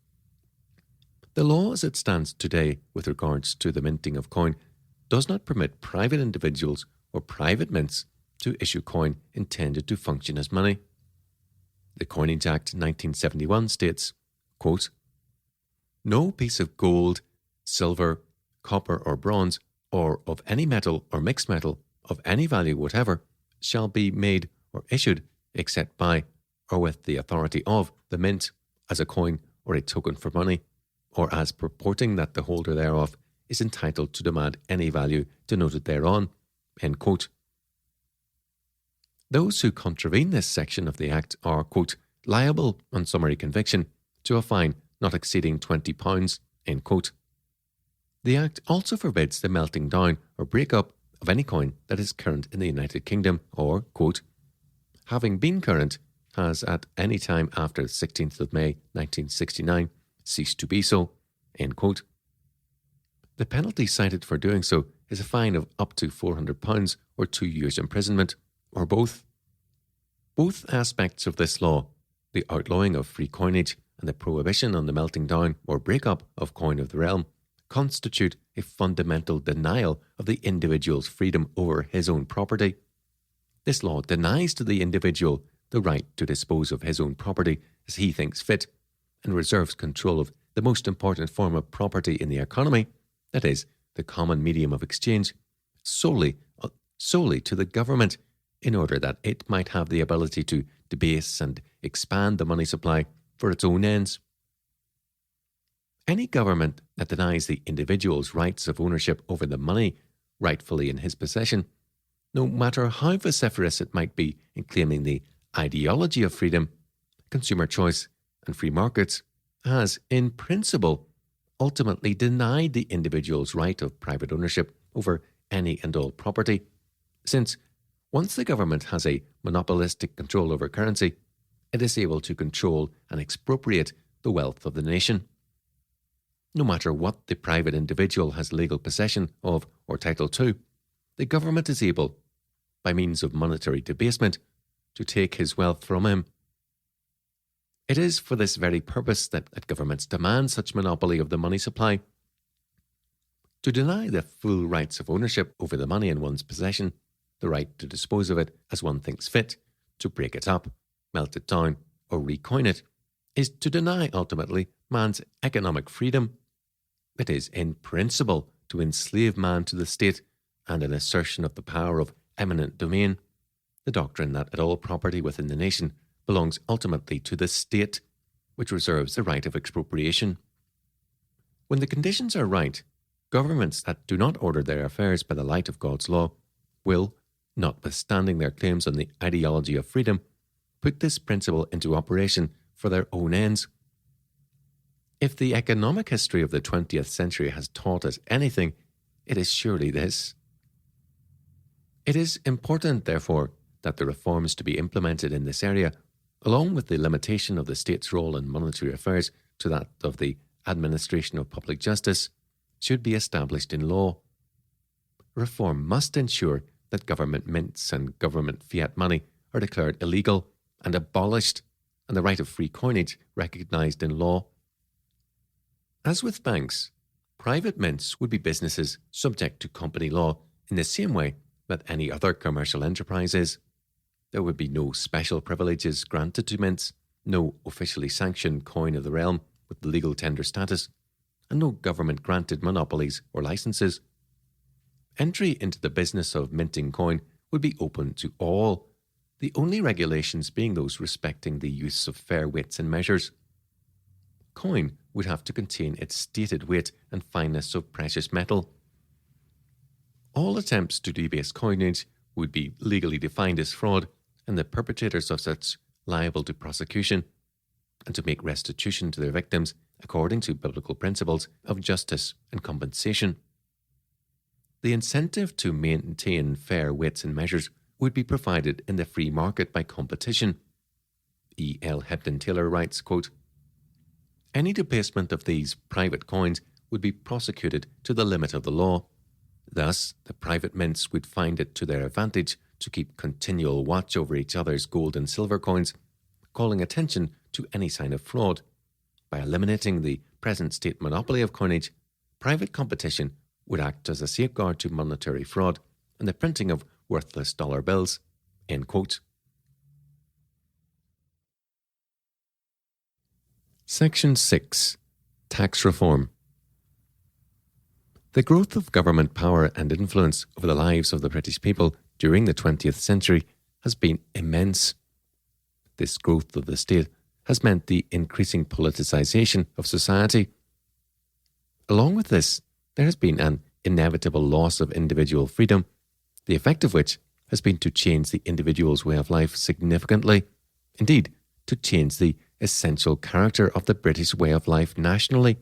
The law as it stands today with regards to the minting of coin does not permit private individuals or private mints to issue coin intended to function as money. The Coinage Act 1971 states, quote, "No piece of gold, silver, copper or bronze, or of any metal or mixed metal of any value whatever, shall be made or issued except by or with the authority of the mint as a coin or a token for money, or as purporting that the holder thereof is entitled to demand any value denoted thereon." End quote. Those who contravene this section of the Act are, quote, "liable on summary conviction to a fine not exceeding £20." End quote. The Act also forbids the melting down or break-up of any coin that is current in the United Kingdom or, quote, "having been current, has at any time after the 16th of May 1969 ceased to be so." End quote. The penalty cited for doing so is a fine of up to £400 or 2 years' imprisonment, or both. Both aspects of this law, the outlawing of free coinage and the prohibition on the melting down or break-up of coin of the realm, constitute a fundamental denial of the individual's freedom over his own property. This law denies to the individual the right to dispose of his own property as he thinks fit, and reserves control of the most important form of property in the economy, that is, the common medium of exchange, solely to the government, in order that it might have the ability to debase and expand the money supply for its own ends. Any government that denies the individual's rights of ownership over the money rightfully in his possession, no matter how vociferous it might be in claiming the ideology of freedom, consumer choice, and free markets, has, in principle, ultimately denied the individual's right of private ownership over any and all property, since once the government has a monopolistic control over currency, it is able to control and expropriate the wealth of the nation. No matter what the private individual has legal possession of or title to, the government is able, by means of monetary debasement, to take his wealth from him. It is for this very purpose that governments demand such monopoly of the money supply. To deny the full rights of ownership over the money in one's possession, the right to dispose of it as one thinks fit, to break it up, melt it down, or recoin it, is to deny ultimately man's economic freedom. It is, in principle, to enslave man to the state and an assertion of the power of eminent domain, the doctrine that all property within the nation belongs ultimately to the state, which reserves the right of expropriation. When the conditions are right, Governments that do not order their affairs by the light of God's law will, notwithstanding their claims on the ideology of freedom, put this principle into operation for their own ends. If the economic history of the 20th century has taught us anything, it is surely this. It is important, therefore, that the reforms to be implemented in this area, along with the limitation of the state's role in monetary affairs to that of the administration of public justice, should be established in law. Reform must ensure that government mints and government fiat money are declared illegal and abolished, and the right of free coinage recognised in law. As with banks, private mints would be businesses subject to company law in the same way that any other commercial enterprise is. There would be no special privileges granted to mints, no officially sanctioned coin of the realm with legal tender status, and no government-granted monopolies or licenses. Entry into the business of minting coin would be open to all, the only regulations being those respecting the use of fair weights and measures. Coin would have to contain its stated weight and fineness of precious metal. All attempts to debase coinage would be legally defined as fraud, and the perpetrators of such liable to prosecution, and to make restitution to their victims according to biblical principles of justice and compensation. The incentive to maintain fair weights and measures would be provided in the free market by competition. E. L. Hepton Taylor writes, quote, "Any debasement of these private coins would be prosecuted to the limit of the law. Thus, the private mints would find it to their advantage to keep continual watch over each other's gold and silver coins, calling attention to any sign of fraud. By eliminating the present state monopoly of coinage, private competition would act as a safeguard to monetary fraud and the printing of worthless dollar bills." End quote. Section 6. Tax Reform. The growth of government power and influence over the lives of the British people during the 20th century has been immense. This growth of the state has meant the increasing politicisation of society. Along with this, there has been an inevitable loss of individual freedom, the effect of which has been to change the individual's way of life significantly, indeed, to change the essential character of the British way of life nationally.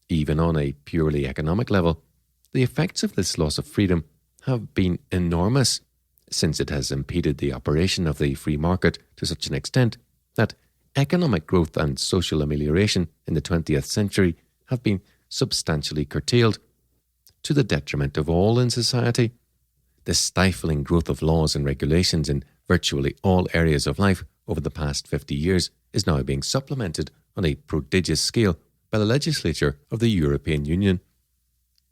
Even on a purely economic level, the effects of this loss of freedom have been enormous, since it has impeded the operation of the free market to such an extent that economic growth and social amelioration in the 20th century have been substantially curtailed, to the detriment of all in society. The stifling growth of laws and regulations in virtually all areas of life over the past 50 years is now being supplemented on a prodigious scale by the legislature of the European Union.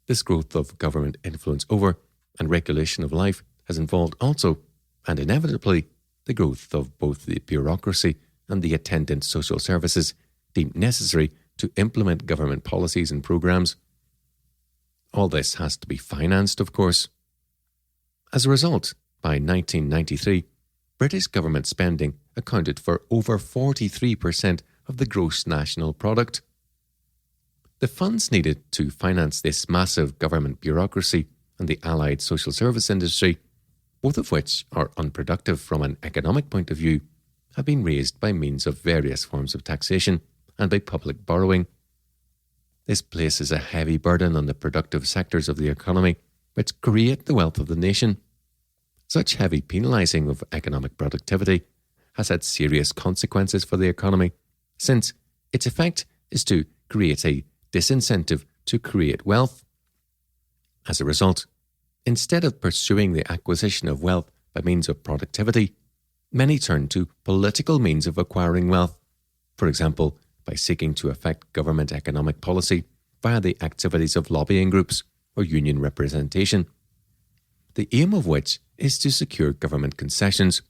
This growth of government influence over and regulation of life has involved also, and inevitably, the growth of both the bureaucracy and the attendant social services deemed necessary to implement government policies and programs. All this has to be financed, of course. As a result, by 1993, British government spending accounted for over 43% of the gross national product. The funds needed to finance this massive government bureaucracy and the allied social service industry, both of which are unproductive from an economic point of view, have been raised by means of various forms of taxation and by public borrowing. This places a heavy burden on the productive sectors of the economy, which create the wealth of the nation. Such heavy penalising of economic productivity has had serious consequences for the economy, since its effect is to create a disincentive to create wealth. As a result, instead of pursuing the acquisition of wealth by means of productivity, many turn to political means of acquiring wealth, for example, by seeking to affect government economic policy via the activities of lobbying groups or union representation, the aim of which is to secure government concessions,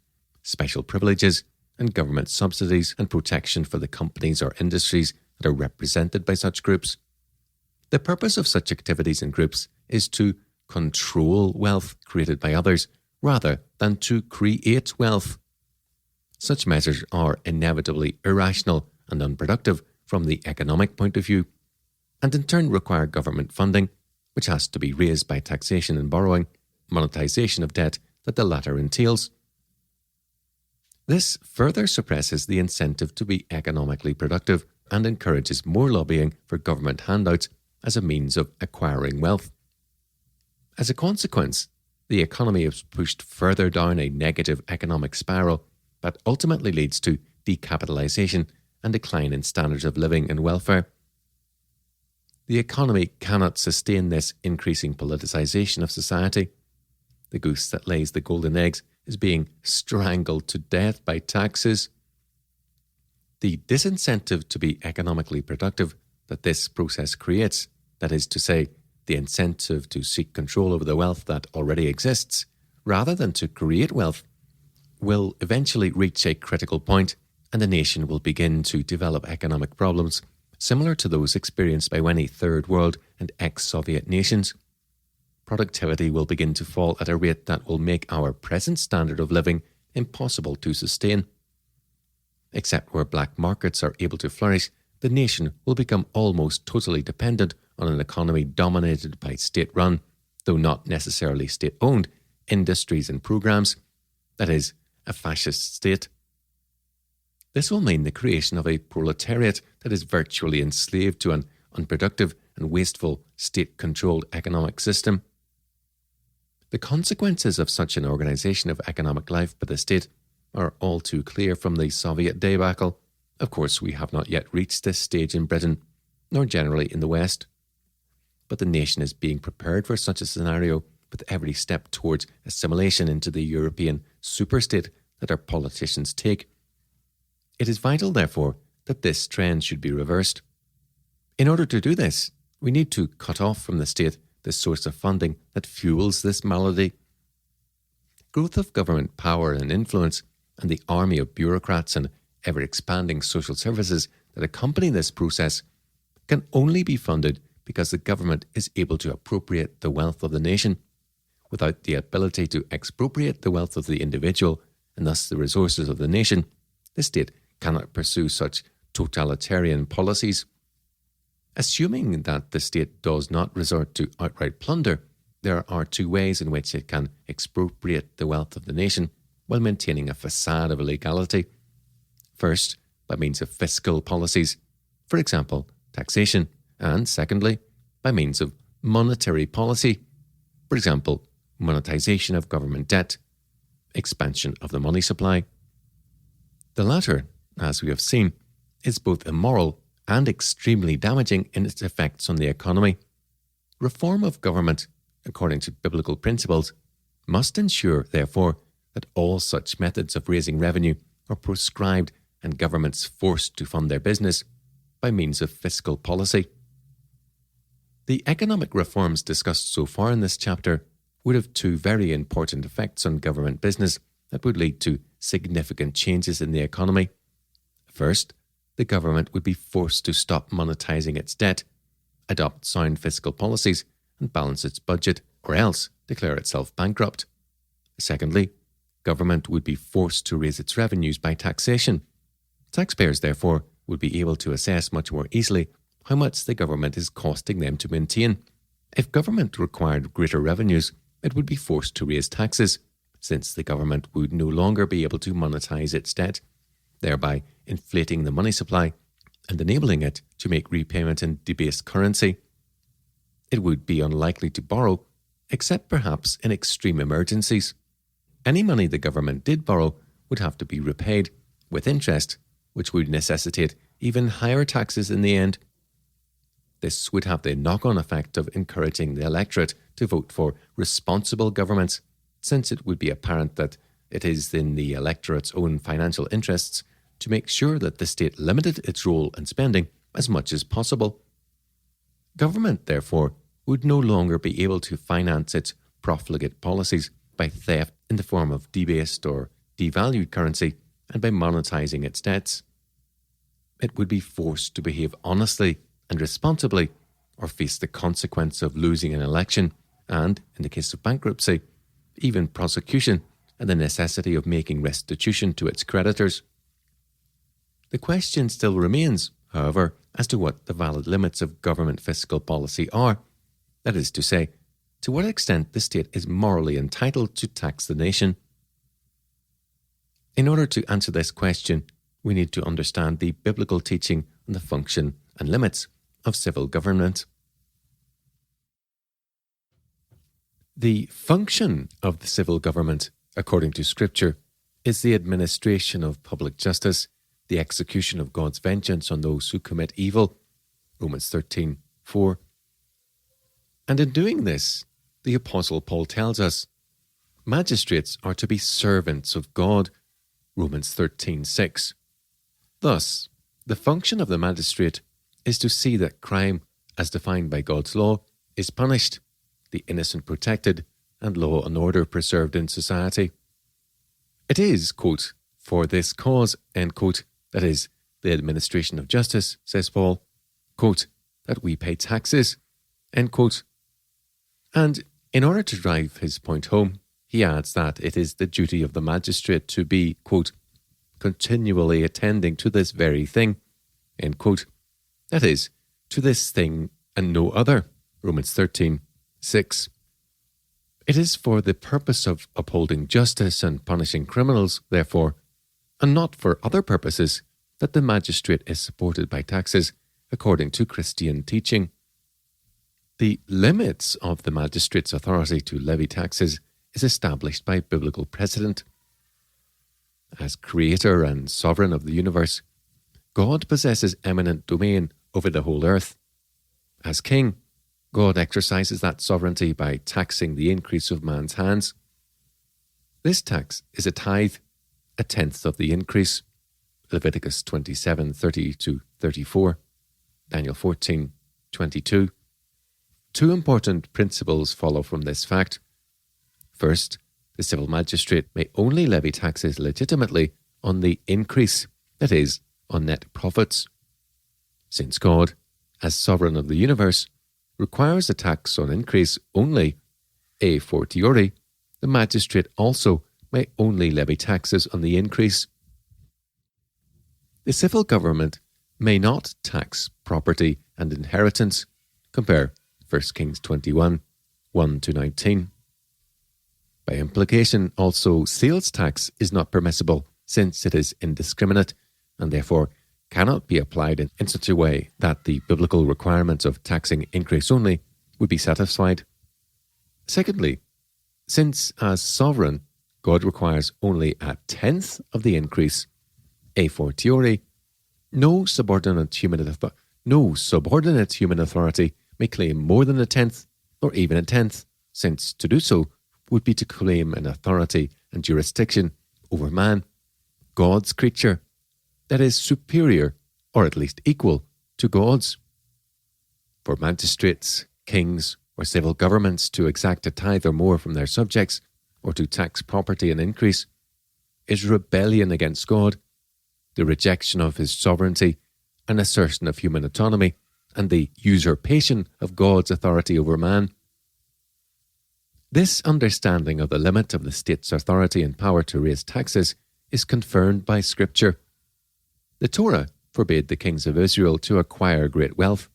special privileges, and government subsidies and protection for the companies or industries that are represented by such groups. The purpose of such activities and groups is to control wealth created by others rather than to create wealth. Such measures are inevitably irrational and unproductive from the economic point of view, and in turn require government funding, which has to be raised by taxation and borrowing, monetisation of debt that the latter entails. This further suppresses the incentive to be economically productive and encourages more lobbying for government handouts as a means of acquiring wealth. As a consequence, the economy is pushed further down a negative economic spiral that ultimately leads to decapitalisation and decline in standards of living and welfare. The economy cannot sustain this increasing politicisation of society. The goose that lays the golden eggs is being strangled to death by taxes. The disincentive to be economically productive that this process creates, that is to say, the incentive to seek control over the wealth that already exists, rather than to create wealth, will eventually reach a critical point, and the nation will begin to develop economic problems similar to those experienced by many third world and ex-Soviet nations. Productivity will begin to fall at a rate that will make our present standard of living impossible to sustain. Except where black markets are able to flourish, the nation will become almost totally dependent on an economy dominated by state-run, though not necessarily state-owned, industries and programs, that is, a fascist state. This will mean the creation of a proletariat that is virtually enslaved to an unproductive and wasteful state-controlled economic system. The consequences of such an organisation of economic life by the state are all too clear from the Soviet debacle. Of course, we have not yet reached this stage in Britain, nor generally in the West. But the nation is being prepared for such a scenario with every step towards assimilation into the European superstate that our politicians take. It is vital, therefore, that this trend should be reversed. In order to do this, we need to cut off from the state the source of funding that fuels this malady. Growth of government power and influence, and the army of bureaucrats and ever-expanding social services that accompany this process, can only be funded because the government is able to appropriate the wealth of the nation. Without the ability to expropriate the wealth of the individual, and thus the resources of the nation, the state cannot pursue such totalitarian policies. Assuming that the state does not resort to outright plunder, there are two ways in which it can expropriate the wealth of the nation while maintaining a facade of legality. First, by means of fiscal policies, for example, taxation, and secondly, by means of monetary policy, for example, monetisation of government debt, expansion of the money supply. The latter, as we have seen, is both immoral and extremely damaging in its effects on the economy. Reform of government, according to biblical principles, must ensure, therefore, that all such methods of raising revenue are proscribed and governments forced to fund their business by means of fiscal policy. The economic reforms discussed so far in this chapter would have two very important effects on government business that would lead to significant changes in the economy. First, the government would be forced to stop monetising its debt, adopt sound fiscal policies, and balance its budget, or else declare itself bankrupt. Secondly, government would be forced to raise its revenues by taxation. Taxpayers, therefore, would be able to assess much more easily how much the government is costing them to maintain. If government required greater revenues, it would be forced to raise taxes, since the government would no longer be able to monetise its debt, thereby inflating the money supply and enabling it to make repayment in debased currency. It would be unlikely to borrow, except perhaps in extreme emergencies. Any money the government did borrow would have to be repaid with interest, which would necessitate even higher taxes in the end. This would have the knock-on effect of encouraging the electorate to vote for responsible governments, since it would be apparent that it is in the electorate's own financial interests to make sure that the state limited its role in spending as much as possible. Government, therefore, would no longer be able to finance its profligate policies by theft in the form of debased or devalued currency and by monetising its debts. It would be forced to behave honestly and responsibly, or face the consequence of losing an election and, in the case of bankruptcy, even prosecution and the necessity of making restitution to its creditors. The question still remains, however, as to what the valid limits of government fiscal policy are, that is to say, to what extent the state is morally entitled to tax the nation. In order to answer this question, we need to understand the biblical teaching on the function and limits of civil government. The function of the civil government, according to Scripture, is the administration of public justice, the execution of God's vengeance on those who commit evil, Romans 13:4. And in doing this, the Apostle Paul tells us, magistrates are to be servants of God, Romans 13:6. Thus, the function of the magistrate is to see that crime, as defined by God's law, is punished, the innocent protected, and law and order preserved in society. It is, quote, for this cause, end quote, that is, the administration of justice, says Paul, quote, that we pay taxes, end quote. And in order to drive his point home, he adds that it is the duty of the magistrate to be, quote, continually attending to this very thing, end quote, that is, to this thing and no other, Romans 13:6. It is for the purpose of upholding justice and punishing criminals, therefore, and not for other purposes, that the magistrate is supported by taxes, according to Christian teaching. The limits of the magistrate's authority to levy taxes is established by biblical precedent. As creator and sovereign of the universe, God possesses eminent domain over the whole earth. As king, God exercises that sovereignty by taxing the increase of man's hands. This tax is a tithe, a tenth of the increase, Leviticus 27:30-34, Daniel 14:22. Two important principles follow from this fact. First, the civil magistrate may only levy taxes legitimately on the increase, that is, on net profits. Since God, as sovereign of the universe, requires a tax on increase only, a fortiori, the magistrate also may only levy taxes on the increase. The civil government may not tax property and inheritance. Compare 1 Kings 21:1-19. By implication, also, sales tax is not permissible, since it is indiscriminate, and therefore cannot be applied in such a way that the biblical requirements of taxing increase only would be satisfied. Secondly, since as sovereign, God requires only a tenth of the increase, a fortiori, no subordinate human authority may claim more than a tenth or even a tenth, since to do so would be to claim an authority and jurisdiction over man, God's creature, that is superior, or at least equal, to God's. For magistrates, kings, or civil governments to exact a tithe or more from their subjects, or to tax property and increase, is rebellion against God, the rejection of his sovereignty, an assertion of human autonomy, and the usurpation of God's authority over man. This understanding of the limit of the state's authority and power to raise taxes is confirmed by Scripture. The Torah forbade the kings of Israel to acquire great wealth,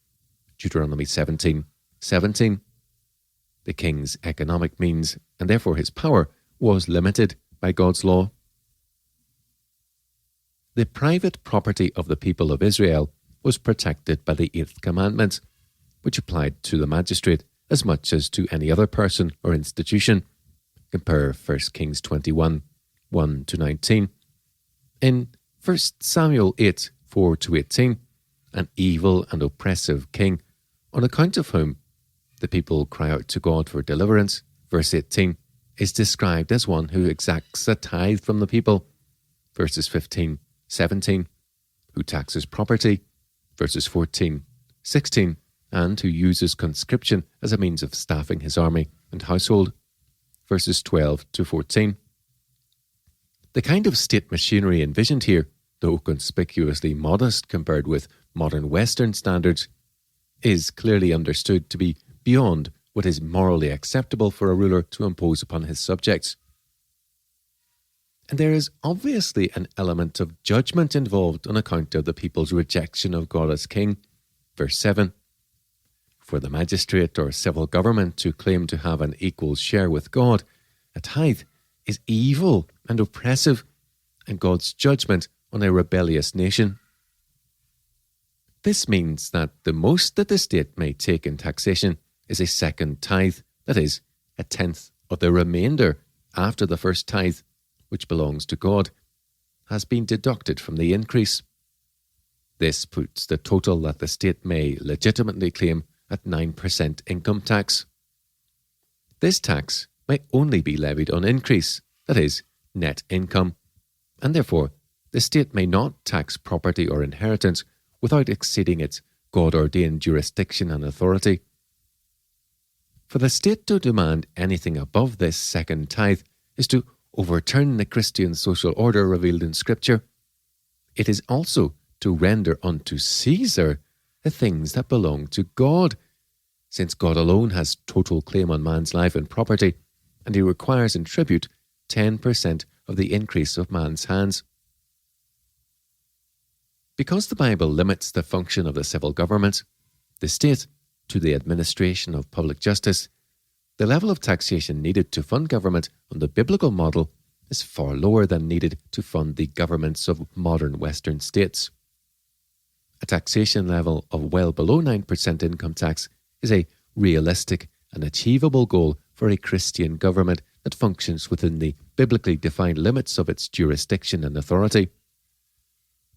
Deuteronomy 17:17. The king's economic means, and therefore his power, was limited by God's law. The private property of the people of Israel was protected by the 8th commandment, which applied to the magistrate as much as to any other person or institution. Compare 1 Kings 21:1-19. In 1 Samuel 8:4-18, an evil and oppressive king, on account of whom the people cry out to God for deliverance, verse 18, is described as one who exacts a tithe from the people, verses 15-17, who taxes property, verses 14-16, and who uses conscription as a means of staffing his army and household, verses 12-14. The kind of state machinery envisioned here, though conspicuously modest compared with modern Western standards, is clearly understood to be beyond what is morally acceptable for a ruler to impose upon his subjects. And there is obviously an element of judgment involved on account of the people's rejection of God as king Verse 7. For the magistrate or civil government to claim to have an equal share with God, a tithe is evil and oppressive, and God's judgment on a rebellious nation. This means that the most that the state may take in taxation is a second tithe, that is, a tenth of the remainder after the first tithe, which belongs to God, has been deducted from the increase. This puts the total that the state may legitimately claim at 9% income tax. This tax may only be levied on increase, that is, net income, and therefore the state may not tax property or inheritance without exceeding its God-ordained jurisdiction and authority. For the state to demand anything above this second tithe is to overturn the Christian social order revealed in Scripture. It is also to render unto Caesar the things that belong to God, since God alone has total claim on man's life and property, and he requires in tribute 10% of the increase of man's hands. Because the Bible limits the function of the civil government, the state, to the administration of public justice, the level of taxation needed to fund government on the biblical model is far lower than needed to fund the governments of modern Western states. A taxation level of well below 9% income tax is a realistic and achievable goal for a Christian government that functions within the biblically defined limits of its jurisdiction and authority.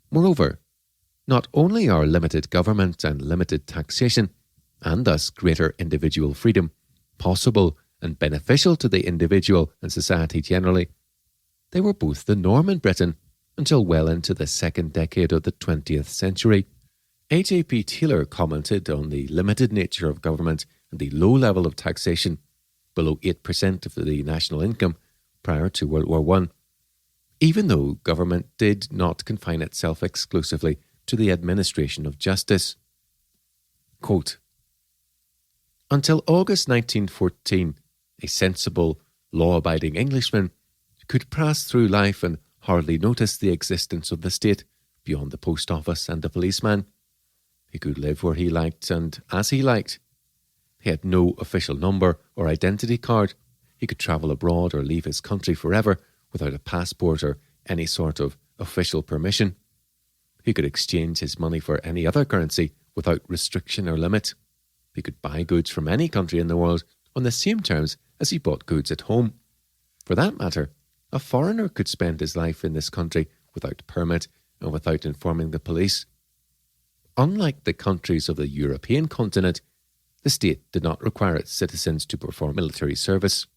Moreover, not only are limited government and limited taxation, and thus greater individual freedom, possible and beneficial to the individual and society generally, they were both the norm in Britain until well into the second decade of the 20th century. A.J.P. Taylor commented on the limited nature of government and the low level of taxation, below 8% of the national income prior to World War I, even though government did not confine itself exclusively to the administration of justice. Quote, until August 1914, a sensible, law-abiding Englishman could pass through life and hardly notice the existence of the state beyond the post office and the policeman. He could live where he liked and as he liked. He had no official number or identity card. He could travel abroad or leave his country forever without a passport or any sort of official permission. He could exchange his money for any other currency without restriction or limit. He could buy goods from any country in the world on the same terms as he bought goods at home. For that matter, a foreigner could spend his life in this country without permit and without informing the police. Unlike the countries of the European continent, the state did not require its citizens to perform military service.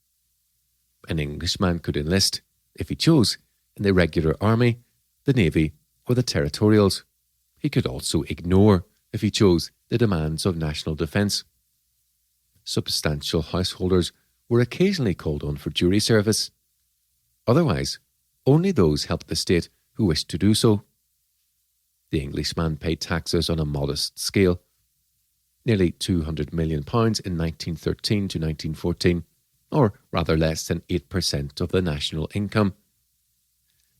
An Englishman could enlist, if he chose, in the regular army, the navy, or the territorials. He could also ignore, if he chose, the demands of national defence. Substantial householders were occasionally called on for jury service. Otherwise, only those helped the state who wished to do so. The Englishman paid taxes on a modest scale, nearly £200 million in 1913 to 1914, or rather less than 8% of the national income.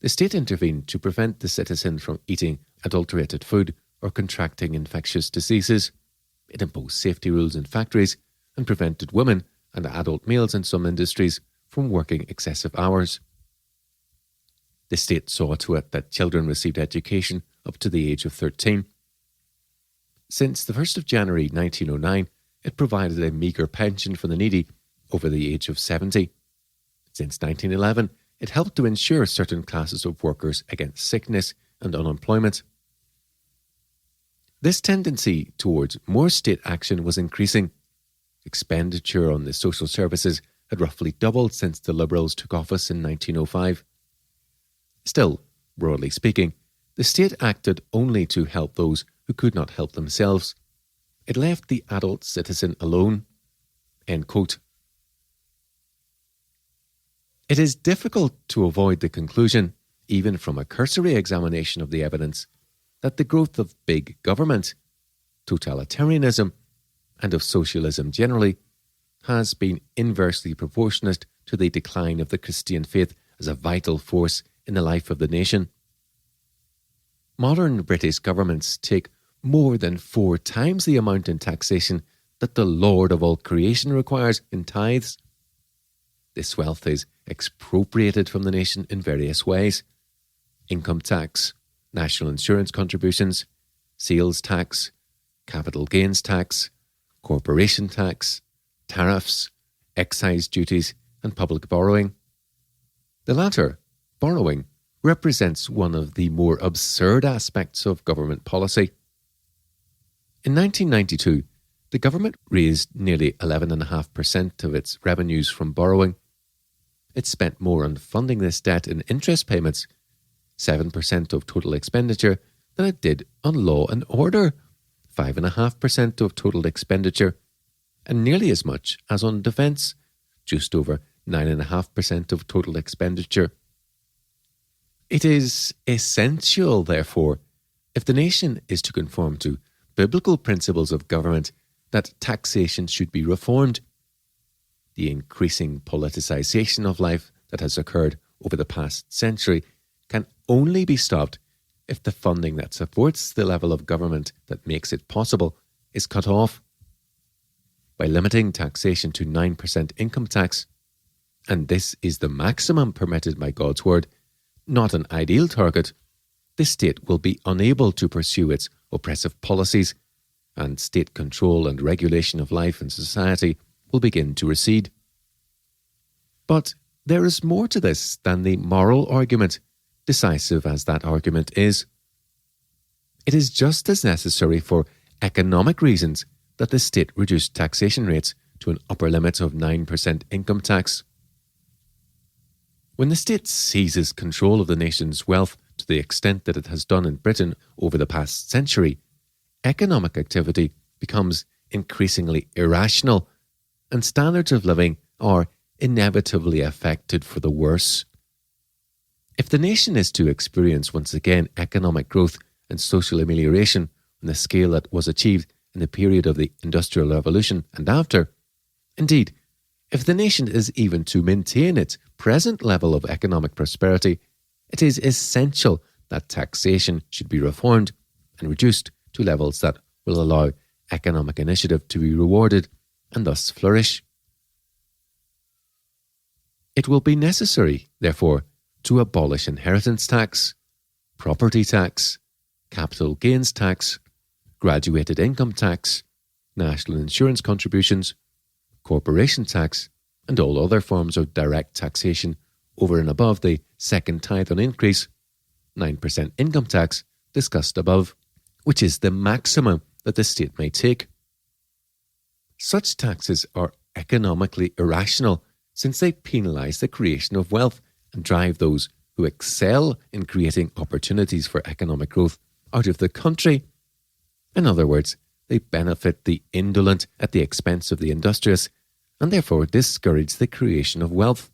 The state intervened to prevent the citizen from eating adulterated food or contracting infectious diseases. It imposed safety rules in factories and prevented women and adult males in some industries from working excessive hours. The state saw to it that children received education up to the age of 13. Since the 1st of January 1909, it provided a meagre pension for the needy over the age of 70. Since 1911, it helped to insure certain classes of workers against sickness and unemployment. This tendency towards more state action was increasing. Expenditure on the social services had roughly doubled since the Liberals took office in 1905. Still, broadly speaking, the state acted only to help those who could not help themselves. It left the adult citizen alone. End quote. It is difficult to avoid the conclusion, even from a cursory examination of the evidence, that the growth of big government, totalitarianism, and of socialism generally has been inversely proportionate to the decline of the Christian faith as a vital force in the life of the nation. Modern British governments take more than 4 times the amount in taxation that the Lord of all creation requires in tithes. This wealth is expropriated from the nation in various ways: income tax, national insurance contributions, sales tax, capital gains tax, corporation tax, tariffs, excise duties, and public borrowing. The latter, borrowing, represents one of the more absurd aspects of government policy. In 1992, the government raised nearly 11.5% of its revenues from borrowing. It spent more on funding this debt in interest payments, 7% of total expenditure, than it did on law and order, 5.5% of total expenditure, and nearly as much as on defence, just over 9.5% of total expenditure. It is essential, therefore, if the nation is to conform to biblical principles of government, that taxation should be reformed. The increasing politicisation of life that has occurred over the past century can only be stopped if the funding that supports the level of government that makes it possible is cut off. By limiting taxation to 9% income tax, and this is the maximum permitted by God's word, not an ideal target, the state will be unable to pursue its oppressive policies, and state control and regulation of life and society will begin to recede. But there is more to this than the moral argument, decisive as that argument is. It is just as necessary for economic reasons that the state reduce taxation rates to an upper limit of 9% income tax. When the state seizes control of the nation's wealth to the extent that it has done in Britain over the past century, economic activity becomes increasingly irrational, and standards of living are inevitably affected for the worse. If the nation is to experience once again economic growth and social amelioration on the scale that was achieved in the period of the Industrial Revolution and after, indeed, if the nation is even to maintain its present level of economic prosperity, it is essential that taxation should be reformed and reduced to levels that will allow economic initiative to be rewarded and thus flourish. It will be necessary, therefore, to abolish inheritance tax, property tax, capital gains tax, graduated income tax, national insurance contributions, corporation tax, and all other forms of direct taxation over and above the second tithe on increase, 9% income tax discussed above, which is the maximum that the state may take. Such taxes are economically irrational, since they penalise the creation of wealth and drive those who excel in creating opportunities for economic growth out of the country. In other words, they benefit the indolent at the expense of the industrious, and therefore discourage the creation of wealth.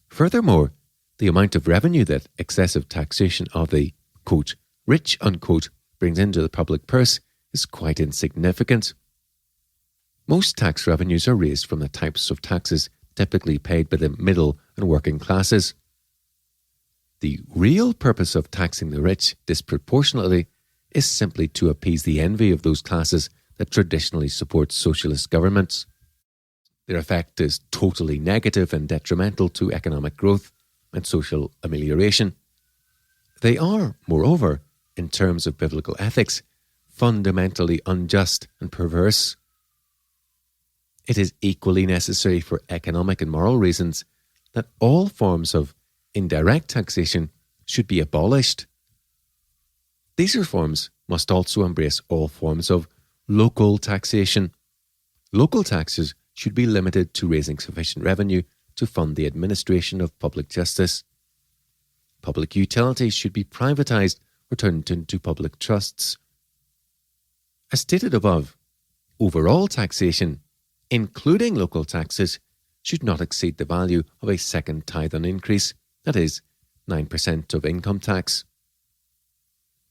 Furthermore, the amount of revenue that excessive taxation of the, quote, rich, unquote, brings into the public purse is quite insignificant. Most tax revenues are raised from the types of taxes typically paid by the middle and working classes. The real purpose of taxing the rich disproportionately is simply to appease the envy of those classes that traditionally support socialist governments. Their effect is totally negative and detrimental to economic growth and social amelioration. They are, moreover, in terms of biblical ethics, fundamentally unjust and perverse. It is equally necessary for economic and moral reasons that all forms of indirect taxation should be abolished. These reforms must also embrace all forms of local taxation. Local taxes should be limited to raising sufficient revenue to fund the administration of public justice. Public utilities should be privatised or turned into public trusts. As stated above, overall taxation, including local taxes, should not exceed the value of a second tithe on increase, that is, 9% of income tax.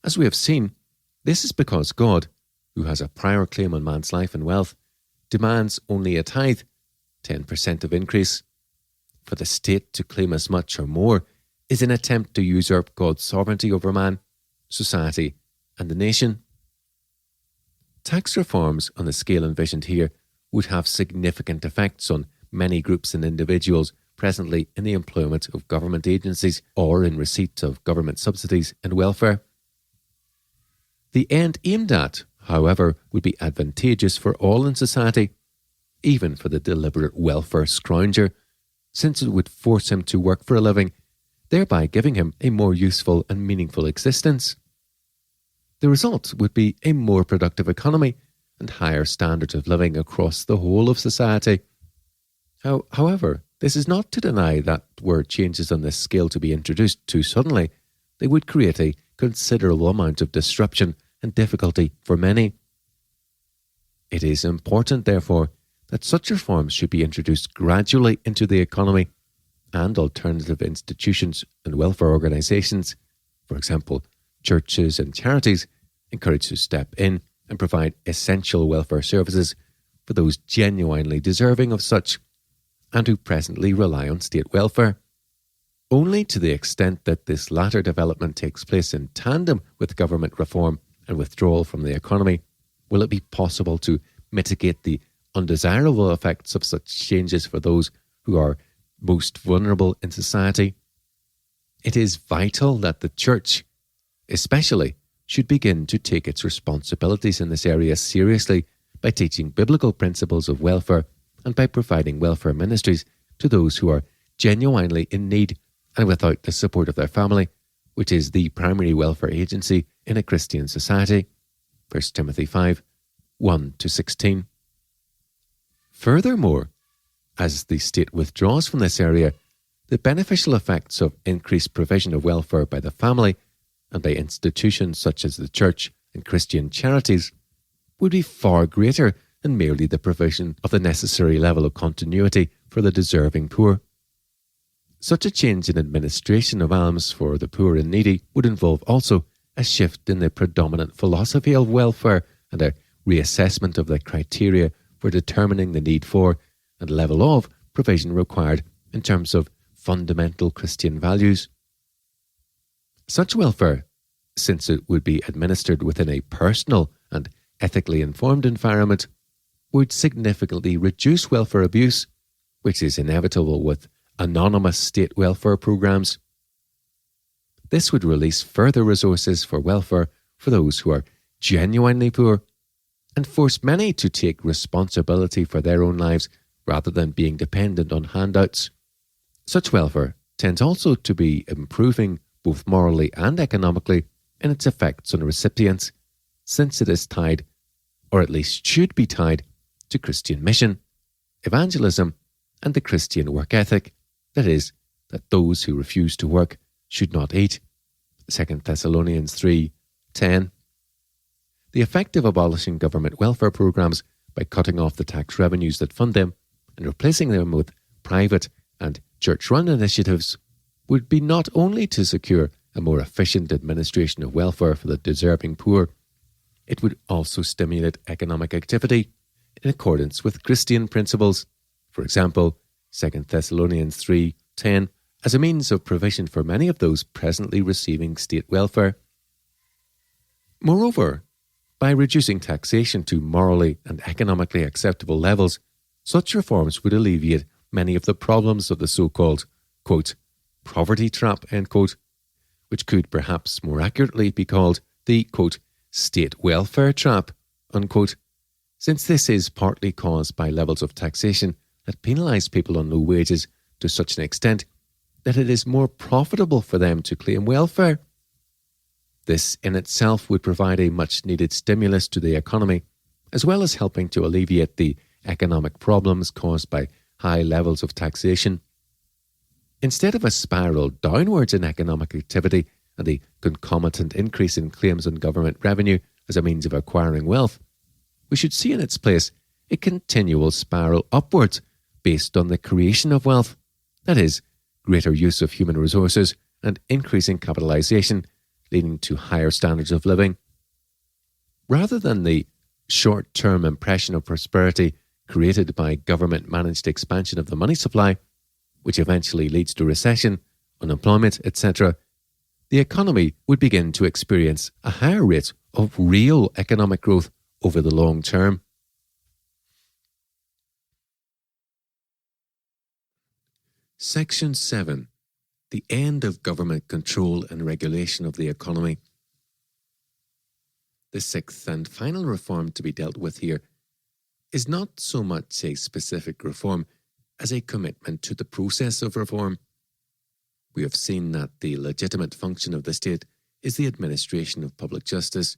As we have seen, this is because God, who has a prior claim on man's life and wealth, demands only a tithe, 10% of increase. For the state to claim as much or more is an attempt to usurp God's sovereignty over man, society, and the nation. Tax reforms on the scale envisioned here would have significant effects on many groups and individuals presently in the employment of government agencies or in receipt of government subsidies and welfare. The end aimed at, however, would be advantageous for all in society, even for the deliberate welfare scrounger, since it would force him to work for a living, thereby giving him a more useful and meaningful existence. The result would be a more productive economy and higher standards of living across the whole of society. However, this is not to deny that were changes on this scale to be introduced too suddenly, they would create a considerable amount of disruption and difficulty for many. It is important, therefore, that such reforms should be introduced gradually into the economy, and alternative institutions and welfare organisations, for example, churches and charities, encouraged to step in and provide essential welfare services for those genuinely deserving of such, and who presently rely on state welfare. Only to the extent that this latter development takes place in tandem with government reform and withdrawal from the economy will it be possible to mitigate the undesirable effects of such changes for those who are most vulnerable in society. It is vital that the Church, especially, should begin to take its responsibilities in this area seriously by teaching biblical principles of welfare and by providing welfare ministries to those who are genuinely in need and without the support of their family, which is the primary welfare agency in a Christian society. 1 Timothy 5, 1-16. Furthermore, as the state withdraws from this area, the beneficial effects of increased provision of welfare by the family and by institutions such as the church and Christian charities would be far greater than merely the provision of the necessary level of continuity for the deserving poor. Such a change in administration of alms for the poor and needy would involve also a shift in the predominant philosophy of welfare and a reassessment of the criteria for determining the need for and level of provision required in terms of fundamental Christian values. Such welfare, since it would be administered within a personal and ethically informed environment, would significantly reduce welfare abuse, which is inevitable with anonymous state welfare programs. This would release further resources for welfare for those who are genuinely poor and force many to take responsibility for their own lives rather than being dependent on handouts. Such welfare tends also to be improving both morally and economically in its effects on recipients, since it is tied, or at least should be tied, to Christian mission, evangelism, and the Christian work ethic, that is, that those who refuse to work should not eat. 2 Thessalonians 3:10. The effect of abolishing government welfare programs by cutting off the tax revenues that fund them and replacing them with private and church-run initiatives would be not only to secure a more efficient administration of welfare for the deserving poor, it would also stimulate economic activity in accordance with Christian principles, for example, 2 Thessalonians 3:10, as a means of provision for many of those presently receiving state welfare. Moreover, by reducing taxation to morally and economically acceptable levels, such reforms would alleviate many of the problems of the so-called, quote, poverty trap, end quote, which could perhaps more accurately be called the, quote, state welfare trap, unquote, since this is partly caused by levels of taxation that penalise people on low wages to such an extent that it is more profitable for them to claim welfare. This in itself would provide a much-needed stimulus to the economy, as well as helping to alleviate the economic problems caused by high levels of taxation. Instead of a spiral downwards in economic activity and the concomitant increase in claims on government revenue as a means of acquiring wealth, we should see in its place a continual spiral upwards based on the creation of wealth, that is, greater use of human resources and increasing capitalisation, leading to higher standards of living. Rather than the short-term impression of prosperity created by government-managed expansion of the money supply, which eventually leads to recession, unemployment, etc., the economy would begin to experience a higher rate of real economic growth over the long term. Section 7. The end of government control and regulation of the economy. The sixth and final reform to be dealt with here is not so much a specific reform as a commitment to the process of reform. We have seen that the legitimate function of the state is the administration of public justice,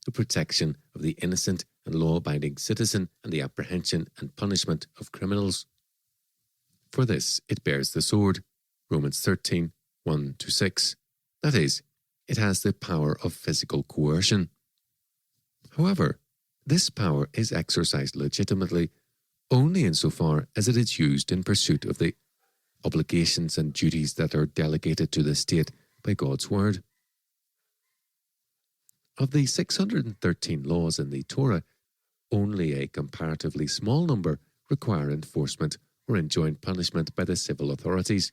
the protection of the innocent and law-abiding citizen, and the apprehension and punishment of criminals. For this it bears the sword, Romans 13, 1-6. That is, it has the power of physical coercion. However, this power is exercised legitimately only insofar as it is used in pursuit of the obligations and duties that are delegated to the state by God's word. Of the 613 laws in the Torah, only a comparatively small number require enforcement or enjoin punishment by the civil authorities.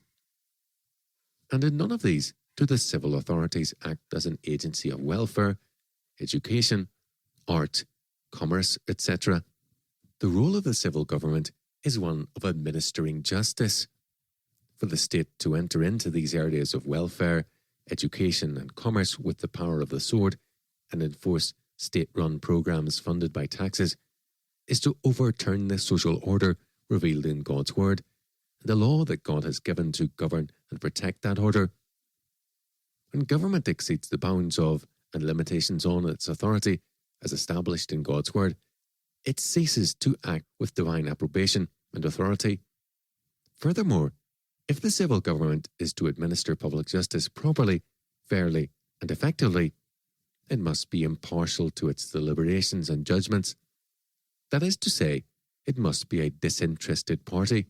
And in none of these do the civil authorities act as an agency of welfare, education, art, commerce, etc. The role of the civil government is one of administering justice. For the state to enter into these areas of welfare, education, and commerce with the power of the sword and enforce state-run programs funded by taxes is to overturn the social order revealed in God's word and the law that God has given to govern and protect that order. When government exceeds the bounds of and limitations on its authority as established in God's word, it ceases to act with divine approbation and authority. Furthermore, if the civil government is to administer public justice properly, fairly, and effectively, it must be impartial to its deliberations and judgments. That is to say, it must be a disinterested party.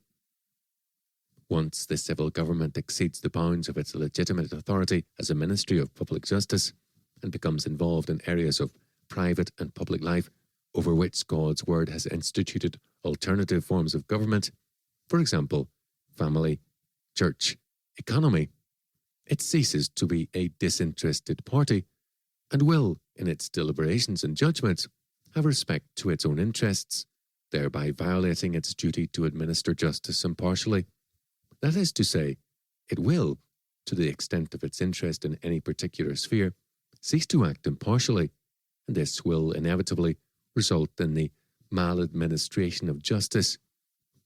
Once the civil government exceeds the bounds of its legitimate authority as a ministry of public justice and becomes involved in areas of private and public life over which God's word has instituted alternative forms of government, for example, family, church, economy, it ceases to be a disinterested party and will, in its deliberations and judgments, have respect to its own interests, thereby violating its duty to administer justice impartially. That is to say, it will, to the extent of its interest in any particular sphere, cease to act impartially, and this will inevitably result in the maladministration of justice,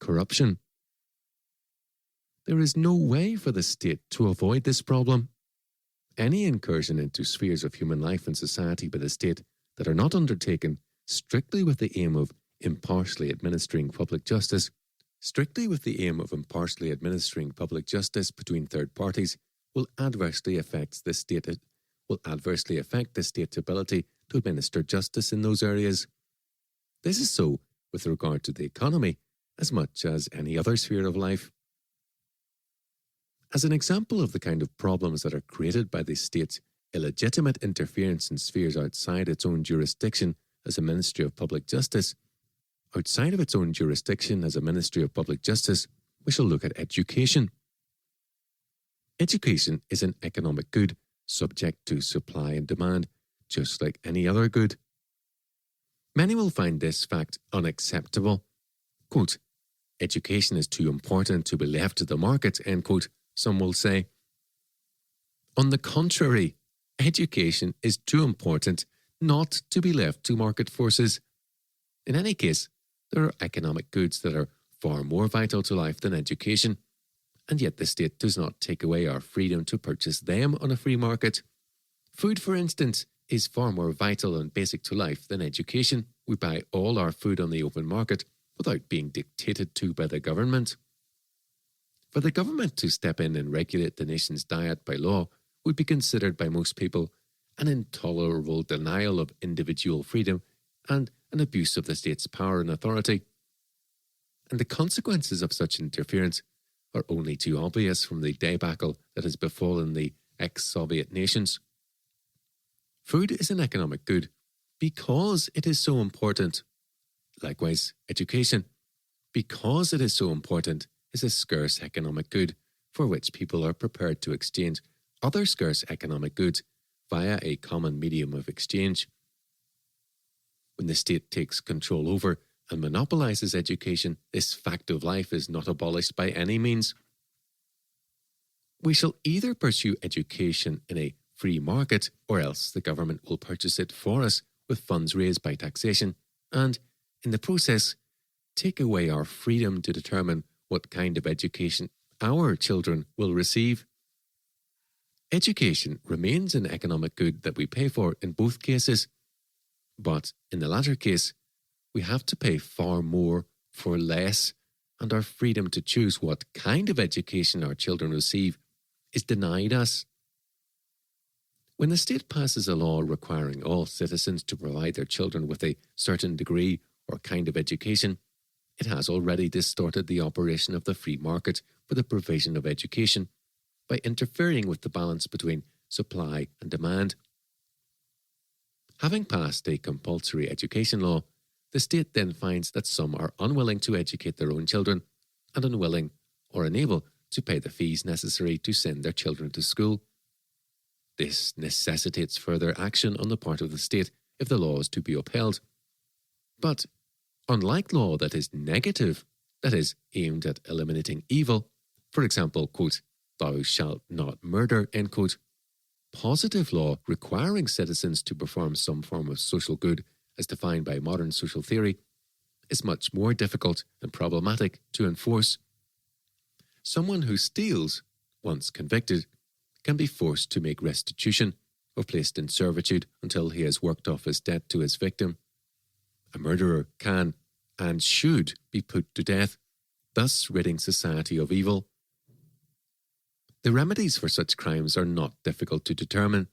corruption. There is no way for the state to avoid this problem. Any incursion into spheres of human life and society by the state that are not undertaken strictly with the aim of impartially administering public justice between third parties will adversely affect the state's ability to administer justice in those areas. This is so with regard to the economy as much as any other sphere of life. As an example of the kind of problems that are created by the state's illegitimate interference in spheres outside its own jurisdiction as a ministry of public justice, we shall look at education. Education is an economic good subject to supply and demand, just like any other good. Many will find this fact unacceptable. Quote, "Education is too important to be left to the market," end quote, some will say. On the contrary, education is too important not to be left to market forces. In any case, there are economic goods that are far more vital to life than education, and yet the state does not take away our freedom to purchase them on a free market. Food, for instance, is far more vital and basic to life than education. We buy all our food on the open market without being dictated to by the government. For the government to step in and regulate the nation's diet by law would be considered by most people an intolerable denial of individual freedom and an abuse of the state's power and authority. And the consequences of such interference are only too obvious from the debacle that has befallen the ex-Soviet nations. Food is an economic good because it is so important. Likewise, education, because it is so important, is a scarce economic good for which people are prepared to exchange other scarce economic goods via a common medium of exchange. When the state takes control over and monopolises education, this fact of life is not abolished by any means. We shall either pursue education in a free market, or else the government will purchase it for us with funds raised by taxation, and, in the process, take away our freedom to determine what kind of education our children will receive. Education remains an economic good that we pay for in both cases, but in the latter case, we have to pay far more for less, and our freedom to choose what kind of education our children receive is denied us. When the state passes a law requiring all citizens to provide their children with a certain degree or kind of education, it has already distorted the operation of the free market for the provision of education by interfering with the balance between supply and demand. Having passed a compulsory education law, the state then finds that some are unwilling to educate their own children and unwilling or unable to pay the fees necessary to send their children to school. This necessitates further action on the part of the state if the law is to be upheld. But unlike law that is negative, that is, aimed at eliminating evil, for example, quote, "Thou shalt not murder," end quote, positive law requiring citizens to perform some form of social good as defined by modern social theory is much more difficult and problematic to enforce. Someone who steals, once convicted, can be forced to make restitution or placed in servitude until he has worked off his debt to his victim. A murderer can and should be put to death, thus ridding society of evil. The remedies for such crimes are not difficult to determine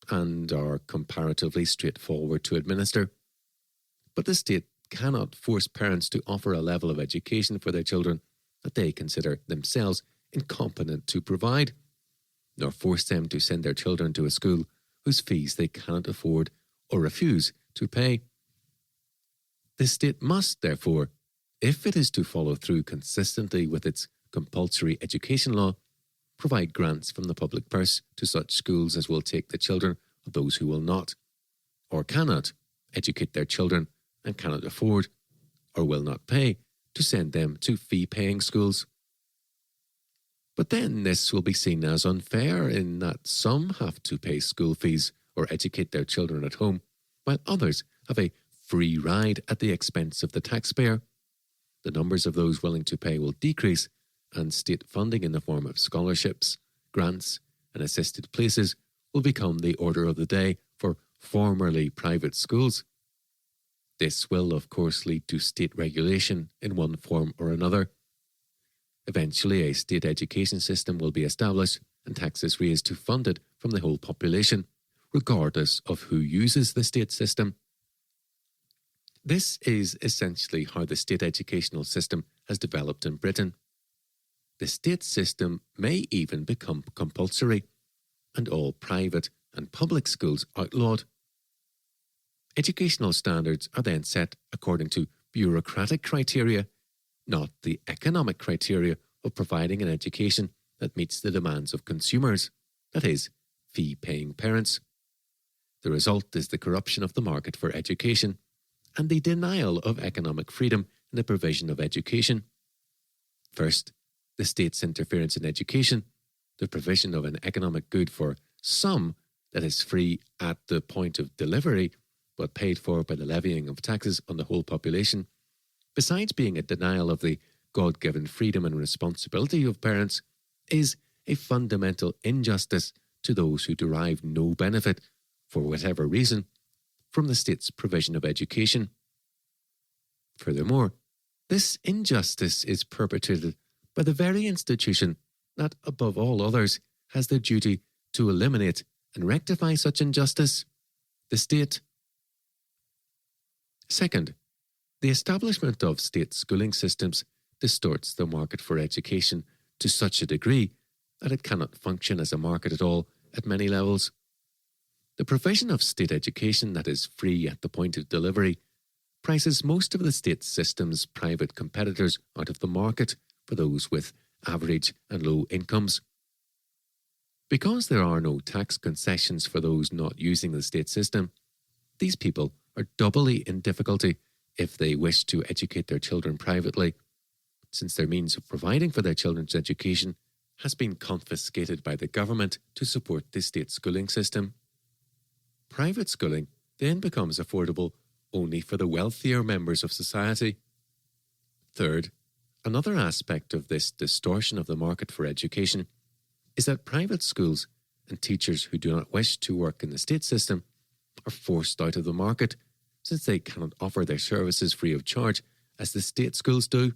and are comparatively straightforward to administer. But the state cannot force parents to offer a level of education for their children that they consider themselves incompetent to provide, nor force them to send their children to a school whose fees they cannot afford or refuse to pay. The state must, therefore, if it is to follow through consistently with its compulsory education law, provide grants from the public purse to such schools as will take the children of those who will not, or cannot, educate their children and cannot afford, or will not pay, to send them to fee-paying schools. But then this will be seen as unfair in that some have to pay school fees or educate their children at home, while others have a free ride at the expense of the taxpayer. The numbers of those willing to pay will decrease, and state funding in the form of scholarships, grants, and assisted places will become the order of the day for formerly private schools. This will, of course, lead to state regulation in one form or another. Eventually, a state education system will be established and taxes raised to fund it from the whole population, regardless of who uses the state system. This is essentially how the state educational system has developed in Britain. The state system may even become compulsory, and all private and public schools outlawed. Educational standards are then set according to bureaucratic criteria, not the economic criteria of providing an education that meets the demands of consumers, that is, fee-paying parents. The result is the corruption of the market for education and the denial of economic freedom in the provision of education. First, the state's interference in education, the provision of an economic good for some that is free at the point of delivery, but paid for by the levying of taxes on the whole population, besides being a denial of the God-given freedom and responsibility of parents, is a fundamental injustice to those who derive no benefit, for whatever reason, from the state's provision of education. Furthermore, this injustice is perpetrated by the very institution that, above all others, has the duty to eliminate and rectify such injustice, the state. Second, the establishment of state schooling systems distorts the market for education to such a degree that it cannot function as a market at all at many levels. The provision of state education that is free at the point of delivery prices most of the state system's private competitors out of the market for those with average and low incomes. Because there are no tax concessions for those not using the state system, these people are doubly in difficulty if they wish to educate their children privately, since their means of providing for their children's education has been confiscated by the government to support the state schooling system. Private schooling then becomes affordable only for the wealthier members of society. Third, another aspect of this distortion of the market for education is that private schools and teachers who do not wish to work in the state system are forced out of the market, since they cannot offer their services free of charge as the state schools do.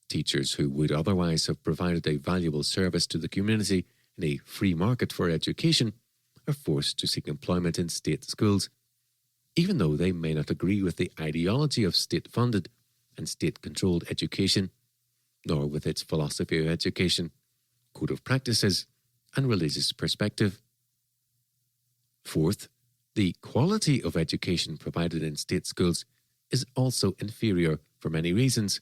Teachers who would otherwise have provided a valuable service to the community in a free market for education are forced to seek employment in state schools, even though they may not agree with the ideology of state-funded and state-controlled education, nor with its philosophy of education, code of practices, and religious perspective. Fourth, the quality of education provided in state schools is also inferior for many reasons,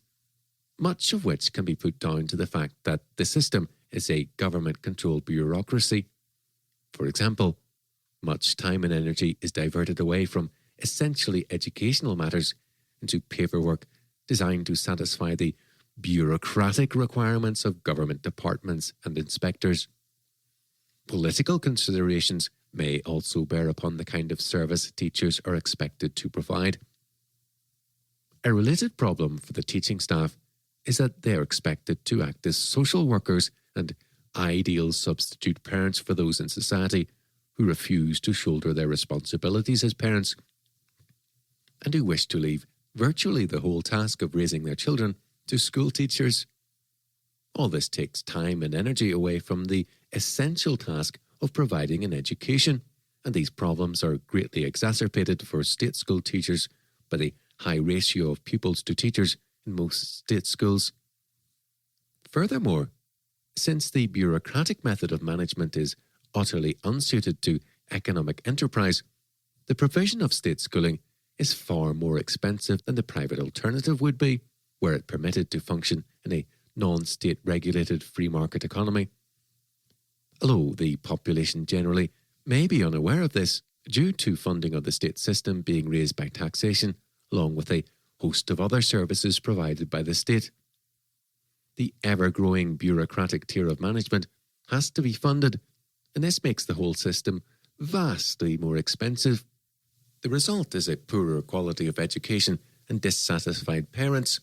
much of which can be put down to the fact that the system is a government-controlled bureaucracy. For example, much time and energy is diverted away from essentially educational matters into paperwork designed to satisfy the bureaucratic requirements of government departments and inspectors. Political considerations may also bear upon the kind of service teachers are expected to provide. A related problem for the teaching staff is that they are expected to act as social workers and ideal substitute parents for those in society who refuse to shoulder their responsibilities as parents and who wish to leave virtually the whole task of raising their children to school teachers. All this takes time and energy away from the essential task of providing an education, and these problems are greatly exacerbated for state school teachers by the high ratio of pupils to teachers in most state schools. Furthermore, since the bureaucratic method of management is utterly unsuited to economic enterprise, the provision of state schooling is far more expensive than the private alternative would be, were it permitted to function in a non-state regulated free market economy. Although the population generally may be unaware of this, due to funding of the state system being raised by taxation, along with a host of other services provided by the state. The ever-growing bureaucratic tier of management has to be funded, and this makes the whole system vastly more expensive. The result is a poorer quality of education and dissatisfied parents.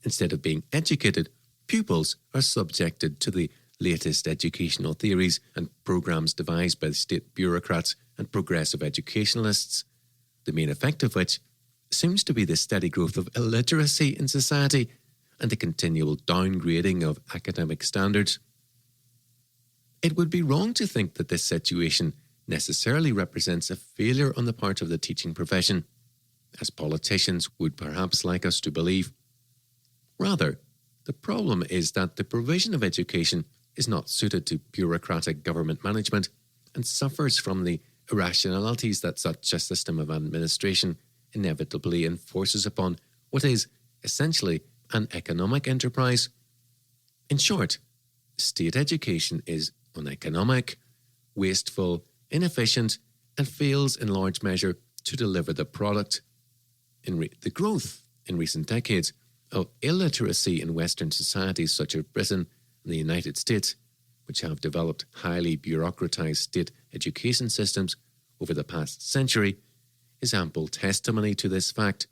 Instead of being educated, pupils are subjected to the latest educational theories and programs devised by the state bureaucrats and progressive educationalists, the main effect of which seems to be the steady growth of illiteracy in society and the continual downgrading of academic standards. It would be wrong to think that this situation necessarily represents a failure on the part of the teaching profession, as politicians would perhaps like us to believe. Rather, the problem is that the provision of education is not suited to bureaucratic government management and suffers from the irrationalities that such a system of administration inevitably enforces upon what is essentially an economic enterprise. In short, state education is uneconomic, wasteful, inefficient, and fails in large measure to deliver the product. The growth in recent decades of illiteracy in Western societies such as Britain and the United States, which have developed highly bureaucratized state education systems over the past century, is ample testimony to this fact.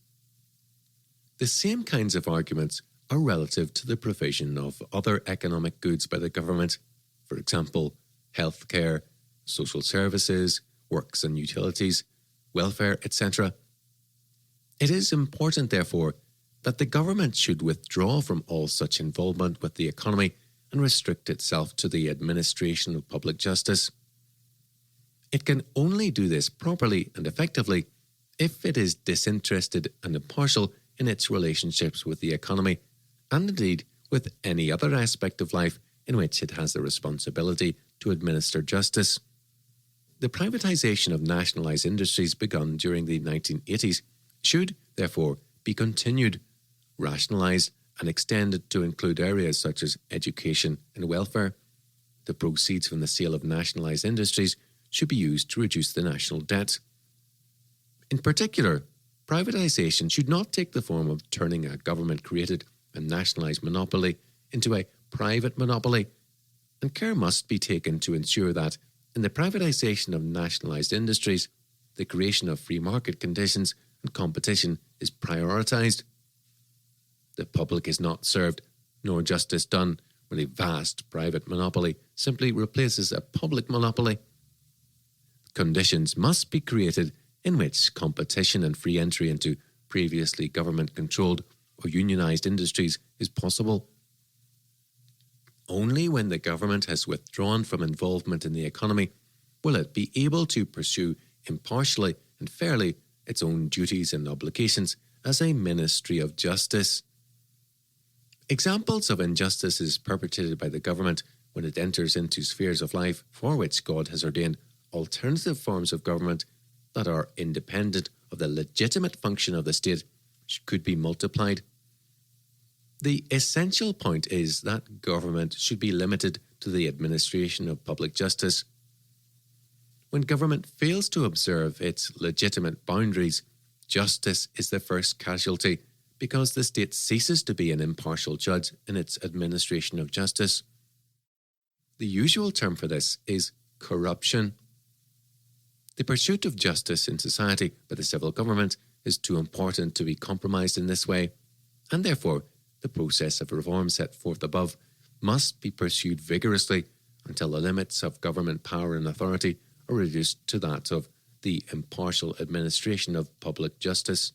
The same kinds of arguments are relative to the provision of other economic goods by the government, for example, healthcare, social services, works and utilities, welfare, etc. It is important, therefore, that the government should withdraw from all such involvement with the economy and restrict itself to the administration of public justice. It can only do this properly and effectively if it is disinterested and impartial in its relationships with the economy, and indeed with any other aspect of life in which it has the responsibility to administer justice. The privatization of nationalized industries begun during the 1980s should, therefore, be continued, rationalized, and extended to include areas such as education and welfare. The proceeds from the sale of nationalized industries should be used to reduce the national debt. In particular, privatisation should not take the form of turning a government-created and nationalised monopoly into a private monopoly, and care must be taken to ensure that, in the privatisation of nationalised industries, the creation of free market conditions and competition is prioritised. The public is not served, nor justice done, when a vast private monopoly simply replaces a public monopoly. Conditions must be created in which competition and free entry into previously government-controlled or unionised industries is possible. Only when the government has withdrawn from involvement in the economy will it be able to pursue impartially and fairly its own duties and obligations as a ministry of justice. Examples of injustices perpetrated by the government when it enters into spheres of life for which God has ordained alternative forms of government that are independent of the legitimate function of the state could be multiplied. The essential point is that government should be limited to the administration of public justice. When government fails to observe its legitimate boundaries, justice is the first casualty because the state ceases to be an impartial judge in its administration of justice. The usual term for this is corruption. The pursuit of justice in society by the civil government is too important to be compromised in this way, and therefore the process of reform set forth above must be pursued vigorously until the limits of government power and authority are reduced to that of the impartial administration of public justice.